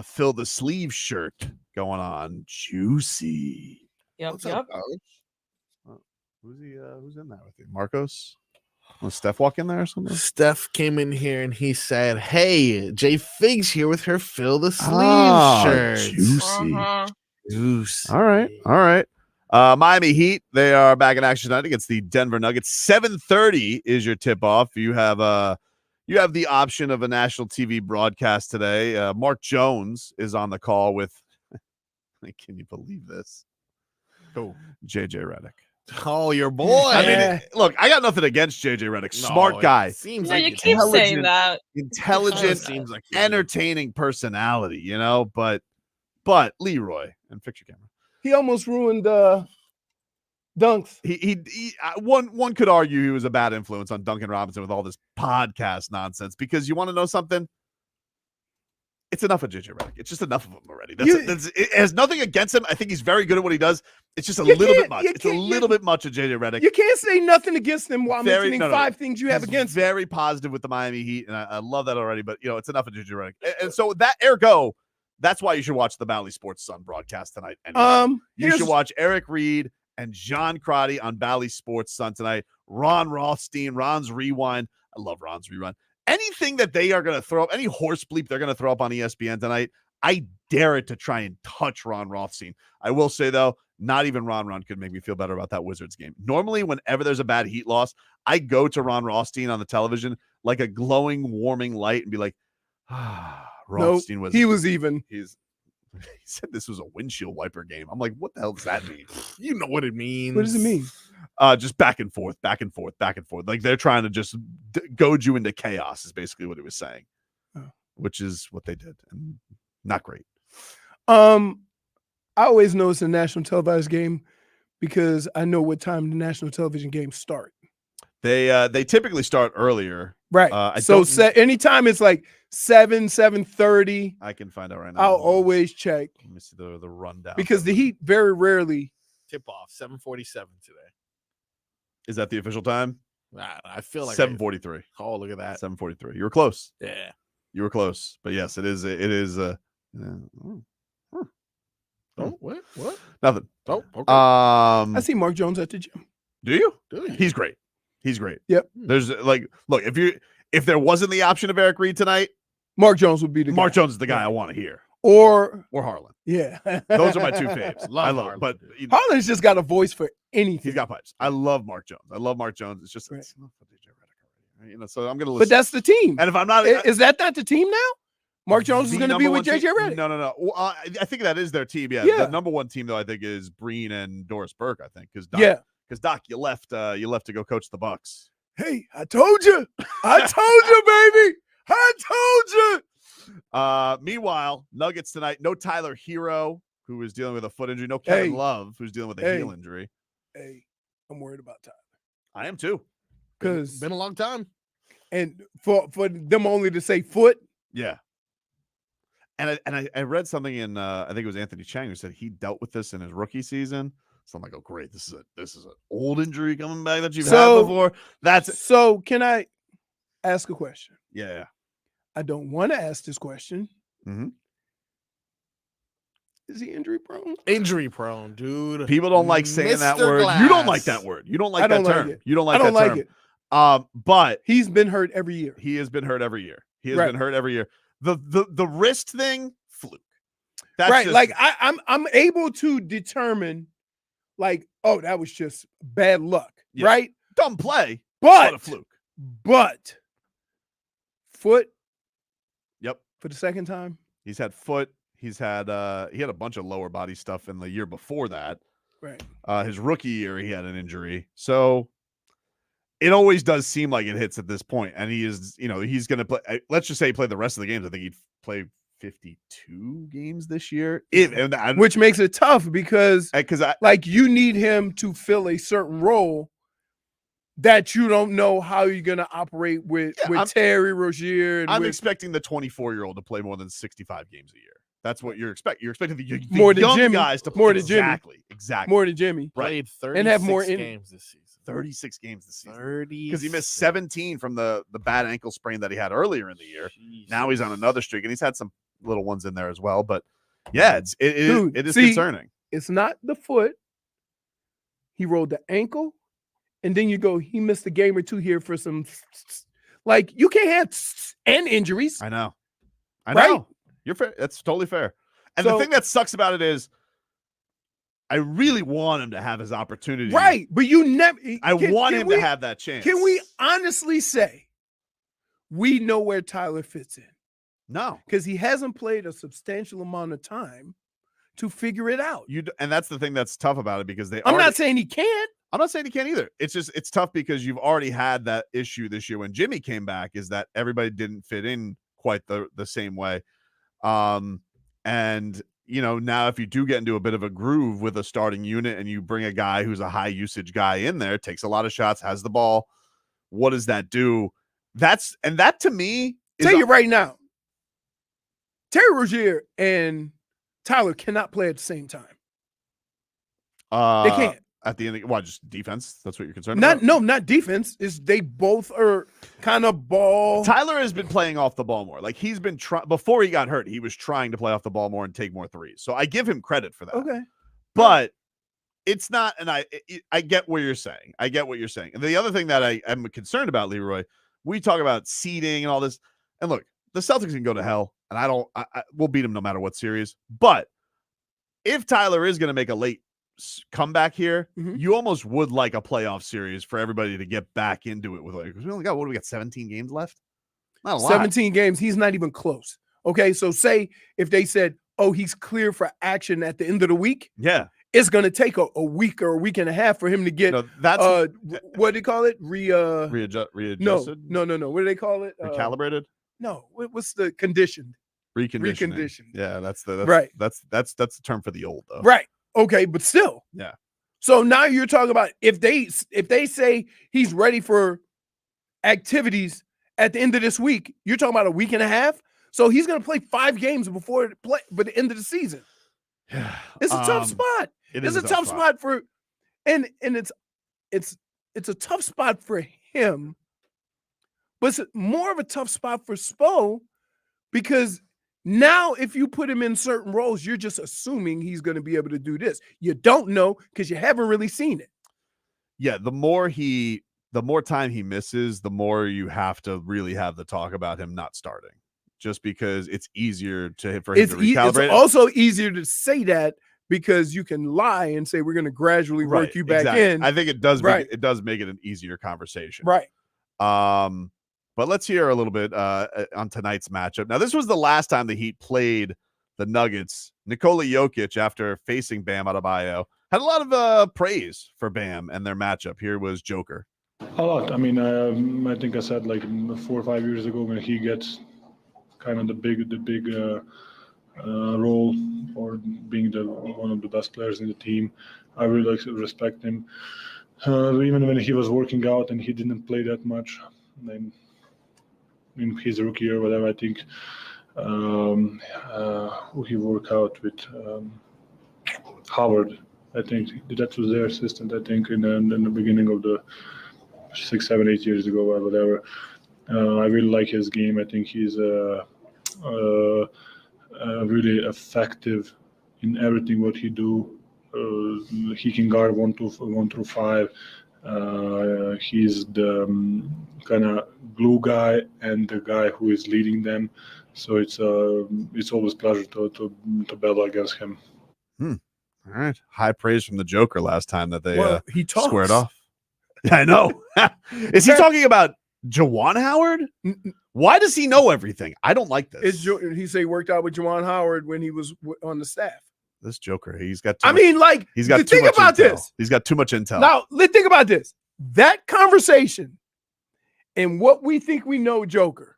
fill the sleeve shirt going on. Juicy. Yep. What's up, Coach? Who's in there with you? Marcos? Was Steph walk in there or something? Steph came in here and he said, "Hey, Jay Fig's here with her fill the sleeve shirt." Juicy. Juice. All right. Miami Heat, they are back in action tonight against the Denver Nuggets. 7:30 is your tip-off. You have the option of a national TV broadcast today. Mark Jones is on the call with, can you believe this? Who? JJ Redick. Oh, your boy. I mean, look, I got nothing against JJ Redick. Smart guy. Seems Yeah, like you keep saying that. Intelligent, seems like entertaining personality, but Leroy, and fix your camera. He almost ruined dunks. One could argue he was a bad influence on Duncan Robinson with all this podcast nonsense, because you want to know something? It's enough of JJ Redick. It's just enough of him already. It has nothing against him. I think he's very good at what he does. It's just a little bit much. It's a little bit much of JJ Redick. You can't say nothing against him while mentioning five things you have against him. Very positive with the Miami Heat, and I love that already. But it's enough of JJ Redick. And so that ergo, that's why you should watch the Bally Sports Sun broadcast tonight. Anyway. You should watch Eric Reed and John Crotty on Bally Sports Sun tonight. Ron Rothstein, Ron's Rewind. I love Ron's Rewind. Anything that they are going to throw up, any horse bleep they're going to throw up on ESPN tonight, I dare it to try and touch Ron Rothstein. I will say, though, not even Ron could make me feel better about that Wizards game. Normally, whenever there's a bad Heat loss, I go to Ron Rothstein on the television like a glowing, warming light and be like, Rothstein was even. He said this was a windshield wiper game. I'm like, what the hell does that mean? You know what it means. What does it mean? Just back and forth. Like they're trying to just goad you into chaos is basically what he was saying, which is what they did. And not great. I always know it's a national televised game because I know what time the national television games start. They typically start earlier. Right. Anytime it's like 7:30. I can find out right now. I'll always check. Let me see the rundown. Because the Heat very rarely tip off 7:47 today. Is that the official time? I feel like 7:43. Oh, look at that. 7:43. You were close. Yeah. You were close. But yes, it is. Oh, what? Nothing. Oh, okay. I see Mark Jones at the gym. Do you? Do you? He's great. Yep. There's look, if there wasn't the option of Eric Reed tonight, Mark Jones would be the guy. Mark Jones is the guy I want to hear. Or Harlan. Yeah. Those are my two faves. I love Harlan. But Harlan's just got a voice for anything. He's got pipes. I love Mark Jones. It's just it's enough for DJ Redick already. So I'm gonna listen. But that's the team. And if I'm not, is that not the team now? Mark Jones is going to be with JJ Redick. No. Well, I think that is their team. Yeah. The number one team though, I think, is Breen and Doris Burke. I think because Doc, you left to go coach the Bucks. Hey, I told you, baby. I told you. Meanwhile, Nuggets tonight. No Tyler Herro, who is dealing with a foot injury. No Kevin Love, who's dealing with a heel injury. Hey, I'm worried about Tyler. I am too. Because been a long time, and for them only to say foot. Yeah. And I read something in I think it was Anthony Chang who said he dealt with this in his rookie season. So I'm like, oh great, this is an old injury coming back that you've had before. So can I ask a question? Yeah. I don't want to ask this question. Mm-hmm. Is he injury prone? Injury prone, dude. People don't like saying that word. Glass. You don't like that word. You don't like that term. You don't like that term. I don't like it. But he's been hurt every year. He has been hurt every year. Been hurt every year. The wrist thing, fluke. That's right. just- Like I'm able to determine, like, oh, that was just bad luck, Yeah. right? Dumb play, But a fluke. But foot. Yep. For the second time. He's had foot. He's had he had a bunch of lower body stuff in the year before that. Right. His rookie year, he had an injury. So it always does seem like it hits at this point. And he is, he's going to play. Let's just say he played the rest of the games. I think he'd play 52 games this year. Which makes it tough because you need him to fill a certain role that you don't know how you're going to operate with Terry Rozier. And I'm expecting the 24-year-old to play more than 65 games a year. That's what you're expecting. You're expecting the more than young Jimmy, guys to more play. than Jimmy. Exactly. More than Jimmy. Played 36 and have more games this season. 36 games this season. 30 because he missed 17 from the bad ankle sprain that he had earlier in the year. Jesus. Now he's on another streak, and he's had some little ones in there as well. But yeah, it is concerning. It's not the foot. He rolled the ankle, and then you go, he missed a game or two here for some. Like, you can't have and injuries. I know. Right? You're fair. That's totally fair. And the thing that sucks about it is, I really want him to have his opportunity. Right. But you never. I want him to have that chance. Can we honestly say we know where Tyler fits in? No. Because he hasn't played a substantial amount of time to figure it out. And that's the thing that's tough about it because I'm not saying he can't. I'm not saying he can't either. It's just, it's tough because you've already had that issue this year when Jimmy came back, is that everybody didn't fit in quite the same way. And now if you do get into a bit of a groove with a starting unit and you bring a guy who's a high usage guy in there, takes a lot of shots, has the ball, what does that do? That to me is tell you right now, Terry Rozier and Tyler cannot play at the same time. They can't. At the end, just defense? That's what you're concerned about? No, not defense. Is they both are kind of ball. Tyler has been playing off the ball more. Like, he's been before he got hurt, he was trying to play off the ball more and take more threes. So I give him credit for that. Okay. But it's not, and I get what you're saying. I get what you're saying. And the other thing that I am concerned about, Leroy, we talk about seeding and all this. And look, the Celtics can go to hell, and we'll beat them no matter what series. But if Tyler is going to make a late comeback here, you almost would like a playoff series for everybody to get back into it with. Like, we only got, what do we got, 17 games left? Not a lot. 17 games. He's not even close. Okay, so say if they said, oh, he's clear for action at the end of the week. Yeah. It's going to take a week or a week and a half for him to get, what do they call it? Readjusted? No. What do they call it? Recalibrated? No. What's the conditioned? Reconditioning. Yeah, that's right. That's the term for the old, though. Right. Okay, but still. Yeah. So now you're talking about if they say he's ready for activities at the end of this week, you're talking about a week and a half. So he's going to play 5 games before the end of the season. Yeah. It's a tough spot. It's a tough spot for, and it's a tough spot for him, but it's more of a tough spot for Spo because now if you put him in certain roles, you're just assuming he's going to be able to do this. You don't know because you haven't really seen it. Yeah, the more time he misses, the more you have to really have the talk about him not starting. Just because it's easier for him to recalibrate. It's also easier to say that because you can lie and say we're going to gradually work you back in. I think it does. It does make it an easier conversation. Right. But let's hear a little bit on tonight's matchup. Now, this was the last time the Heat played the Nuggets. Nikola Jokić, after facing Bam Adebayo, had a lot of praise for Bam and their matchup. Here was Joker. A lot. I mean, I think I said like 4 or 5 years ago when he gets kind of the big role or being one of the best players in the team, I really respect him. Even when he was working out and he didn't play that much, then in his rookie year, whatever, I think he worked out with Howard. I think that was their assistant. I think in the beginning of the 6, 7, 8 years ago or whatever. I really like his game. I think he's really effective in everything what he do. He can guard 1 through 5. He's the kind of glue guy and the guy who is leading them. So it's always a pleasure to battle against him. All right. High praise from the Joker last time that they he talks. squared off. Yeah, I know. Is he talking about Juwan Howard? Why does he know everything? I don't like this. He said he worked out with Juwan Howard when he was on the staff. This Joker, he's got. He's got. Too Think much about intel. this. He's got too much intel. Now, let's think about this. That conversation and what we think we know, Joker.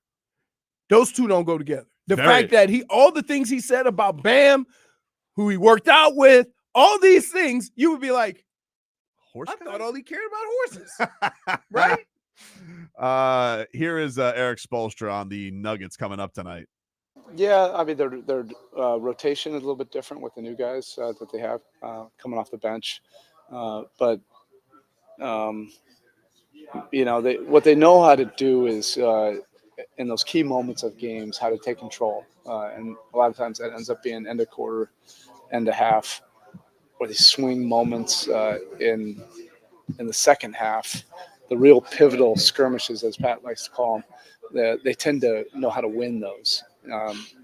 Those two don't go together. The fact that all the things he said about Bam, who he worked out with, all these things, you would be like, I thought all he cared about horses, right? Here is Eric Spoelstra on the Nuggets coming up tonight. Yeah, I mean, their rotation is a little bit different with the new guys that they have coming off the bench. But what they know how to do is in those key moments of games, how to take control. And a lot of times that ends up being end of quarter, end of half, or these swing moments in the second half, the real pivotal skirmishes, as Pat likes to call them. They tend to know how to win those.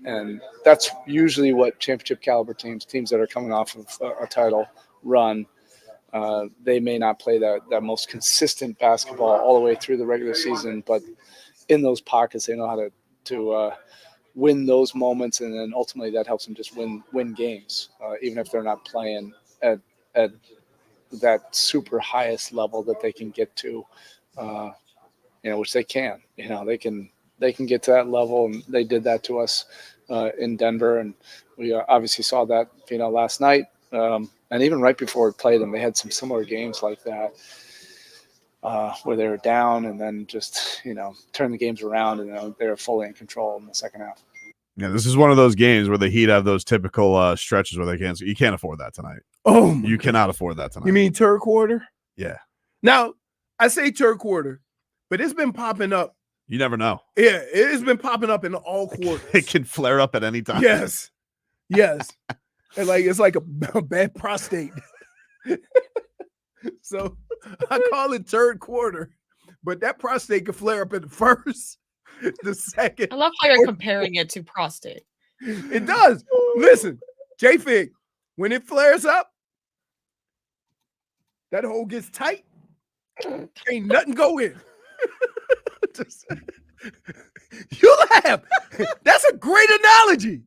And that's usually what championship caliber teams that are coming off of a title run. They may not play that most consistent basketball all the way through the regular season, but in those pockets, they know how to win those moments, and then ultimately that helps them just win games, even if they're not playing at that super highest level that they can get to, which they can. They can get to that level, and they did that to us in Denver, and we obviously saw that last night. And even right before we played them, they had some similar games like that where they were down and then just, turn the games around, and they were fully in control in the second half. Yeah, this is one of those games where the Heat have those typical stretches where they can't. You can't afford that tonight. Oh, you cannot afford that tonight. You mean third quarter? Yeah. Now, I say third quarter, but it's been popping up. You never know. Yeah, it's been popping up in all quarters. It can flare up at any time. Yes. And it's like a bad prostate. So I call it third quarter, but that prostate could flare up in the first, the second. I love how you're comparing it to prostate. It does. Listen, J-Fig, when it flares up, that hole gets tight. Ain't nothing go in. You laugh. That's a great analogy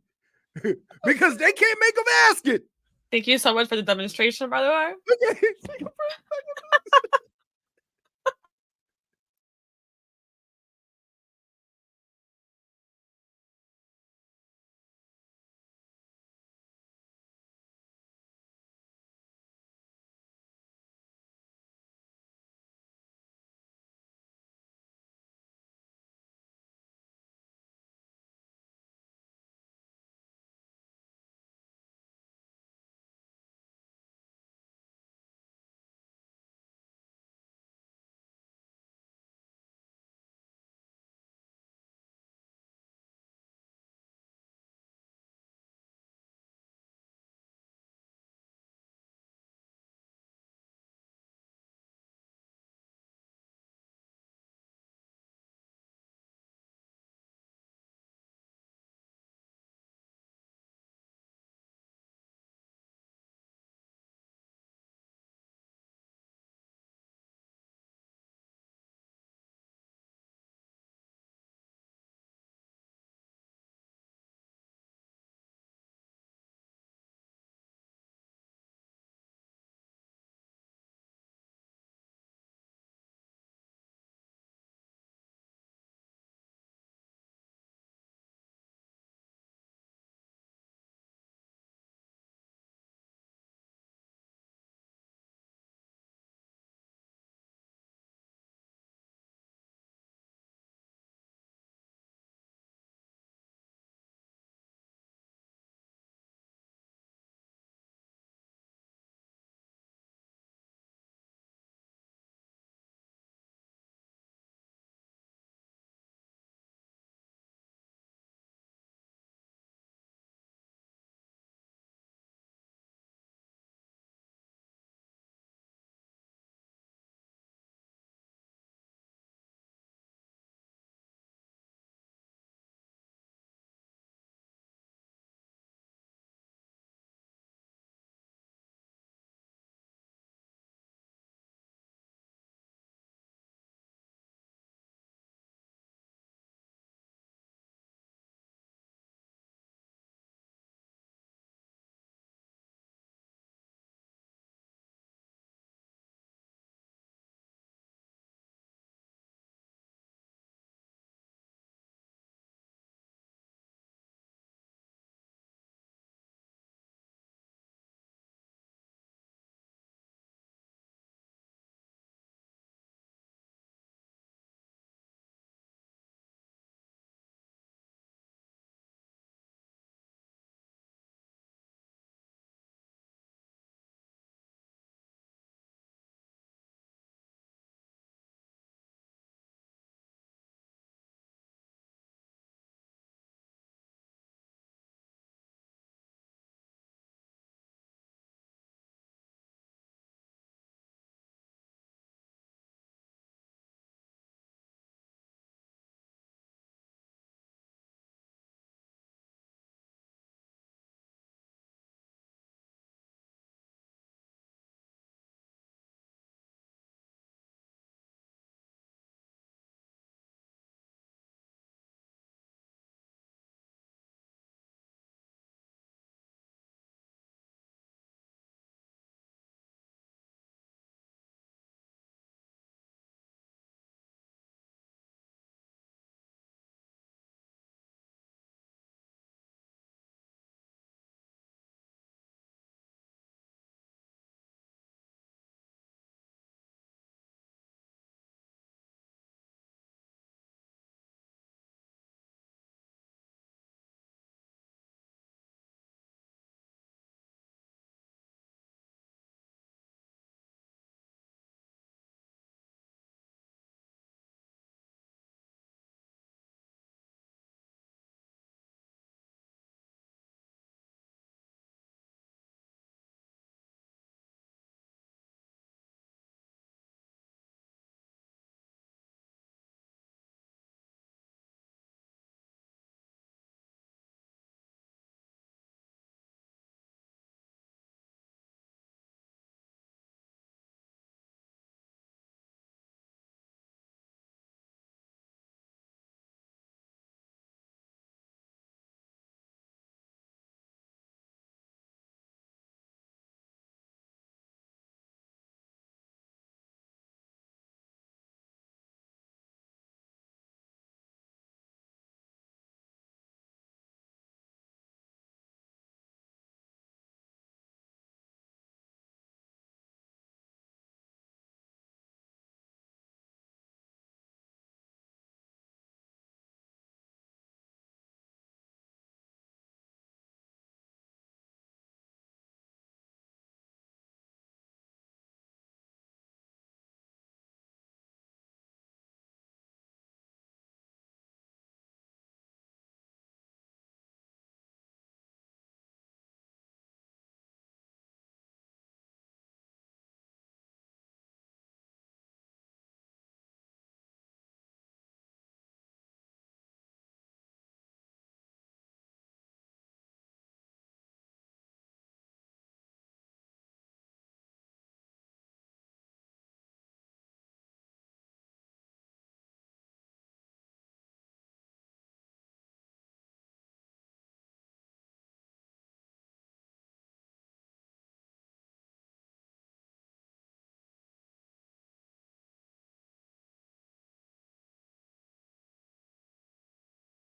because they can't make a basket. Thank you so much for the demonstration, by the way.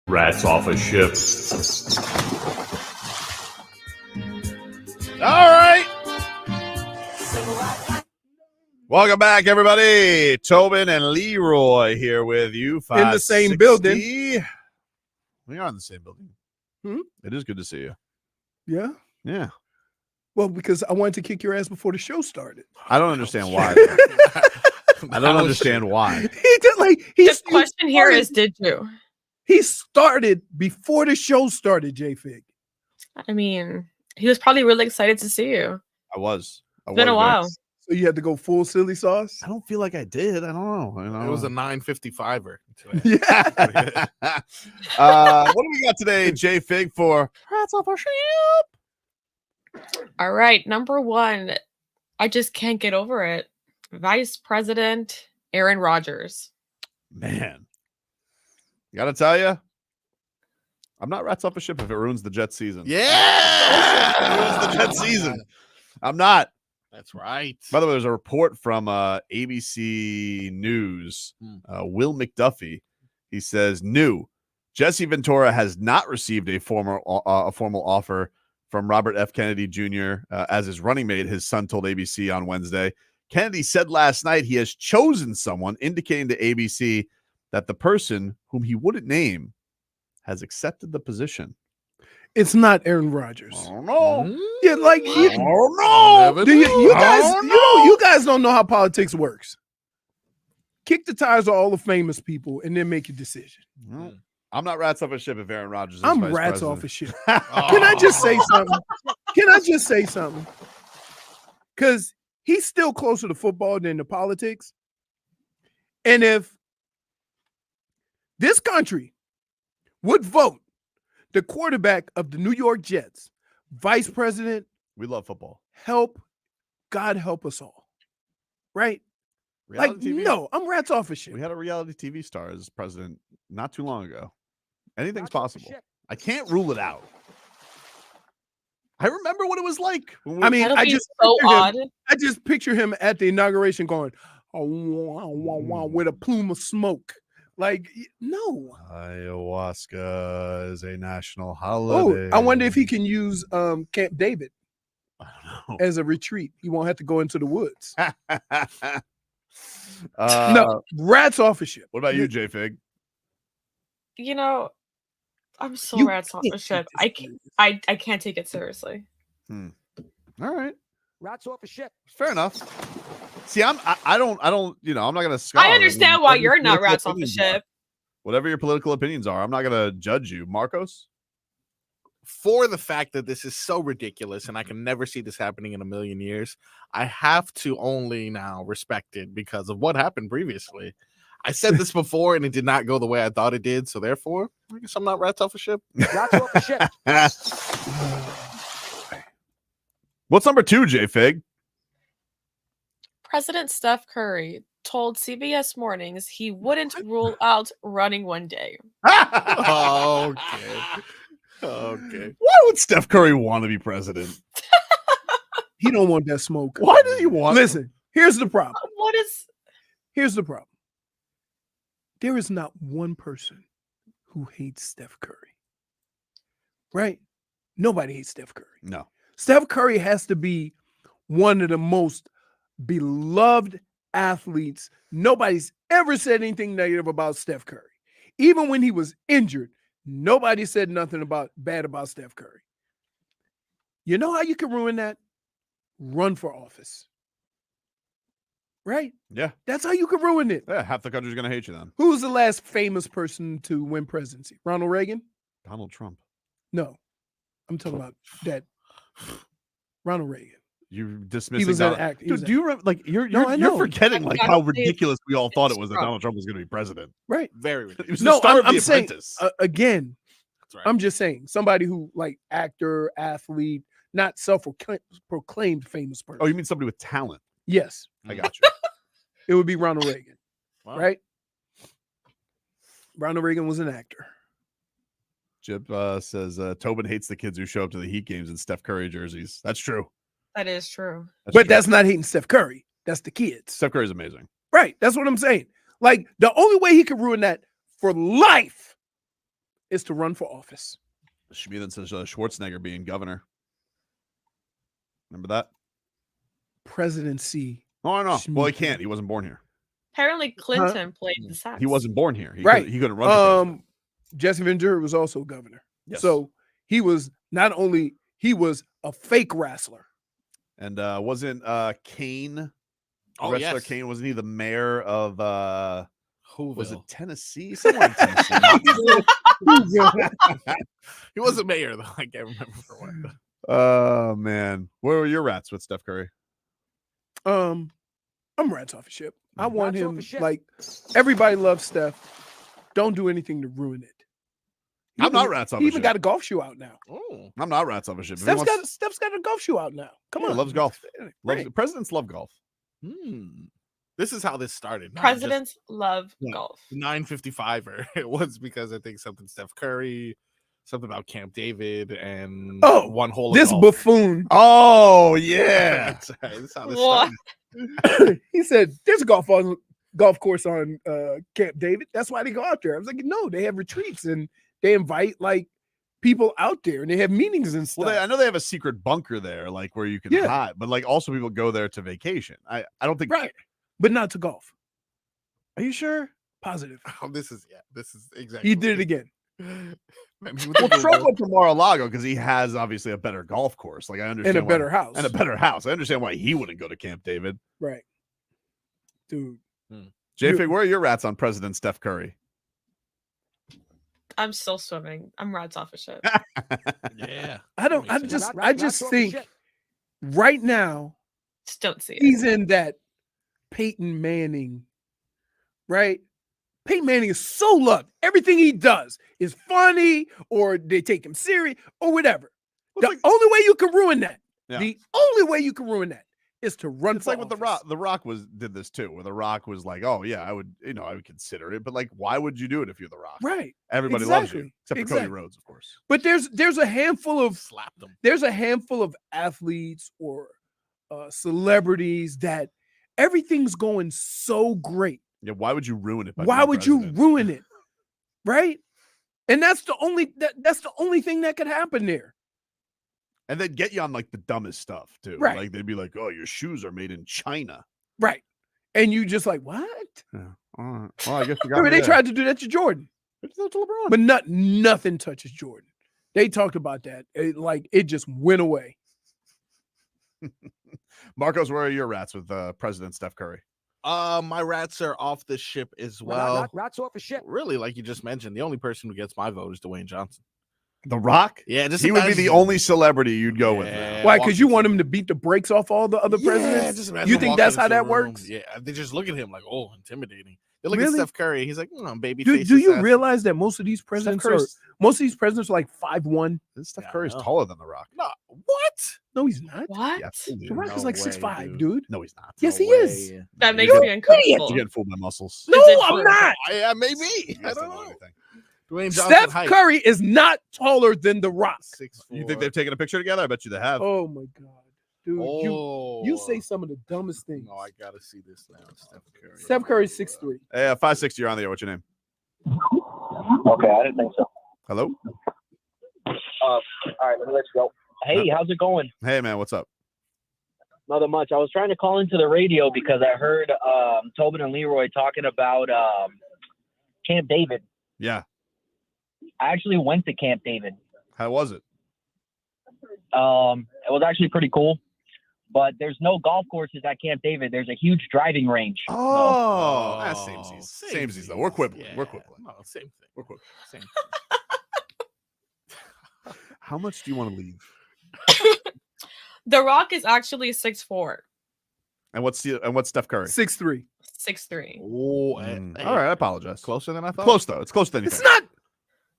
Rats off a ship. All right. Welcome back, everybody. Tobin and Leroy here with you. In the same building. We are in the same building. It is good to see you. Yeah. Yeah. Well, because I wanted to kick your ass before the show started. I don't understand why. I don't understand why. He did The question here is, did you? He started before the show started, J-Fig. I mean, he was probably really excited to see you. I was. It's been a while. So you had to go full silly sauce? I don't feel like I did. I don't know. It was a 955er. Yeah. What do we got today, J Fig, for Rats Off a Ship? All right, number one. I just can't get over it. Vice President Aaron Rodgers. Man. Gotta tell you, I'm not Rats Off a Ship if it ruins the Jets season. Yeah. It ruins the Jets season. I'm not. That's right. By the way, there's a report from ABC News, Will McDuffie. He says, Jesse Ventura has not received a formal offer from Robert F. Kennedy Jr. As his running mate, his son told ABC on Wednesday. Kennedy said last night he has chosen someone, indicating to ABC that the person whom he wouldn't name has accepted the position. It's not Aaron Rodgers. I don't know. Yeah, like I don't know. You guys don't know how politics works. Kick the tires of all the famous people and then make a decision. Well, I'm not Rats Off a Ship if Aaron Rodgers is I'm vice rats president. off a ship. Can I just say something? Because he's still closer to football than to politics. And if this country would vote the quarterback of the New York Jets, vice president, we love football. God help us all. Right? Reality TV? No, I'm rats off a shit. We had a reality TV star as president not too long ago. Anything's possible. I can't rule it out. I remember what it was like. I mean, That'll I be just so picture him- odd. I just picture him at the inauguration going, oh, wah, wah, wah, with a plume of smoke. Like, no. Ayahuasca is a national Oh, holiday. I wonder if he can use Camp David as a retreat. He won't have to go into the woods. No, rats off a ship. What about you, J Fig? You know, I'm so You rats off can't a ship. take I can't take it seriously. All right. Rats off a ship. Fair enough. See, I don't, I'm not going to scour. I understand why whatever your you're not political rats off a opinions are. ship. Whatever your political opinions are, I'm not going to judge you. Marcos? For the fact that this is so ridiculous and I can never see this happening in a million years, I have to only now respect it because of what happened previously. I said this before and it did not go the way I thought it did. So therefore, I guess I'm not rats off a ship. Rats off a ship. What's number 2, J Fig? President Steph Curry told CBS Mornings he wouldn't rule out running one day. Okay. Why would Steph Curry want to be president? He don't want that smoke. Why do you want? Listen, here's the problem. Here's the problem. There is not one person who hates Steph Curry. Right? Nobody hates Steph Curry. No. Steph Curry has to be one of the most beloved athletes. Nobody's ever said anything negative about Steph Curry. Even when he was injured, nobody said nothing bad about Steph Curry. You know how you can ruin that? Run for office. Right? Yeah. That's how you can ruin it. Yeah, half the country's going to hate you then. Who's the last famous person to win presidency? Ronald Reagan? Donald Trump. No. I'm talking about that. Ronald Reagan. You dismissing He was an Donald- actor. Dude, do you remember, like, you're No, I you're know. forgetting like I how gotta say, ridiculous we all thought it it's was that Trump. Donald Trump was going to be president. Right. Very He ridiculous. was the No, star of I'm The saying Apprentice. again. That's right. I'm just saying somebody who like actor, athlete, not self-proclaimed famous person. Oh, you mean somebody with talent? Yes, I got you. it would be Ronald Reagan, Wow. right? Ronald Reagan was an actor. Chip says Tobin hates the kids who show up to the Heat games in Steph Curry jerseys. That's true. That is true. But that's not hating Steph Curry. That's the kids. Steph Curry's amazing. Right. That's what I'm saying. Like the only way he could ruin that for life is to run for office. Schmieden says Schwarzenegger being governor. Remember that? Presidency. Oh, no. Well, he Schmieden. can't. He wasn't born here. Apparently, Clinton played the sax. He wasn't born here. Right. He couldn't run for president. Jesse Ventura was also governor. Yes. So he was not only he was a fake wrestler. And wasn't Kane, Oh, wrestler yes. Kane, wasn't he the mayor of was it Whoville. Tennessee? Somewhere in Tennessee. He wasn't mayor, though. I can't remember for what. Oh man. Where were your rats with Steph Curry? I'm rats off a ship. I want Rats off him a ship. like everybody loves Steph. Don't do anything to ruin it. I'm not rats off He a even ship. got a golf shoe out now. Oh, I'm not rats off a ship. If he Steph's wants- got a golf shoe out now. Come Yeah, on. loves golf. Right. Presidents love golf. This is how this started. not just Presidents love Yeah. golf. 955er. It was because I think something Steph Curry, something about Camp David, and Oh, one hole. Of this golf. buffoon. Oh yeah. That's right. This is how this What? started. He said there's a golf course on Camp David. That's why they go out there. I was like, no, they have retreats and they invite like people out there and they have meetings and stuff. Well, I know they have a secret bunker there, like where you can Yeah. hide, but like also people go there to vacation. I don't think. Right. But not to golf. Are you sure? Positive. Oh, this is exactly. He did it again. Man, Well, Trump went to Mar-a-Lago because he has obviously a better golf course. Like I understand, And a better house. and a better house. I understand why he wouldn't go to Camp David. Right. Dude. J-Fig, where are your rats on President Steph Curry? I'm still swimming. I'm rats off a ship. Yeah. I just think right now Just don't see it. he's in that Peyton Manning, right? Peyton Manning is so loved. Everything he does is funny, or they take him serious, or whatever. The only way you can ruin that, Yeah. the only way you can ruin that is to run It's for like with The office. Rock. The Rock did this too, where The Rock was like, "Oh yeah, I would consider it," but like, why would you do it if you're The Rock? Right. Everybody loves you, Exactly. except for Exactly. Cody Rhodes, of course. But there's a handful of Slap them. there's a handful of athletes or celebrities that everything's going so great. Yeah, why would you ruin it? By Why being would you president? ruin it? Right? And that's the only thing that could happen there. And then get you on like the dumbest stuff too. Right. Like they'd be like, "Oh, your shoes are made in China." Right. And you just like, what? Yeah. All right. Well, I guess you got I mean, me they there. tried to do that to Jordan. It's not to LeBron. But nothing touches Jordan. They talked about that. It just went away. Marcos, where are your rats with President Steph Curry? My rats are off the ship as well. Rats off a ship. Really, like you just mentioned, the only person who gets my vote is Dwayne Johnson. The Rock? Yeah, just he would be the imagine- only celebrity you'd go with. Yeah. Now. Why? Because you want him to beat the brakes off all the other Yeah, presidents? just imagine You think walking that's how into a that room. works? Yeah, they just look at him like, oh, intimidating. They look Really? at Steph Curry. He's like, baby Do face. you assassin. realize that most of these presidents are Curry's- like 5'1"? Steph Yeah, Curry's I know. taller than The Rock. No, what? No, he's not. What? Yes, The Rock is No like way, 6'5", dude. No, he's not. Yes, No he is. way. That makes You're me getting- uncomfortable. You're getting fooled by muscles. No, Is it I'm true? not. Yeah, maybe. You I guys don't know know. anything. Dwayne Johnson Steph height. Curry is not taller than The Rock. 6'4". You think they've taken a picture together? I bet you they have. Oh my god, dude! You say Oh. some of the dumbest things. No, I gotta see this now. Steph Curry. Steph Curry's 6'3". Hey, 560, you're on the air. What's your name? Okay, I didn't think so. Hello? All right, let me let you go. Hey, how's it going? Hey, man, what's up? Nothing much. I was trying to call into the radio because I heard Tobin and Leroy talking about Camp David. Yeah. I actually went to Camp David. How was it? It was actually pretty cool, but there's no golf courses at Camp David. There's a huge driving range. Oh, that's samesies. Samesies, though. We're quibbling. Yeah. We're quibbling. No, same thing. We're quibbling. Same. How much do you want to leave? The Rock is actually 6'4", And what's Steph Curry? 6'3". 6'3". Oh, All right, I apologize. Closer than I thought. Close though. It's close to anything. It's not.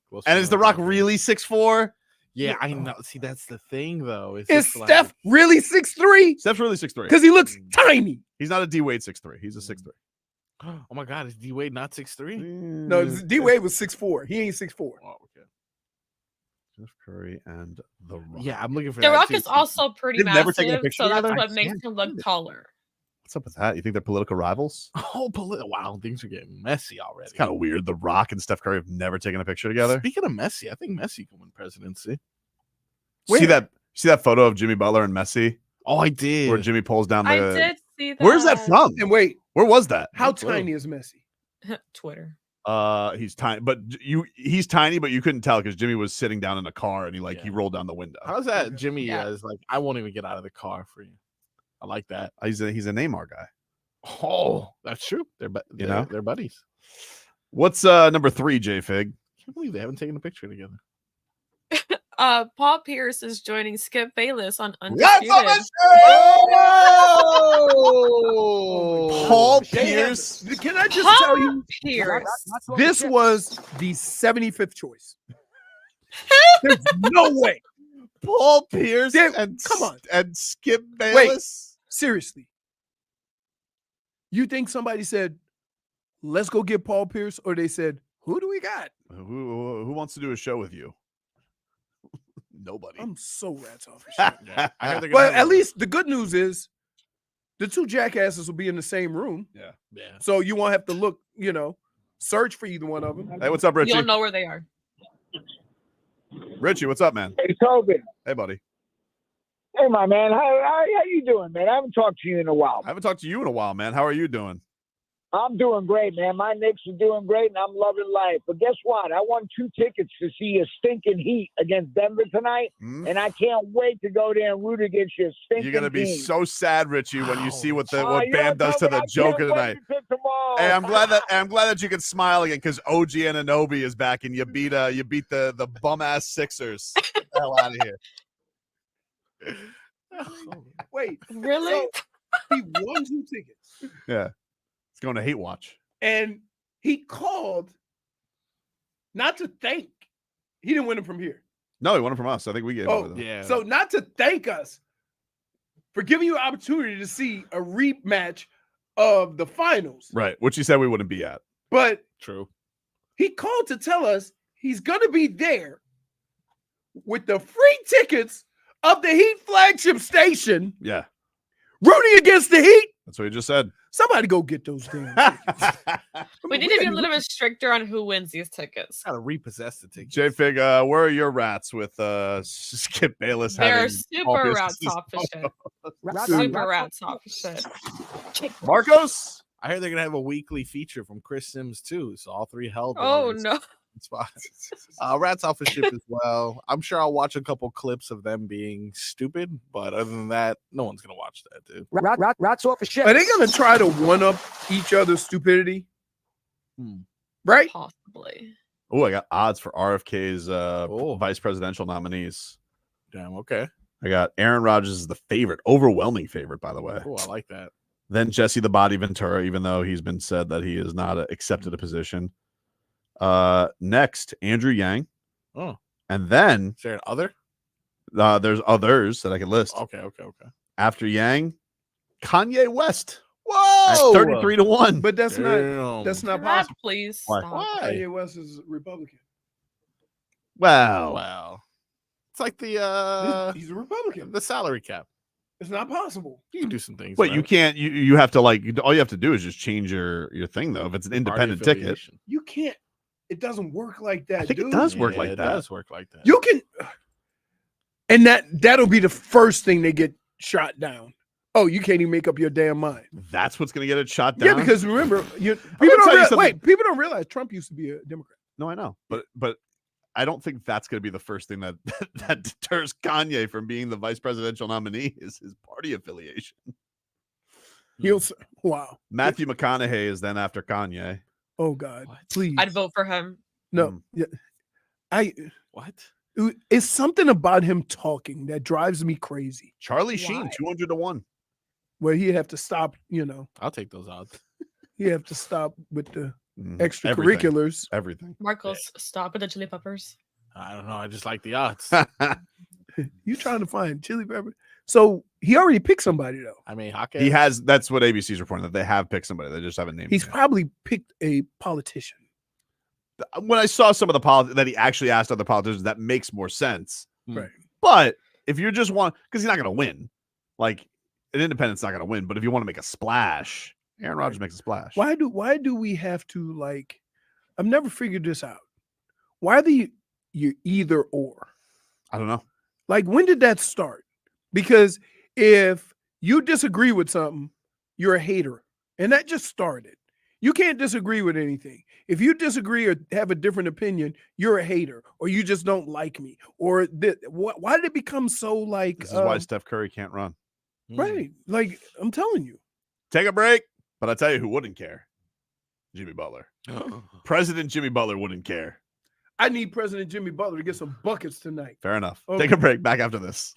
Closer And than is The I Rock thought. really 6'4"? Yeah, I know. See, that's the thing, though. It's Is just like- Steph really 6'3"? Steph's really 6'3". Because he looks tiny. He's not a D Wade 6'3". He's a 6'3". Oh my God, is D Wade not 6'3"? No, D Wade was 6'4". He ain't 6'4". Oh, okay. Steph Curry and The Rock. Yeah, I'm looking for The that Rock too. is also pretty They've never taken a massive, picture so that's together? what makes him look taller. What's up with that? You think they're political rivals? Oh, wow, things are getting messy already. It's kind of weird. The Rock and Steph Curry have never taken a picture together. Speaking of Messi, I think Messi can win presidency. See that photo of Jimmy Butler and Messi? Oh, I did. Where Jimmy pulls down the. I did see that. Where's that from? And wait, where was that? How tiny is Messi? Twitter. He's tiny, but he's tiny, but you couldn't tell because Jimmy was sitting down in a car and he rolled down the window. How's that? Jimmy is like, I won't even get out of the car for you. I like that. He's a Neymar guy. Oh, that's true. They're buddies. What's number 3, J Fig? I can't believe they haven't taken a picture together. Paul Pierce is joining Skip Bayless on Undisputed. Paul Pierce. Can I just tell you? This was the 75th choice. There's no way. Paul Pierce come on. And Skip Bayless. Wait, seriously. You think somebody said, let's go get Paul Pierce, or they said, who do we got? Who wants to do a show with you? Nobody. I'm so rats off. But at least the good news is the two jackasses will be in the same room. Yeah. So you won't have to look, search for either one of them. Hey, what's up, Richie? You'll know where they are. Richie, what's up, man? Hey, Tobin. Hey, buddy. Hey, my man. How you doing, man? I haven't talked to you in a while. I haven't talked to you in a while, man. How are you doing? I'm doing great, man. My Knicks are doing great, and I'm loving life. But guess what? I won 2 tickets to see a stinking Heat against Denver tonight, and I can't wait to go there and root against your stinking You're gonna be team. so sad, Richie, when you see what Bam you know, does to Tobin, the I Joker can't wait tonight. to tomorrow. Hey, I'm glad that you can smile again because OG Anunoby is back and you beat the bum ass Sixers. Get the hell out of here. Wait, really? So he won 2 tickets. Yeah, it's going to Hate Watch. And he called not to thank. He didn't win it from here. No, he won it from us. I think we gave it to them. Yeah. So not to thank us for giving you an opportunity to see a rematch of the finals. Right, which he said we wouldn't be at. But true. He called to tell us he's going to be there with the free tickets of the Heat flagship station. Yeah. Rooting against the Heat. That's what he just said. Somebody go get those damn tickets. We need to be a little bit stricter on who wins these tickets. Gotta repossess the tickets. J-Fig, where are your rats with Skip Bayless? They're having super rats off of shit. Super rats off of shit. Marcos? I heard they're gonna have a weekly feature from Chris Sims too. So all 3 held. Oh no. Rats off a ship as well. I'm sure I'll watch a couple clips of them being stupid, but other than that, no one's gonna watch that, dude. Rats off a ship. Are they going to try to one-up each other's stupidity? Right? Possibly. Oh, I got odds for RFK's vice presidential nominees. Damn, okay. I got Aaron Rodgers is the favorite, overwhelming favorite, by the way. Oh, I like that. Then Jesse the Body Ventura, even though he's been said that he has not accepted a position. Next, Andrew Yang. Oh. And then is there an other? There's others that I can list. Okay. After Yang, Kanye West. Whoa! 33-1. But that's not possible. Please Why? stop. Why? Kanye West is Republican. Wow. It's like the He's a Republican. the salary cap. It's not possible. You can do some things. But you can't. You have to all you have to do is just change your thing though. If it's an independent ticket, You can't. It doesn't work like that. I think dude. it does work like it that. does work like that. You can, and that'll be the first thing they get shot down. Oh, you can't even make up your damn mind. That's what's going to get it shot down. Yeah, because remember, people don't realize Trump used to be a Democrat. No, I know, but I don't think that's going to be the first thing that deters Kanye from being the vice presidential nominee is his party affiliation. Wow. Matthew McConaughey is then after Kanye. Oh God, please. I'd vote for him. No, what? It's something about him talking that drives me crazy. Charlie Sheen, 200-1. Where he'd have to stop. I'll take those odds. He'd have to stop with the extracurriculars. Everything. Marcos, stop with the chili peppers. I don't know. I just like the odds. You trying to find chili pepper? So he already picked somebody though. I mean, hockey. He has. That's what ABC's reporting, that they have picked somebody. They just haven't named. He's him probably picked a politician. When I saw some of the that he actually asked other politicians, that makes more sense. Right. But if you just want, because he's not going to win, like an independent's not going to win, but if you want to make a splash, Aaron Rodgers makes a splash. Why do we have to, like, I've never figured this out. Why you either or? I don't know. Like, when did that start? Because if you disagree with something, you're a hater. And that just started. You can't disagree with anything. If you disagree or have a different opinion, you're a hater, or you just don't like me. Or why did it become so like? This is why Steph Curry can't run. Right. Like, I'm telling you. Take a break. But I'll tell you who wouldn't care. Jimmy Butler. President Jimmy Butler wouldn't care. I need President Jimmy Butler to get some buckets tonight. Fair enough. Okay. Take a break. Back after this.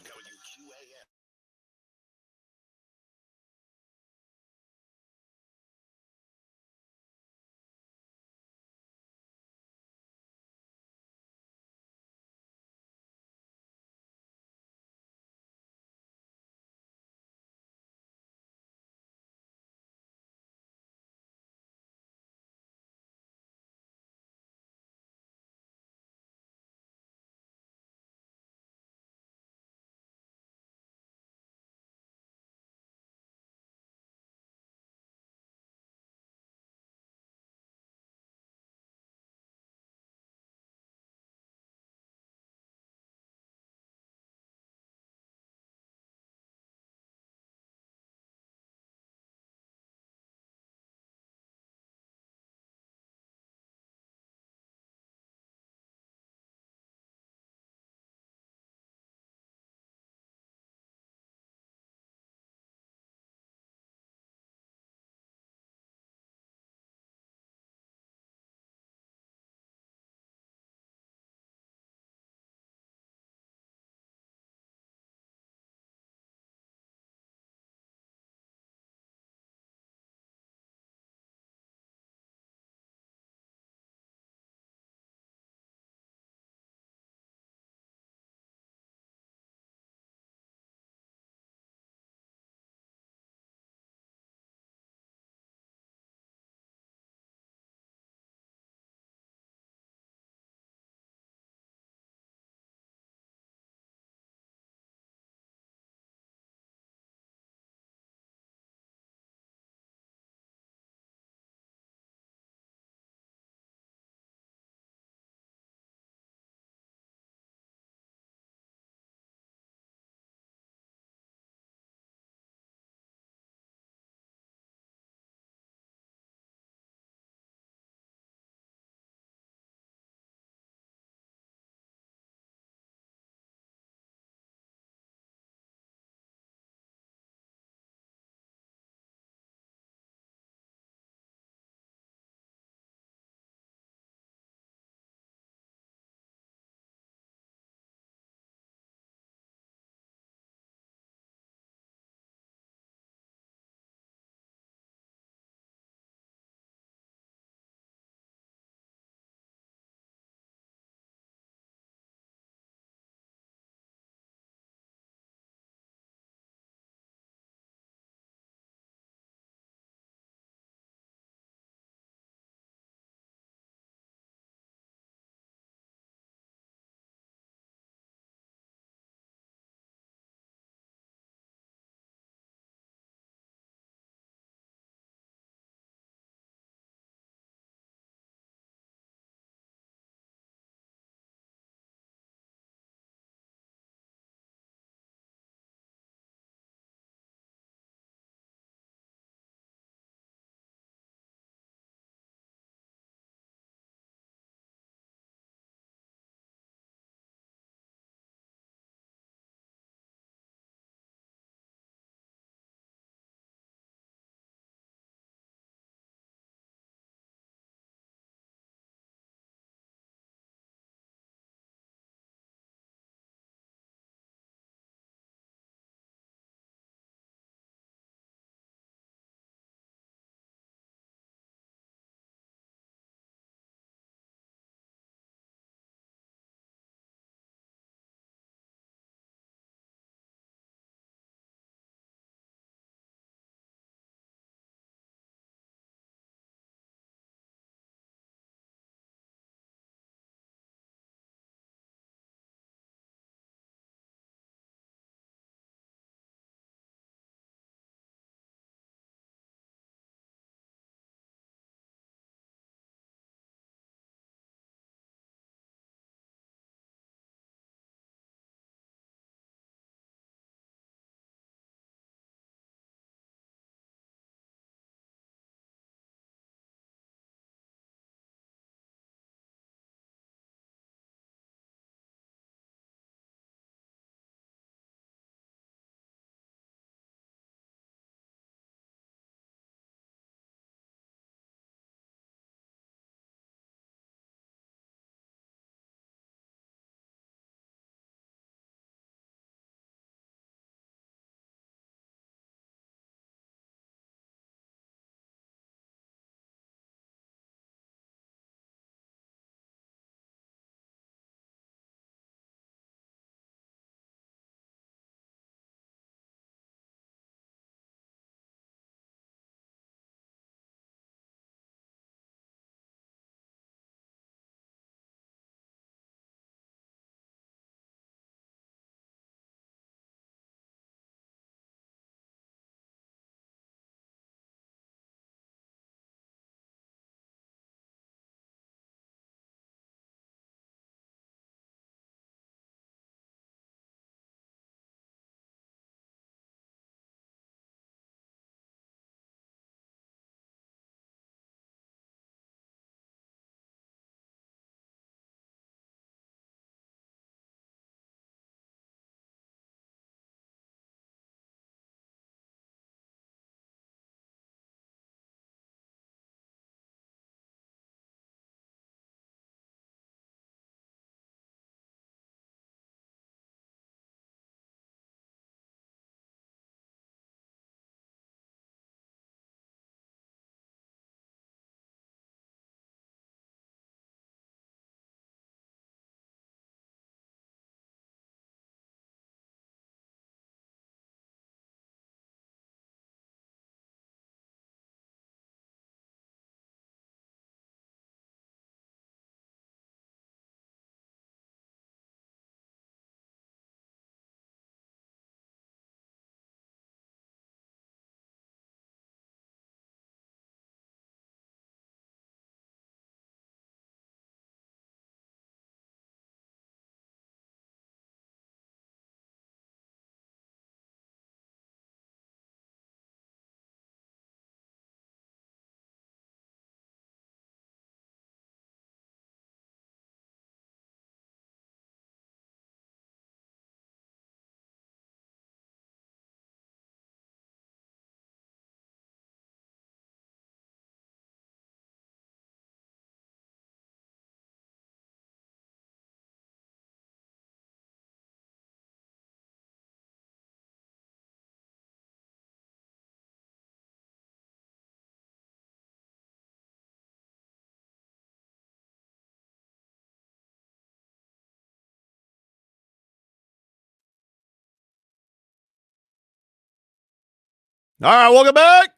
All right, welcome back.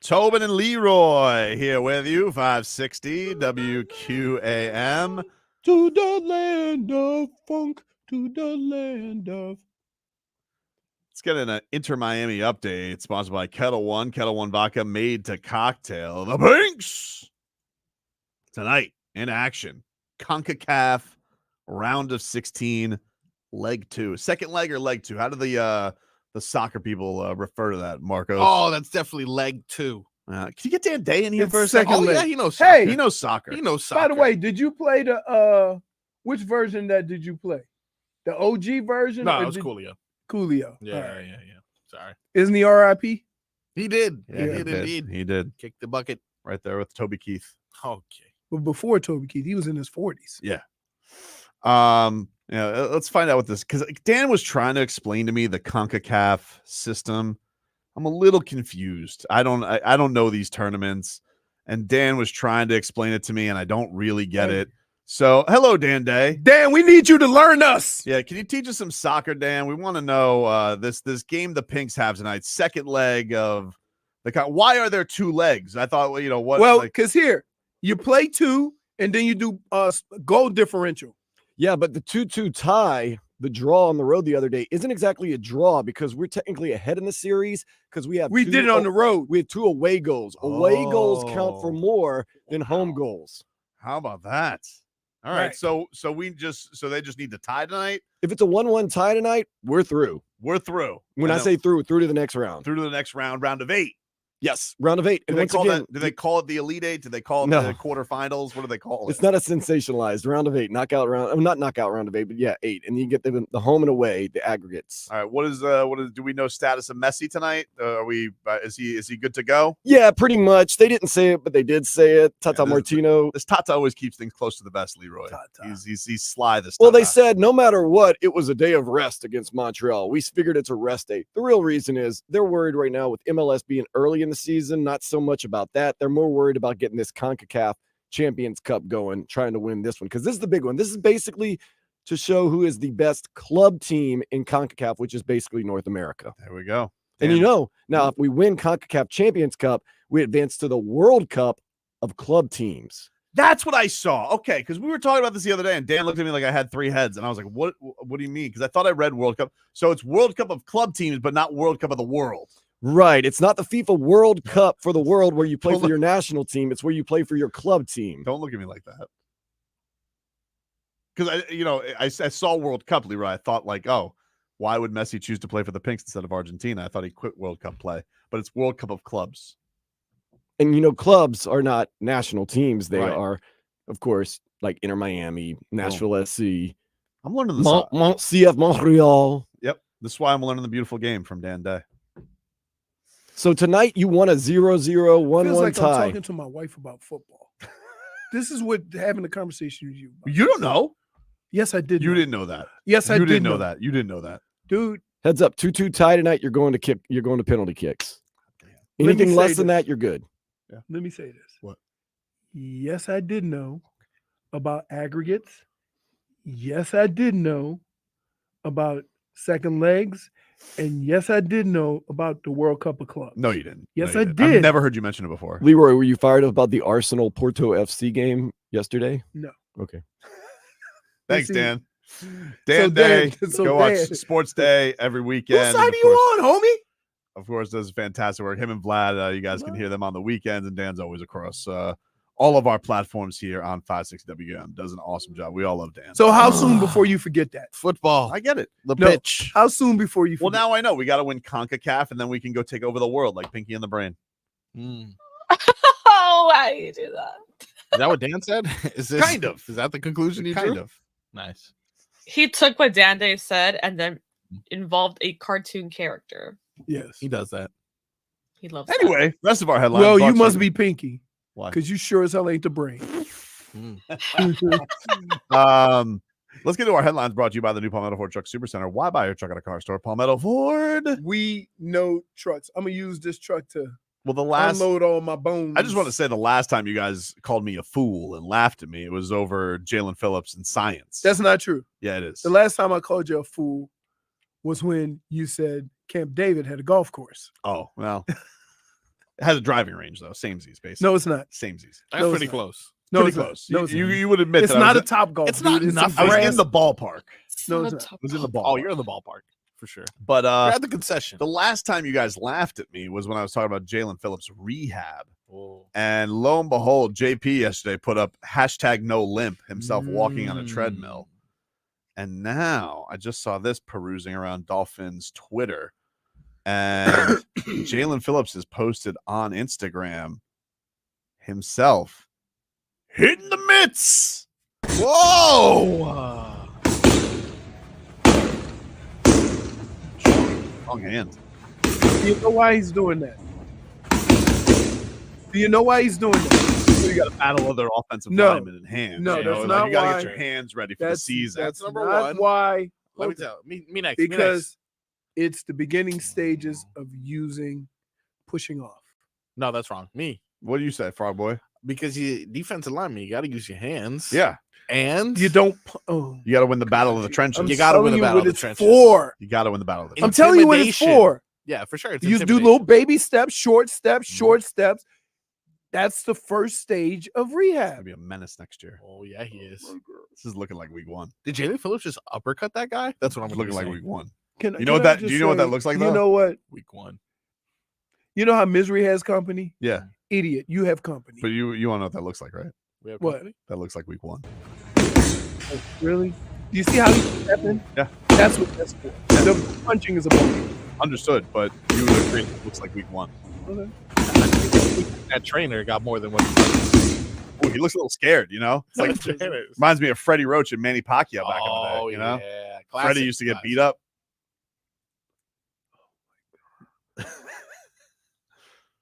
Tobin and Leroy here with you, 560 WQAM. To the land of funk, to the land of. Let's get an Inter Miami update sponsored by Kettle One. Kettle One vodka made to cocktail. The Pinks tonight in action. CONCACAF round of 16, leg 2. Second leg or leg 2? How do the soccer people refer to that, Marcos? Oh, that's definitely leg 2. Can you get Dan Day in here It's for a second second? leg. Yeah, he knows soccer. Hey, He knows soccer. He knows soccer. by the way, did you play the which version that did you play? The OG version? No, or it was did- Coolio. Coolio. Yeah, All right. yeah. Sorry. Isn't he RIP? He did. Yeah, he did indeed. He did. Kick the bucket. Right there with Toby Keith. Okay. But before Toby Keith, he was in his 40s. Yeah. Let's find out what this, because Dan was trying to explain to me the CONCACAF system. I'm a little confused. I don't know these tournaments, and Dan was trying to explain it to me, and I don't really get it. So, hello, Dan Day. Dan, we need you to learn us. Yeah, can you teach us some soccer, Dan? We want to know this game the Pinks have tonight, second leg of the. Why are there 2 legs? I thought, what? Well, like, because here you play 2, and then you do goal differential. Yeah, but the 2-2 tie, the draw on the road the other day, isn't exactly a draw because we're technically ahead in the series because we did it on the road. We have 2 away goals. Away goals count for more than home goals. How about that? All right. Right. So they just need to tie tonight. If it's a 1-1 tie tonight, we're through. We're through. When I say through to the next round. Through to the next round of 8. Yes, round of 8. Do And they once call again, that? Do they call it the Elite 8? Do they call it No. the quarterfinals? What do they call it? it's not a sensationalized round of 8, knockout round. Not knockout round of 8, but yeah, 8. And you get the home and away, the aggregates. All right. What is? Do we know status of Messi tonight? Is he good to go? Yeah, pretty much. They didn't say it, but they did say it. Tata Martino. This Tata always keeps things close to the vest, Leroy. He's sly. This. Well, they Tata. said no matter what, it was a day of rest against Montreal. We figured it's a rest day. The real reason is they're worried right now with MLS being early in the season, not so much about that. They're more worried about getting this CONCACAF Champions Cup going, trying to win this one, because this is the big one. This is basically to show who is the best club team in CONCACAF, which is basically North America. There we go. And now if we win CONCACAF Champions Cup, we advance to the World Cup of club teams. That's what I saw. Okay, because we were talking about this the other day, and Dan looked at me like I had 3 heads, and I was like, "What? What do you mean?" Because I thought I read World Cup, so it's World Cup of club teams, but not World Cup of the world. Right. It's not the FIFA World Cup for the world where you play for your national team. It's where you play for your club team. Don't look at me like that. Because I saw World Cup, Leroy. I thought like, oh, why would Messi choose to play for the Pinks instead of Argentina? I thought he quit World Cup play, but it's World Cup of clubs. And clubs are not national teams. They Right. are, of course, like Inter Miami, Nashville SC. I'm learning this. CF Montreal. Yep. This is why I'm learning the beautiful game from Dan Day. So tonight you won a 0-0, 1-1 Feels like tie. I'm talking to my wife about football. This is what having a conversation with you about. You don't know. Yes, I did. You didn't know that. Yes, I You did didn't know that. You didn't know that. Dude. Heads up, 2-2 tie tonight. You're going to penalty kicks. Let me Anything say less than this. that, you're good. Let me say this. What? Yes, I did know about aggregates. Yes, I did know about second legs. And yes, I did know about the World Cup of Clubs. No, you didn't. Yes, No, I you didn't. did. I've never heard you mention it before. Leroy, were you fired up about the Arsenal Porto FC game yesterday? No. Okay. Thanks, See, Dan. so Dan Day. so Go watch Dan- Sports Day every weekend. Whose and side of are you course- on, homie? Of course, does fantastic work. Him and Vlad, you guys can hear them on the weekends, and Dan's always across all of our platforms here on 560 WM. Does an awesome job. We all love Dan. So how soon before you forget that? Football. I get it. The No, pitch. How soon before you Well, forget? now I know. We got to win CONCACAF, and then we can go take over the world like Pinky and the Brain. Oh, why do you do that? Is that what Dan said? Is this Kind of. Is that the conclusion you Kind drew? of. Nice. He took what Dan Day said and then involved a cartoon character. Yes. He does that. He loves Anyway, rest of our headlines. Well, you brought to must be Pinky. Why? Because you sure as hell ain't the Brain. Let's get to our headlines brought to you by the new Palmetto Ford Truck Supercenter. Why buy your truck at a car store? Palmetto Ford. We know trucks. I'm gonna use this truck to Well, the last unload all my bones. I just want to say the last time you guys called me a fool and laughed at me, it was over Jaelan Phillips in science. That's not true. Yeah, it is. The last time I called you a fool was when you said Camp David had a golf course. Oh, well. It has a driving range, though. Samesies, basically. No, it's not. Samesies. That's pretty close. No, Pretty it's not. close. No, it's not. You would admit It's that not a top golf. It's not dude. nothing. I was grass. in the ballpark. No, it's not. I was in the ballpark. Oh, you're in the ballpark for sure. But You're at the concession. the last time you guys laughed at me was when I was talking about Jaelan Phillips rehab. Oh. And lo and behold, JP yesterday put up #NoLimp himself walking on a treadmill. And now I just saw this perusing around Dolphins Twitter. And Jaelan Phillips has posted on Instagram himself hitting the mitts. Whoa! Strong hand. Do you know why he's doing that? Do you know why he's doing that? So you got to battle other offensive No. linemen in hand. No, you that's know, not you got to why. get your hands ready for the season. That's number not one. why. Let me tell me next. Because it's the beginning stages of pushing off. No, that's wrong. Me. What do you say, Frog Boy? Because you defensive lineman, you got to use your hands. Yeah. And You don't. Oh, You got to win the battle of the trenches. I'm You gotta win telling the you battle what of the it's trenches. for. You got to win the battle of the I'm trenches. telling you what it's Intimidation. for. Yeah, for sure. It's You do intimidation. little baby steps, short steps. That's the first stage of He's rehab. gonna be a menace next year. Oh yeah, he is. This is looking like week one. Did Jaelan Phillips just uppercut that guy? That's what I'm Looking like saying. week one. Can- You can know what I that? just Do you know what that say, looks like? You Though? know what? Week one. You know how misery has company? Yeah, Idiot, you have company. but you want to know what that looks like, right? We have What? company? That looks like week one. Really? Do you see how he's stepping? Yeah. That's what that's for. The punching is a bonus. Understood, but you would agree it looks like week one. Okay. That trainer got more than what he did. Oh, he looks a little scared. You know, it's like Trainers. reminds me of Freddie Roach and Manny Pacquiao back in the day. Oh You know, yeah. Freddie Classic, used to get classic. beat up.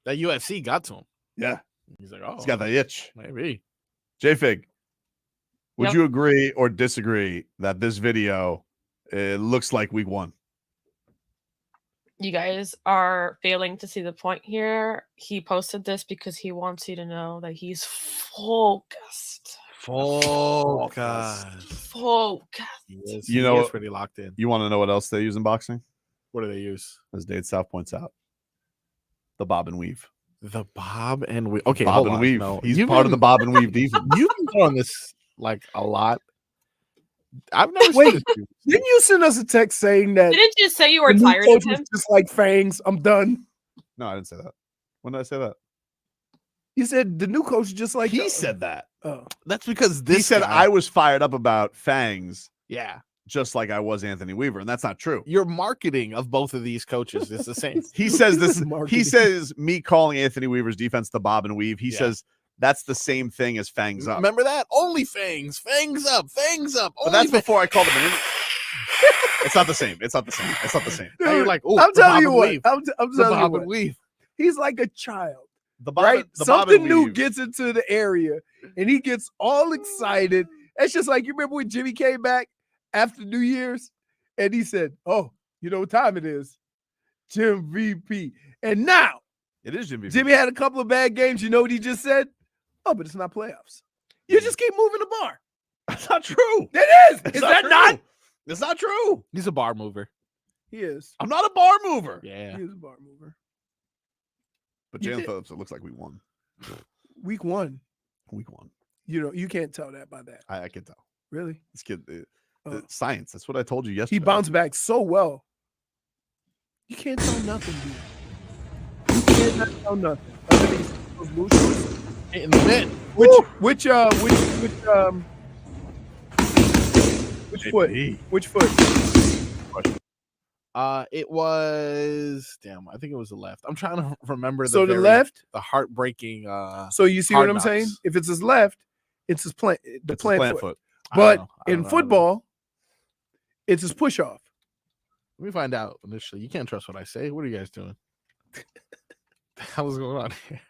That UFC got to him. Yeah, He's like, oh, he's got that itch. maybe. J-Fig, would Yep. you agree or disagree that this video looks like week one? You guys are failing to see the point here. He posted this because he wants you to know that he's focused. Focus. Focused. You know- he is pretty locked in. You want to know what else they use in boxing? What do they use? As Dade South points out, the bob and weave. The bob and weave. Okay, Bob hold and on. weave. No, He's you've part of the been- bob and weave defense. You've been throwing this like a lot. I've never Wait, seen this. didn't you send us a text saying that Didn't you say you were the new tired of coach was him? just like Fangs? I'm done. No, I didn't say that. When did I say that? You said the new coach is just like He said that. Oh, That's because this He said guy- I was fired up about Fangs, Yeah. just like I was Anthony Weaver, and that's not true. Your marketing of both of these coaches is the same. He says this. He Marketing. says me calling Anthony Weaver's defense the bob and weave. He Yeah. says that's the same thing as Fangs up. Remember that? Only fangs. Fangs up. Fangs up. But Only that's fangs. before I called him an idiot. It's not the same. It's not the same. It's not the same. Now you're like, oh, I'm telling you what. Weave. I'm The telling you bob what. and weave. He's like a child, The bob, right? the bob Something and new weave. gets into the area, and he gets all excited. It's just like you remember when Jimmy came back after New Year's, and he said, "Oh, you know what time it is, Jim VP." And now It is Jimmy. Jimmy had a couple of bad games. You know what he just said? Oh, but it's not playoffs. You just keep moving the bar. That's not true. It is. It's Is that true. not? It's not true. He's a bar mover. He is. I'm not a bar mover. Yeah. He is a bar mover. But You Jalen did- Phillips, it looks like we won. Week one. Week one. You know, you can't tell that by that. I can tell. Really? This kid, Oh. science. That's what I told you yesterday. He bounced back so well. You can't tell nothing, dude. You cannot tell nothing. Other than those blue shorts. In the mid. Which foot? JP. Which foot? It was damn. I think it was the left. I'm trying to remember. So the very- left? the heartbreaking. So you see Hard what I'm saying? Knocks. If it's his left, it's his plant, the It's his plant, plant foot. foot. I don't But know. I don't in know. football, it's his push off. Let me find out initially. You can't trust what I say. What are you guys doing? The hell is going on here?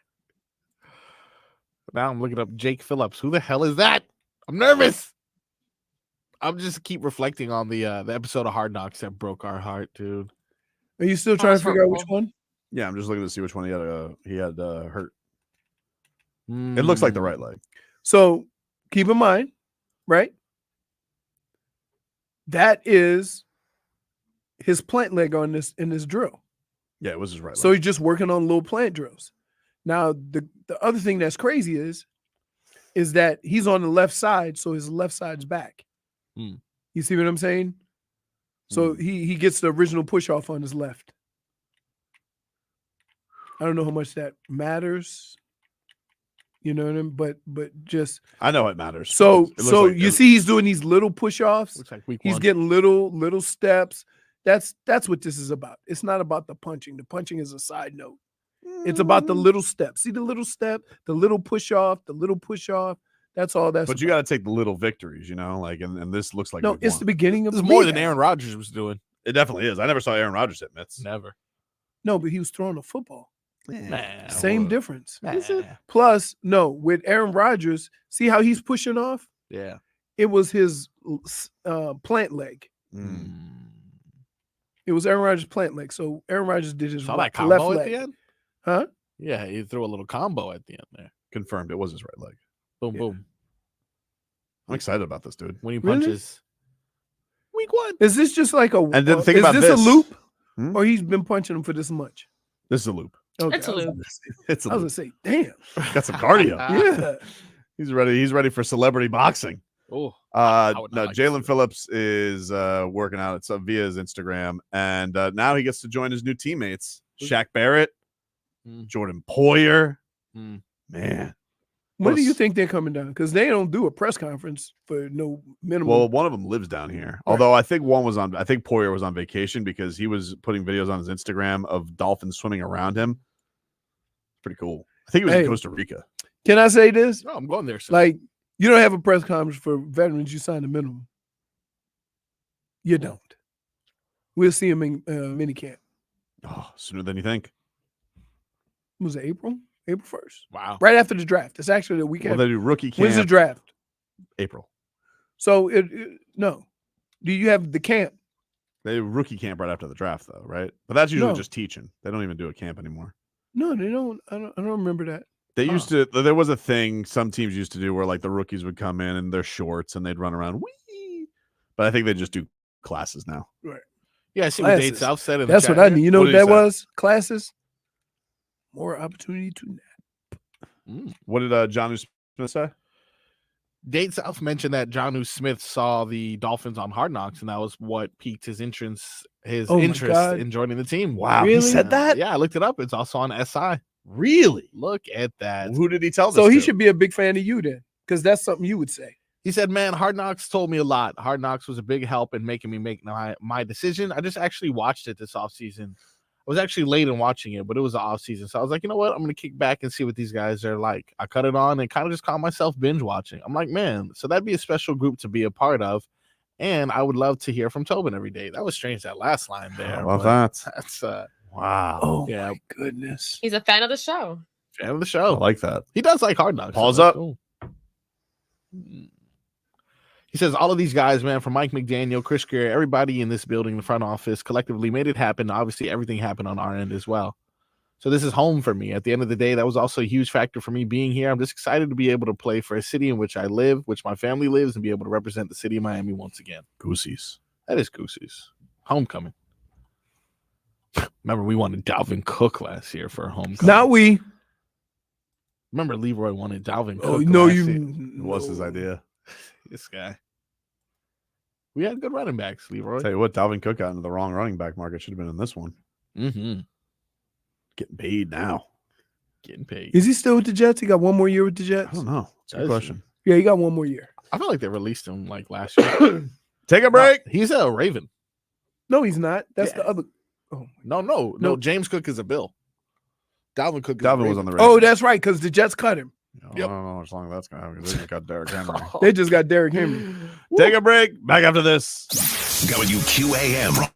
Now I'm looking up Jake Phillips. Who the hell is that? I'm nervous. I'm just keep reflecting on the episode of Hard Knocks that broke our heart, dude. Are you still trying to figure out which hurtful. one? Yeah, I'm just looking to see which one he had hurt. It looks like the right leg. So keep in mind, right? That is his plant leg on this in this drill. Yeah, it was his right So leg. he's just working on little plant drills. Now, the other thing that's crazy is that he's on the left side, so his left side's back. You see what I'm saying? So he gets the original push off on his left. I don't know how much that matters. You know what I mean? But just I know it matters. So It looks like- you see he's doing these little push-offs. Looks like week He's one. getting little steps. That's what this is about. It's not about the punching. The punching is a side note. It's about the little steps. See the little step, the little push off, the little push off. That's all that's But you got to take the little victories, you know, like, and this looks like No, week it's one. the beginning of This is the more league. than Aaron Rodgers was doing. It definitely is. I never saw Aaron Rodgers hit mitts. Never. No, but he was throwing a football. Nah, Same difference. Is it? Plus, no, with Aaron Rodgers, see how he's pushing off? Yeah. It was his plant leg. It was Aaron Rodgers' plant leg. So Aaron Rodgers did his Saw left that combo at leg. the end? Huh? Yeah, he threw a little combo at the end there. Confirmed. It was his right leg. Boom, boom. I'm excited about this, dude. When he Really? punches. Week one. Is this just like a And then think is about this a this. loop? Or he's been punching him for this much? This is a loop. Okay, It's a loop. It's a I was loop. gonna say, damn. Got some cardio. Yeah. He's ready. He's ready for celebrity boxing. Oh, No, Jaelan Phillips is working out via his Instagram, and now he gets to join his new teammates: Shaq Barrett, Jordan Poyer. Man, When do you think they're coming down? Because they don't do a press conference for no minimum. well, one of them lives down here. Although I think I think Poyer was on vacation because he was putting videos on his Instagram of dolphins swimming around him. Pretty cool. I think he was in Hey. Costa Rica. Can I say this? No, I'm going there. Sir. Like, you don't have a press conference for veterans. You sign a minimum. You don't. We'll see him in minicamp. Oh, sooner than you think. Was it April? April 1st. Wow. Right after the draft. It's actually the weekend. Well, they do rookie camp. When's the draft? April. So no. Do you have the camp? They do rookie camp right after the draft, though, right? But that's usually No. just teaching. They don't even do a camp anymore. No, they don't. I don't remember that. They used to. There was a thing some teams used to do where like the rookies would come in their shorts and they'd run around. Whee! But I think they just do classes now. Right. Yeah, I see what Dave Classes. South said in the That's chat what I here. mean. You know what did he that say? was? Classes. More opportunity to nap. What did Jonnu Smith say? Dave South mentioned that Jonnu Smith saw the Dolphins on Hard Knocks, and that was what piqued his interest Oh my interest God. in joining the team. Wow, he said that? Yeah, I looked it up. It's also on SI. Really? Look at that. Who did he tell this So he to? should be a big fan of you then, because that's something you would say. He said, man, Hard Knocks told me a lot. Hard Knocks was a big help in making me make my decision. I just actually watched it this offseason. I was actually late in watching it, but it was the offseason. So I was like, you know what? I'm going to kick back and see what these guys are like. I cut it on and kind of just caught myself binge watching. I'm like, man, so that'd be a special group to be a part of. And I would love to hear from Tobin every day. That was strange, that last line there. I love but that. That's Wow. Oh yeah, my goodness. He's a fan of the show. fan of the I show. like that. He does like Hard Knocks. Pause so that's up. cool. He says all of these guys, man, from Mike McDaniel, Chris Grier, everybody in this building, the front office, collectively made it happen. Obviously, everything happened on our end as well. So this is home for me. At the end of the day, that was also a huge factor for me being here. I'm just excited to be able to play for a city in which I live, which my family lives, and be able to represent the city of Miami once again. Goosies. That is Goosey's homecoming. Remember, we wanted Dalvin Cook last year for a homecoming. Not we. Remember, Leroy wanted Dalvin Cook. Oh, no, last you. year. It was his idea. This guy. We had good running backs, Leroy. Tell you what, Dalvin Cook got into the wrong running back market. Should have been in this one. Mm-hmm. Getting paid now. Getting paid. Is he still with the Jets? He got one more year with the Jets? I don't know. It's a good Does question. Yeah, he got one more year. I feel like they released him like last year. Take a break. No, he's a Raven. No, he's not. That's Yeah. the other. Oh, No. James Cook is a Bill. Dalvin Cook. Is Dalvin a was on the oh, Ravens. that's right, because the Jets cut him. I don't know how long that's going to happen because they just got Derrick Henry. They just got Derrick Henry. Take a break. Back after this. WQAM.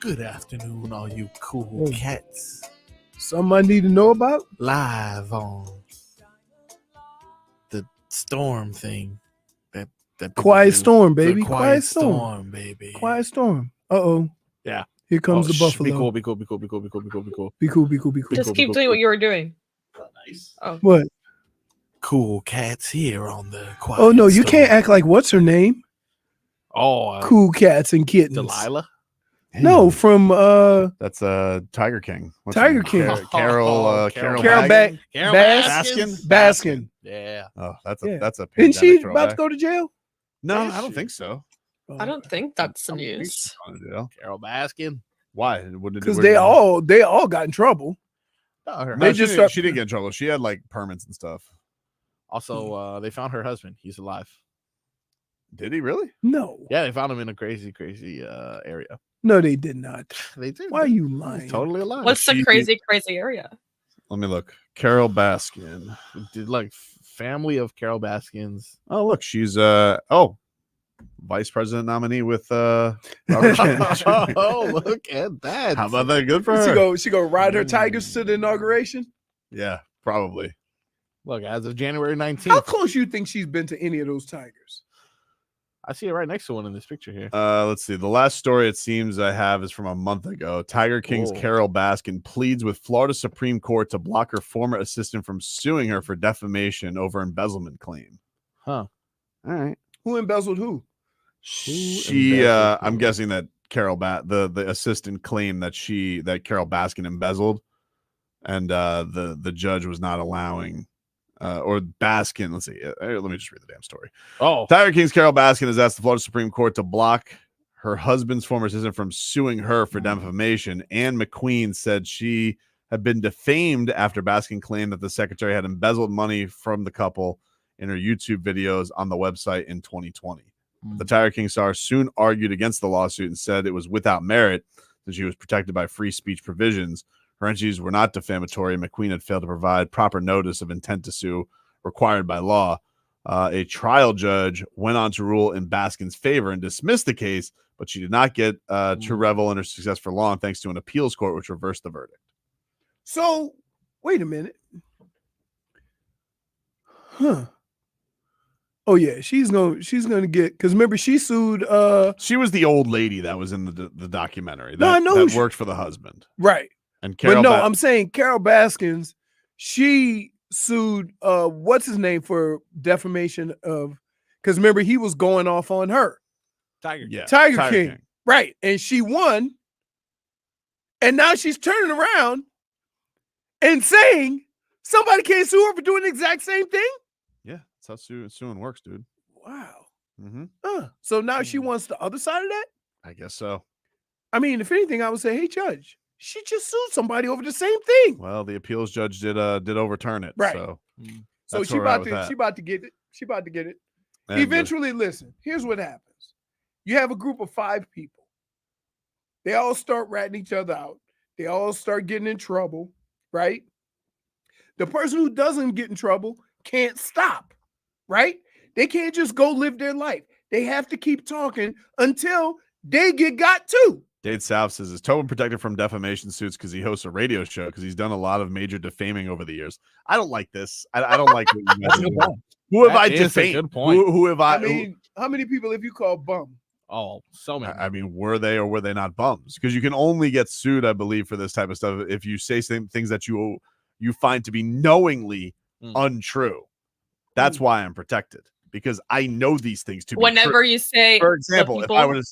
Good afternoon, all you cool cats. Something I need to know about? Live on the storm thing. That Quiet storm, baby. The quiet storm, baby. Quiet storm. Uh-oh. Yeah. Here comes the shh, buffalo. Be cool, be cool, be cool, be cool, be cool, be cool, be cool. Be cool, be cool, be cool. Just keep doing what you were doing. Nice. Oh. What? Cool cats here on the quiet Oh, no, you storm. can't act like what's her name? Oh, Cool Cats and Kittens. Delilah? No, from That's Tiger King. What's Tiger her name? King. Carole Carole Baskin? Baskin. Baskin. Yeah. Oh, that's Yeah. a that's a Isn't she pandemic about throwback. to go to jail? No, I don't think so. I don't think that's the news. Carole Baskin. Why? What did- Because where they did- all got in trouble. No, her No, They she, just didn't, start- she didn't get in trouble. She had like permits and stuff. Also, they found her husband. He's alive. Did he really? No. Yeah, they found him in a crazy area. No, they did not. They did. Why are you He's lying? totally alive. What's the She- crazy area? Let me look. Carole Baskin. Did like family of Carole Baskins. Oh, look, she's vice president nominee with Robert Kennedy. Oh, look at that. How about that? Good for her. She go ride her tigers to the inauguration? Yeah, probably. Look, as of January 19th. How close you think she's been to any of those tigers? I see it right next to one in this picture here. Let's see. The last story it seems I have is from a month ago. Tiger King's Whoa. Carole Baskin pleads with Florida Supreme Court to block her former assistant from suing her for defamation over embezzlement claim. Huh. All right. Who embezzled who? She I'm guessing that the assistant claimed that Carole Baskin embezzled, and the judge was not allowing or Baskin. Let's see. Let me just read the damn story. Oh, Tiger King's Carole Baskin has asked the Florida Supreme Court to block her husband's former assistant from suing her for defamation. Ann McQueen said she had been defamed after Baskin claimed that the secretary had embezzled money from the couple in her YouTube videos on the website in 2020. The Tiger King star soon argued against the lawsuit and said it was without merit that she was protected by free speech provisions. Her entries were not defamatory. McQueen had failed to provide proper notice of intent to sue required by law. A trial judge went on to rule in Baskin's favor and dismissed the case, but she did not get to revel in her success for long thanks to an appeals court which reversed the verdict. So, wait a minute. Huh. Oh yeah, she's gonna get, because remember she sued She was the old lady that was in the documentary No, I know that who worked for the husband. right. And But no, I'm saying Carole Baskins, she sued what's his name for defamation of, because remember he was going off on her. Tiger King. Right. And she won. And now she's turning around and saying somebody can't sue her for doing the exact same thing. Yeah, that's how suing works, dude. Wow. Mm-hmm. So now she wants the other side of that? I guess so. I mean, if anything, I would say, hey, judge, she just sued somebody over the same thing. Well, the appeals judge did overturn it. Right. So, So that's she where we're at about with to that. she about to get it. She about to get it. And, Eventually, listen, here's what happens. You have a group of 5 people. They all start ratting each other out. They all start getting in trouble, right? The person who doesn't get in trouble can't stop, right? They can't just go live their life. They have to keep talking until they get got too. Dade South says, is Tobin protected from defamation suits because he hosts a radio show? Because he's done a lot of major defaming over the years. I don't like this. I don't like what you guys are doing. Who have I defamed? Good point. Who have I? I mean, how many people have you called bum? Oh, so many. I mean, were they or were they not bums? Because you can only get sued, I believe, for this type of stuff if you say things that you find to be knowingly untrue. That's why I'm protected, because I know these things to be Whenever true. you say, For example, people,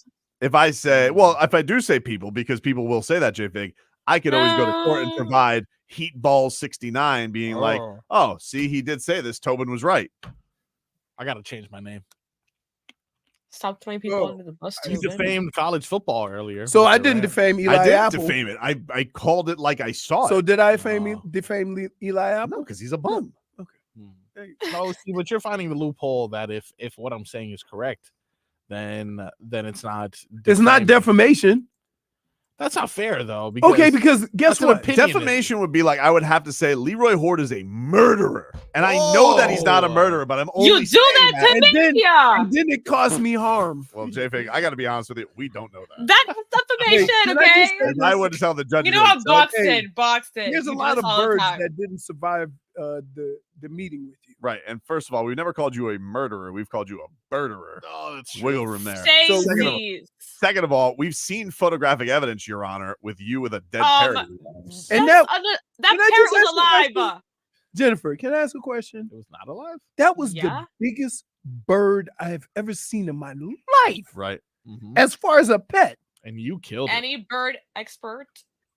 if I say, well, if I do say people, because people will say that, J-Fig, I could always go to court and provide Heat Ball 69 being like, oh, see, he did say this. Tobin was right. I got to change my name. Stop throwing people under the bus. He defamed college football earlier. So I didn't defame Eli I did Apple. defame it. I called it like I saw it. So did I defame Eli Apple? No, because he's a bum. No, see, but you're finding the loophole that if what I'm saying is correct, then it's not. It's not defamation. That's not fair, though. Okay, because guess that's an what? opinion. Defamation would be like, I would have to say Leroy Horde is a murderer. And I know that he's not a murderer, but I'm only You do saying that to me, and then it caused me harm. Well, J-Fig, I got to be honest with you. We don't know that. That's patient, can I just okay? say I wouldn't tell the judge. You know what? Boxed Okay. in, boxed in. There's a You do lot this of all the birds time. that didn't survive the meeting with you. Right. And first of all, we've never called you a murderer. We've called you a birderer. Oh, that's Wiggle room there. Say So please. Second of all, we've seen photographic evidence, Your Honor, with you with a dead parrot. And That can I parrot just was ask a alive. question? Jennifer, can I ask a question? It was not alive. That was Yeah. the biggest bird I have ever seen in my life, Right. as far as a pet. And you killed it. Any bird expert?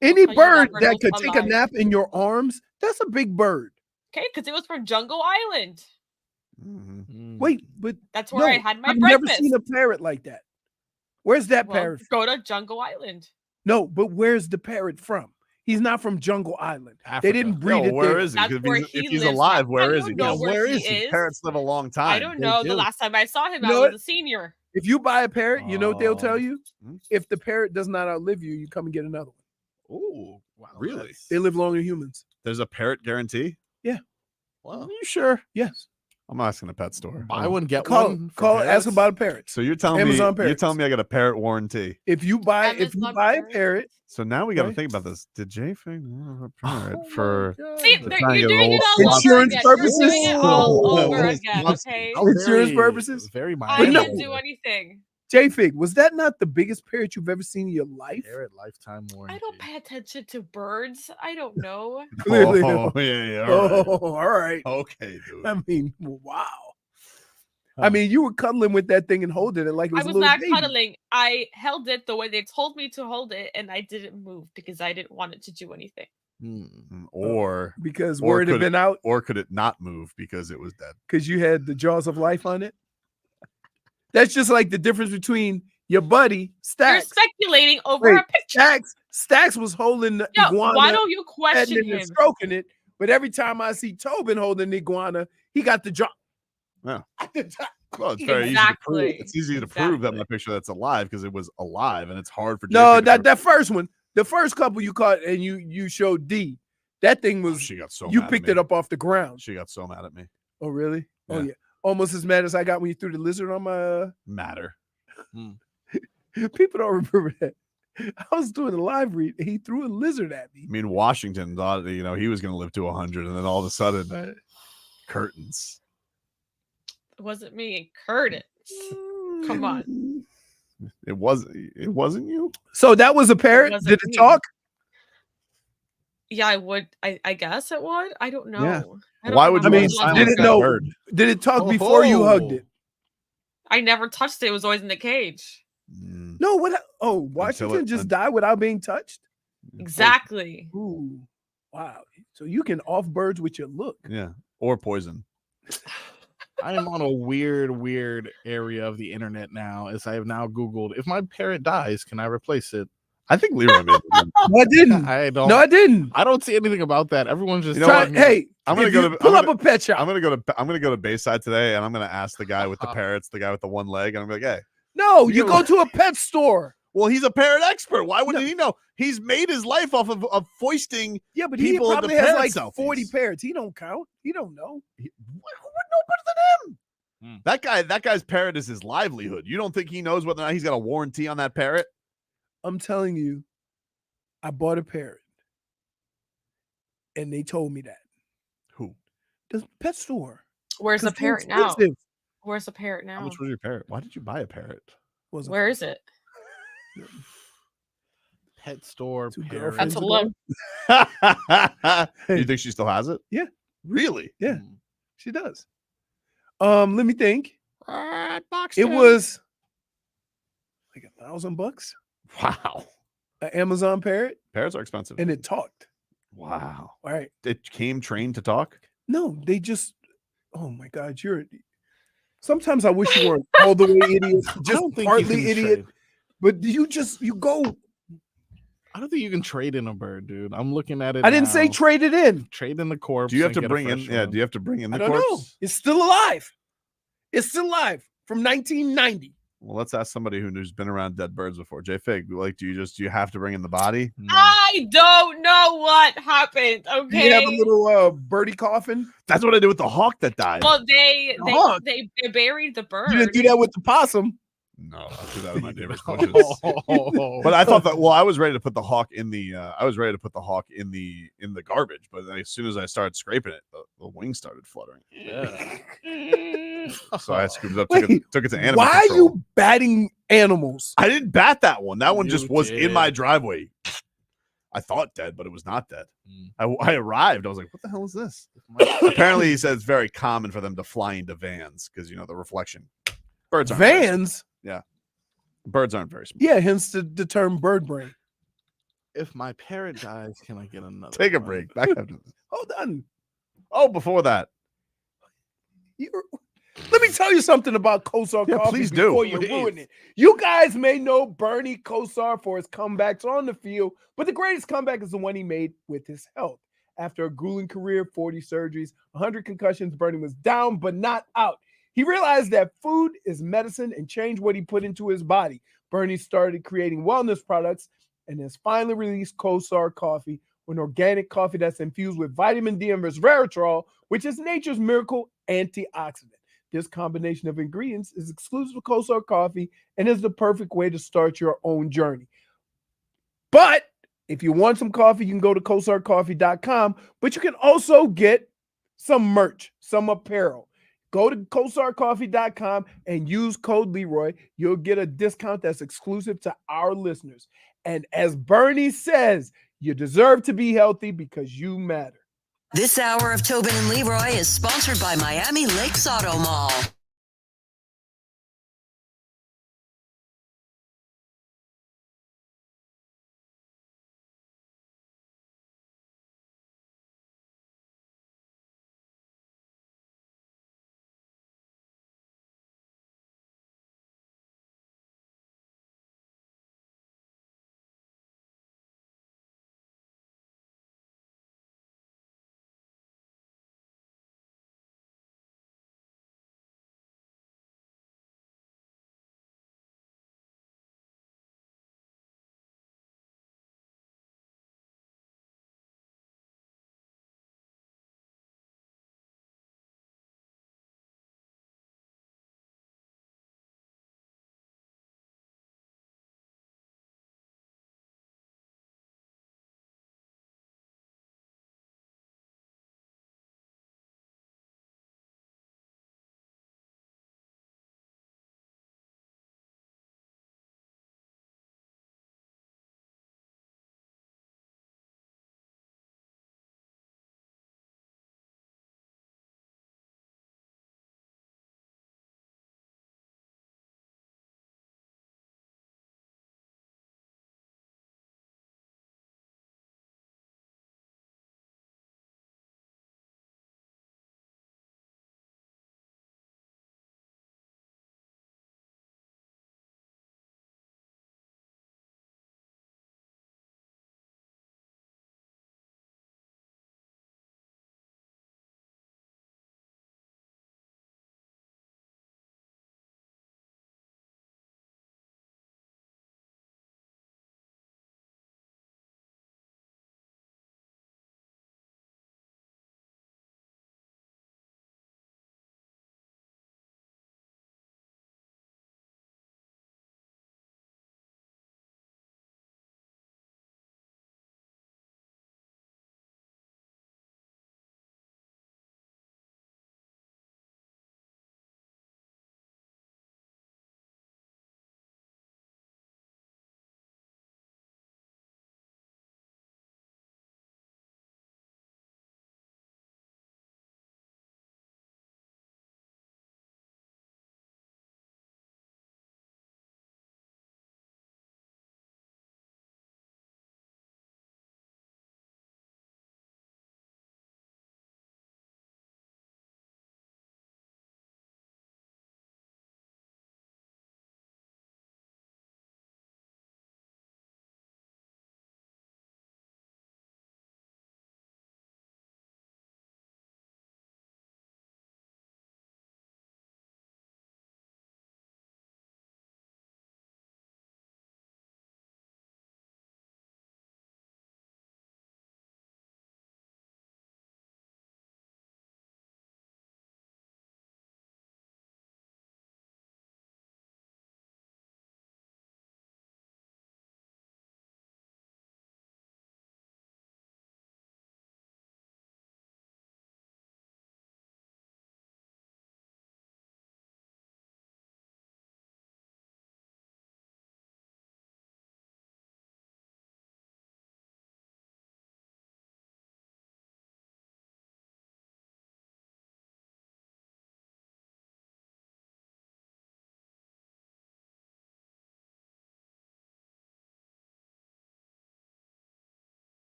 Any tell you bird bird that was could take a alive. nap in your arms, that's a big bird. Okay, because it was from Jungle Island. Wait, but That's where I no, had my I've never breakfast. seen a parrot like that. Where's that Well, parrot? go to Jungle Island. No, but where's the parrot from? He's not from Jungle Island. Africa. They didn't breed Yeah, it where there. is he? That's 'Cause where if he he's lives alive, now. where I is he? don't know Yeah, where is he is. Parrots live a long time. I don't know. The do. last time I saw him, You know I was what? a senior. If you buy a parrot, you know what they'll tell Oh. you? If the parrot does not outlive you, you come and get another one. Ooh, Wow, really? They live longer than humans. There's a parrot guarantee? Yeah. Wow. Are you sure? Yes. I'm asking a pet store. Buy one, get Call, one. for call, ask parrots? about a parrot. So you're telling Amazon me you're parrots. telling me I got a parrot warranty. If you buy Amazon a parrot. parrot, So now we got to Right. think about this. Did Jay Fig have a parrot Oh for my See, God. they're trying to you're get doing a it little all over Insurance again. purposes? You're doing it all Oh, over oh, again, oh, okay? How Insurance very- purposes? Very I Miami. no. didn't do anything. J-Fig, was that not the biggest parrot you've ever seen in your life? Parrot lifetime warranty. I don't pay attention to birds. I don't know. Clearly. Oh, yeah, all right. Oh, all right. Okay, dude. I mean, wow. I mean, you were cuddling with that thing and holding it like it was I a was little not baby. cuddling. I held it the way they told me to hold it, and I didn't move because I didn't want it to do anything. Or Because or word had could been it, out or could it not move because it was dead? because you had the jaws of life on it. That's just like the difference between your buddy You're Stacks. speculating over Wait, a picture. Stacks was holding the Yo, iguana, why don't you question petting it and him? stroking it. But every time I see Tobin holding the iguana, he got the jaw. Yeah. At the top. Well, it's very easy to prove. Exactly. It's easy to prove that my picture that's alive because it was alive, and it's hard for No, Jay Fig to that first one, the first couple you caught and you showed D. That thing was she got so you mad at picked me. it up off the ground. She got so mad at me. Oh, really? Oh, Yeah. yeah. Almost as mad as I got when you threw the lizard on my. Matter. People don't remember that. I was doing a live read. And he threw a lizard at me. I mean, Washington thought he was going to live to 100, and then all of a sudden, curtains. It wasn't me, Curtis. Come on. It wasn't you. So that was a parrot. wasn't Did it me. talk? Yeah, I would. I guess it would. I don't know. Yeah. I don't Why would you remember want what to it did was it silence like. that know? bird? Did it talk before you hugged it? I never touched it. It was always in the cage. No. What? Oh, Washington just died without being touched. Exactly. Ooh, wow. So you can off birds with your look. Yeah, or poison. I am on a weird area of the internet now, as I have now Googled, if my parrot dies, can I replace it? I think Leroy made it. No, I didn't. I don't. No, I didn't. I don't see anything about that. Everyone's just You know what? Hey, I'm gonna if go you to pull I'm up gonna- a pet shop. I'm gonna go to Bayside today, and I'm gonna ask the guy with the parrots, the guy with the one leg, and I'm like, hey. No, You you know- go to a pet store. Well, he's a parrot expert. Why wouldn't he know? He's made his life off of foisting. Yeah, but he people into probably has parrot like selfies. 40 parrots. He don't count. He don't know. Who would know better than him? That guy's parrot is his livelihood. You don't think he knows whether or not he's got a warranty on that parrot? I'm telling you, I bought a parrot, and they told me that. Who? The pet store. Where's the 'Cause they're parrot now? expensive. Where's the parrot now? How much was your parrot? Why did you buy a parrot? Wasn't Where is it? Pet store parrot. That's a low. You think she still has it? Yeah. Really? Yeah, she does. Let me think. Box It was like $1,000. Wow. An Amazon parrot, Parrots are expensive. and it talked. Wow. All right. It came trained to talk? No, they just. Oh my God, Sometimes I wish you weren't all the way idiot, I just don't think you partly can idiot. trade. But you go. I don't think you can trade in a bird, dude. I'm looking at it. I didn't say now. trade it in. Trade in the corpse. Do you have and to get a bring in? fresh Yeah. one. Do you have to bring in the I don't corpse? know. It's still alive. It's still alive from 1990. Well, let's ask somebody who's been around dead birds before. Jay Fig, like, do you have to bring in the body? I don't know what happened. Do Okay. you have a little birdie coffin? That's what I did with the hawk that died. Well, they The hawk. they buried the bird. You didn't do that with the possum. No, I'll do that in my neighbor's bushes. But I thought that. Well, I was ready to put the hawk in the. In the garbage. But then as soon as I started scraping it, the wings started fluttering. Yeah. So I scooped it up, Wait, took it to animal why control. are you batting animals? I didn't bat that one. That one You just was in my did. driveway. I thought dead, but it was not dead. I arrived. I was like, "What the hell is this?" Apparently, he said it's very common for them to fly into vans because the reflection. Birds aren't very Vans? smart. Yeah, birds aren't very smart. Yeah, hence the term bird brain. If my parrot dies, can I get another? Take a one? break. Back after this. Hold on. Oh, before that, Let me tell you something about Kosar Yeah, Coffee please do. before you Please. ruin it. You guys may know Bernie Kosar for his comebacks on the field, but the greatest comeback is the one he made with his health. After a grueling career, 40 surgeries, 100 concussions, Bernie was down but not out. He realized that food is medicine and changed what he put into his body. Bernie started creating wellness products and has finally released Kosar Coffee, an organic coffee that's infused with vitamin D and resveratrol, which is nature's miracle antioxidant. This combination of ingredients is exclusive to Kosar Coffee and is the perfect way to start your own journey. But if you want some coffee, you can go to kosarcoffee.com, but you can also get some merch, some apparel. Go to kosarcoffee.com and use code Leroy. You'll get a discount that's exclusive to our listeners. And as Bernie says, you deserve to be healthy because you matter. This hour of Tobin and Leroy is sponsored by Miami Lakes Auto Mall.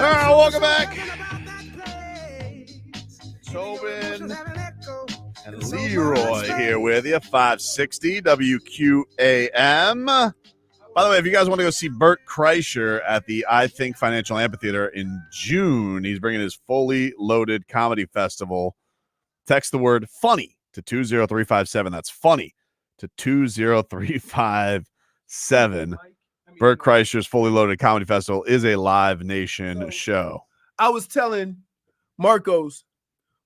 right, welcome back. Tobin and Leroy here with you. 560 WQAM. By the way, if you guys want to go see Bert Kreischer at the I Think Financial Amphitheater in June, he's bringing his fully loaded comedy festival. Text the word funny to 20357. That's funny to 20357. Bert Kreischer's fully loaded comedy festival is a Live Nation show. I was telling Marcos,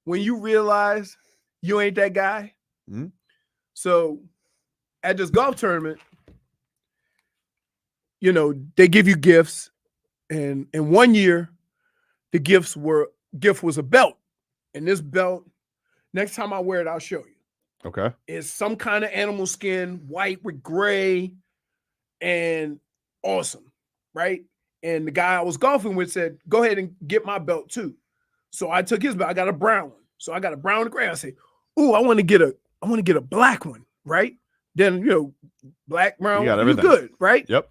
when you realize you ain't that guy. Mm-hmm. So at this golf tournament, you know, they give you gifts, and in 1 year, the gift was a belt. And this belt, next time I wear it, I'll show you. Okay. It's some kind of animal skin, white with gray, and awesome, right? And the guy I was golfing with said, go ahead and get my belt too. So I took his belt. I got a brown one. So I got a brown and gray. I say, ooh, I want to get a black one, right? Then, you know, black, brown, You got everything. good, right? Yep.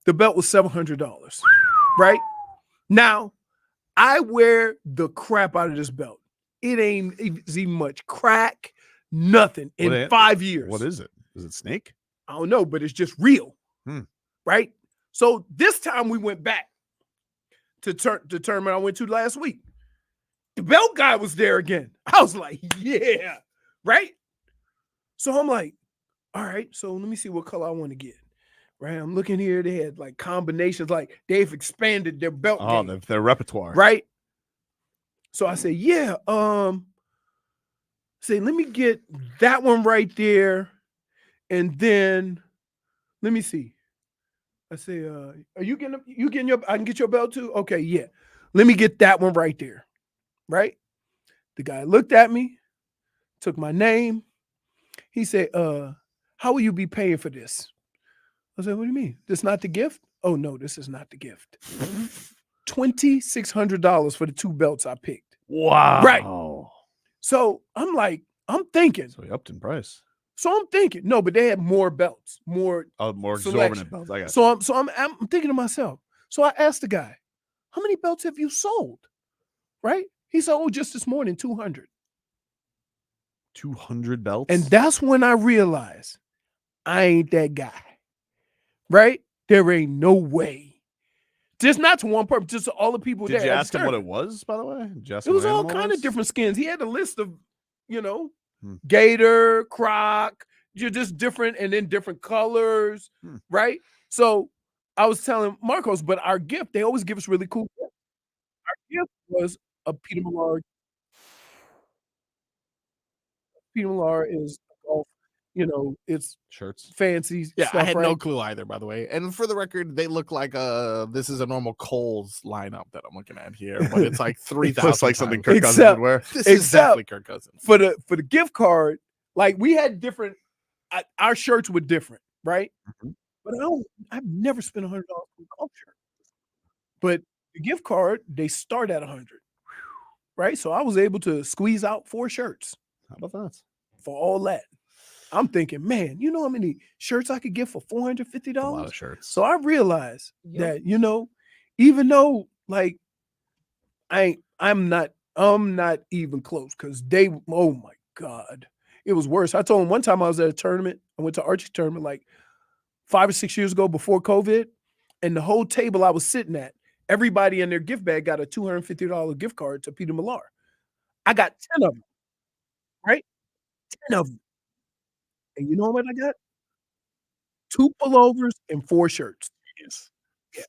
The belt was $700, right? Now, I wear the crap out of this belt. It ain't even much crack, nothing in 5 years. What is it? Is it snake? I don't know, but it's just real, right? So this time we went back to tournament I went to last week. The belt guy was there again. I was like, yeah, right? So I'm like, all right, so let me see what color I want to get. Right, I'm looking here. They had like combinations, like they've expanded their belt game, their repertoire. right? So I say, yeah, say let me get that one right there, and then let me see. I say, are you getting your? I can get your belt too. Okay, yeah. Let me get that one right there, right? The guy looked at me, took my name. He said, how will you be paying for this? I said, what do you mean? This not the gift? Oh, no, this is not the gift. $2,600 for the two belts I picked. Wow. Right. So I'm like, I'm thinking. So he upped in price. So I'm thinking, no, but they had more belts, more exorbitant belts. I got so I'm thinking to myself. So I asked the guy, how many belts have you sold? Right? He said, oh, just this morning, 200. 200 belts? And that's when I realized I ain't that guy. Right? There ain't no way. Just not to one person, just to all the people there. Did you ask him what it was, by the way? It was all kind of different skins. He had a list of, you know, gator, croc, just different, and then different colors, right? So I was telling Marcos, but our gift, they always give us really cool gifts. Our gift was a Peter Millar. Peter Millar is golf. You know, it's shirts, fancy Yeah, stuff, I had right? no clue either, by the way. And for the record, they look like this is a normal Kohl's lineup that I'm looking at here, but it's like 3,000. Looks like something Kirk Cousins would wear. This is definitely Kirk Cousins. For the gift card, like we had different. Our shirts were different, right? But I've never spent $100 on a golf shirt. But the gift card, they start at 100, right? So I was able to squeeze out 4 shirts. How about that? For all that. I'm thinking, man, you know how many shirts I could get for $450? A lot of shirts. So I realized that, you know, even though like I'm not even close because oh my God, it was worse. I told him one time I was at a tournament. I went to Archie's tournament like 5 or 6 years ago before COVID, and the whole table I was sitting at, everybody in their gift bag got a $250 gift card to Peter Millar. I got 10 of them, right? 10 of them. And you know what I got? 2 pullovers and 4 shirts. Yes. Yeah.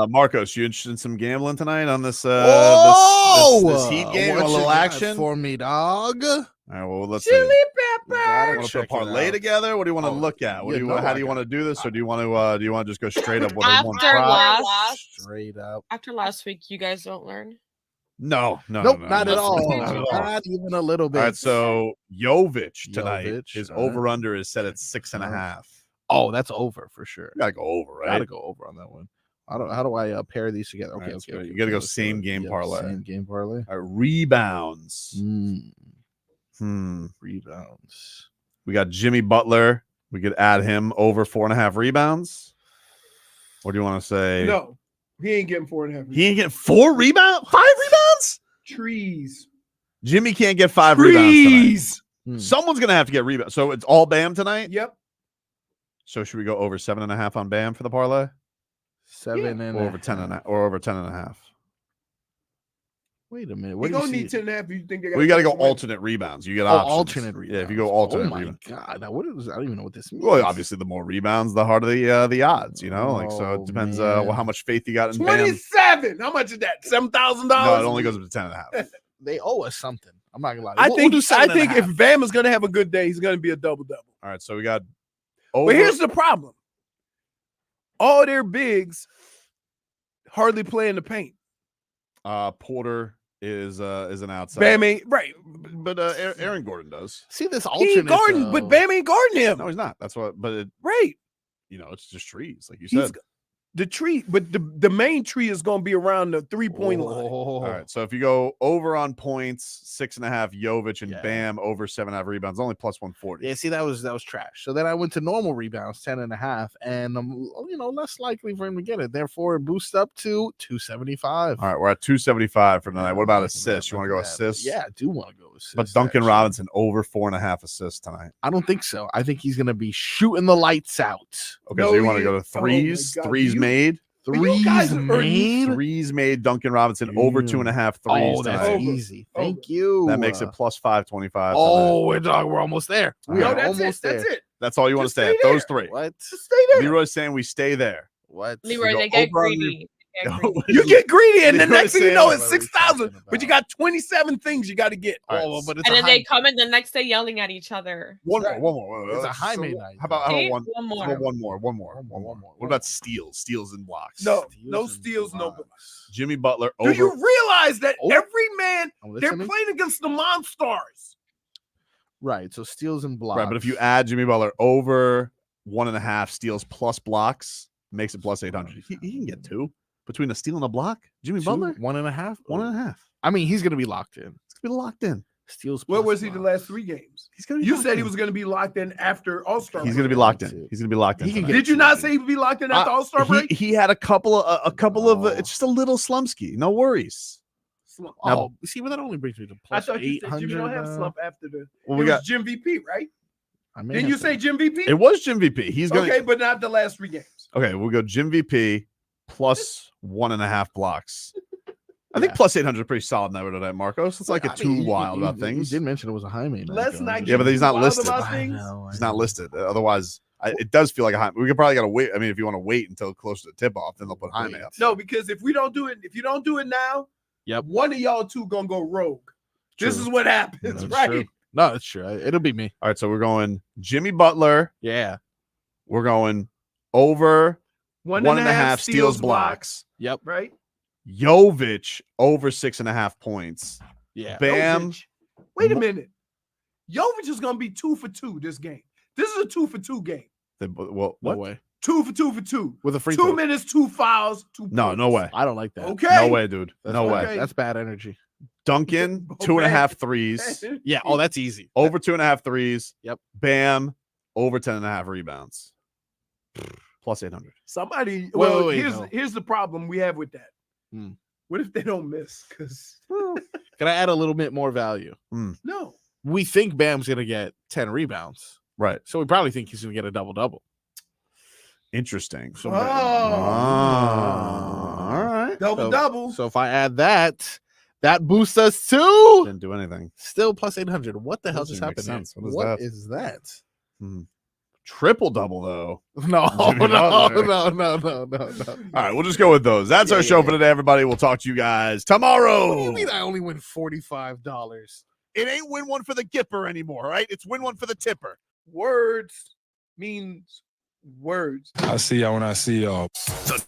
Marcos, you interested in some gambling tonight on this this Heat game? What A little you got action for me, dog? All right, well, let's Chili see. pepper. Want to put a parlay together? What do you want to look at? What do you? How do you want to do this, or do you want to just go straight up with everyone's prop? Straight up. After last week, you guys don't learn. No, Nope, no, not at all. Not at all. Not even a little bit. All right, so Jokić tonight, Jokić, his all right. over-under is set at 6.5. Oh, that's over for sure. Gotta go over, right? Gotta go over on that one. How do I pair these together? Okay, Right, okay, so okay. you gotta go let's do same it. game Yep, parlay. Same game parlay. All right, rebounds. Rebounds. We got Jimmy Butler. We could add him over 4.5 rebounds. What do you want to say? No. He ain't getting 4.5. He ain't getting 4 rebounds? 5 rebounds? Trees. Jimmy can't get 5 rebounds tonight. Hmm. Someone's going to have to get rebounds. So it's all Bam tonight? Yep. So should we go over 7.5 on Bam for the parlay? 7 and Or over 10.5 or over 10.5. Wait a minute. We What do gonna you need see? 10.5. You think they Well, you got to go somebody? alternate rebounds. You get Oh, options. alternate rebounds. Yeah, if you go alternate Oh my rebounds. god! Now what is? I don't even know what this means. Well, obviously, the more rebounds, the harder the odds. You know, like so. It Oh, depends man. how much faith you got in Bam. 27. How much is that? $7,000. No, it only goes up to 10.5. They owe us something. I'm not gonna lie. I We'll think. do I 7.5. think if Bam is gonna have a good day, he's gonna be a double-double. All right, so we got. Over. But here's the problem: all their bigs hardly play in the paint. Porter is an outside. Bam ain't right, but Aaron Gordon does. See this he alternate. ain't guarding, but Bam ain't guarding him. No, he's not. That's what. But Right, you know, it's just trees, like you He's said. the tree, but the main tree is gonna be around the 3-point line. All right, so if you go over on points, 6.5 Jovic and Bam over 7.5 rebounds, only plus 140. Yeah, see that was trash. So then I went to normal rebounds, 10.5, and less likely for him to get it. Therefore, it boosts up to 275. All right, we're at 275 for tonight. What about assists? You want to go assists? Yeah, I do want to go assists. But Duncan actually. Robinson over 4.5 assists tonight. I don't think so. I think he's gonna be shooting the lights out. Okay, so you want to go to threes? God, Threes made? Threes made? Threes made Duncan Robinson over 2.5 threes. Oh, that's tonight. easy. Thank you. That makes it plus 525. Oh, we're almost there. All We right. are That's almost it. there. That's it. That's all you want to Just stay at. stay Those there. three. What? Just stay there. Leroy's saying we stay there. What? Leroy, go they get over on the- greedy. They get greedy. You get greedy, and the Leroy next thing you saying know, what it's are we 6,000. talking But you about? got 27 things you got to get. All right, Oh, but it's And a then they high, come in the next day yelling at each other. One more. it's a high main night. How about See? one? One How about more. one more. What about steals? Steals and blocks. No, Steals no and steals, no. blocks. Jimmy Butler Do over. you realize that Oh. every man I'm they're listening. playing against the Monstars? Right. So steals and blocks. Right, but if you add Jimmy Butler over 1.5 steals plus blocks, makes it plus 800. He can get 2 between a steal and a block. Jimmy Butler 1.5. 1.5. I mean, he's gonna be locked in. It's gonna be locked in. Steals. Where plus was he the blocks. last 3 games? He's gonna be. You locked said he in. was going to be locked in after All-Star. He's break. gonna be locked in. He's gonna be locked in. He can tonight. get Did you not say he'd be locked in after All-Star break? He had a couple of. No. It's just a little slumsky. No worries. Slump. Oh, see, but that only brings me to I plus thought you said 800. Jimmy don't have slump after the. Well, it we was got. Jim VP, right? I may Didn't have you to- say Jim VP? It was Jim VP. He's gonna. Okay, but not the last 3 games. Okay, we'll go Jim VP plus 1.5 blocks. I think plus 800 is pretty solid number today, Marcos. It's like a I too mean, wild you- about you things. did mention it was a high main. night, Let's though. not Just- Yeah, but he's not wild listed. about I things. know, He's not listed. Otherwise, it does feel like a high. We could probably got to wait. I mean, if you want to wait until close to the tip off, then they'll put Jaime up. No, because if you don't do it now, Yep. one of y'all two gonna go rogue. This True. is what happens, That's right? true. No, it's true. It'll be me. All right, so we're going Jimmy Butler. Yeah. We're going over 1.5 steals blocks. Yep. right? Jovic over 6.5 points. Yeah. Bam. Jovic. Wait a minute. Jovic is gonna be 2 for 2 this game. This is a 2 for 2 game. Well, No what? way. 2 for 2 for 2. With a free 2 throw. minutes, 2 fouls, 2 No, points. no way. I don't like that. Okay. No way, dude. That's No bad. way. Okay. That's bad energy. Duncan, Okay. 2.5 threes. Yeah. Oh, that's easy. Over 2.5 threes. Yep. Bam, over 10.5 rebounds. Plus 800. Somebody. Wait, Well, wait, no. here's the problem we have with that. Hmm. What if they don't miss? Because Can I add a little bit more value? no. We think Bam's gonna get 10 rebounds, Right. so we probably think he's gonna get a double. Interesting. So, Oh. All right. Double. So if I add that, that boosts us to Didn't do anything. still plus 800. What the hell Doesn't just make happened? sense. What is What that? is that? Triple double, though. No, Jimmy no, Butler. no. All right, we'll just go with those. That's our show for today, everybody. We'll talk to you guys tomorrow. What do you mean I only win $45? It ain't win one for the Gipper anymore, right? It's win one for the Tipper. Words means words. I see y'all when I see y'all. The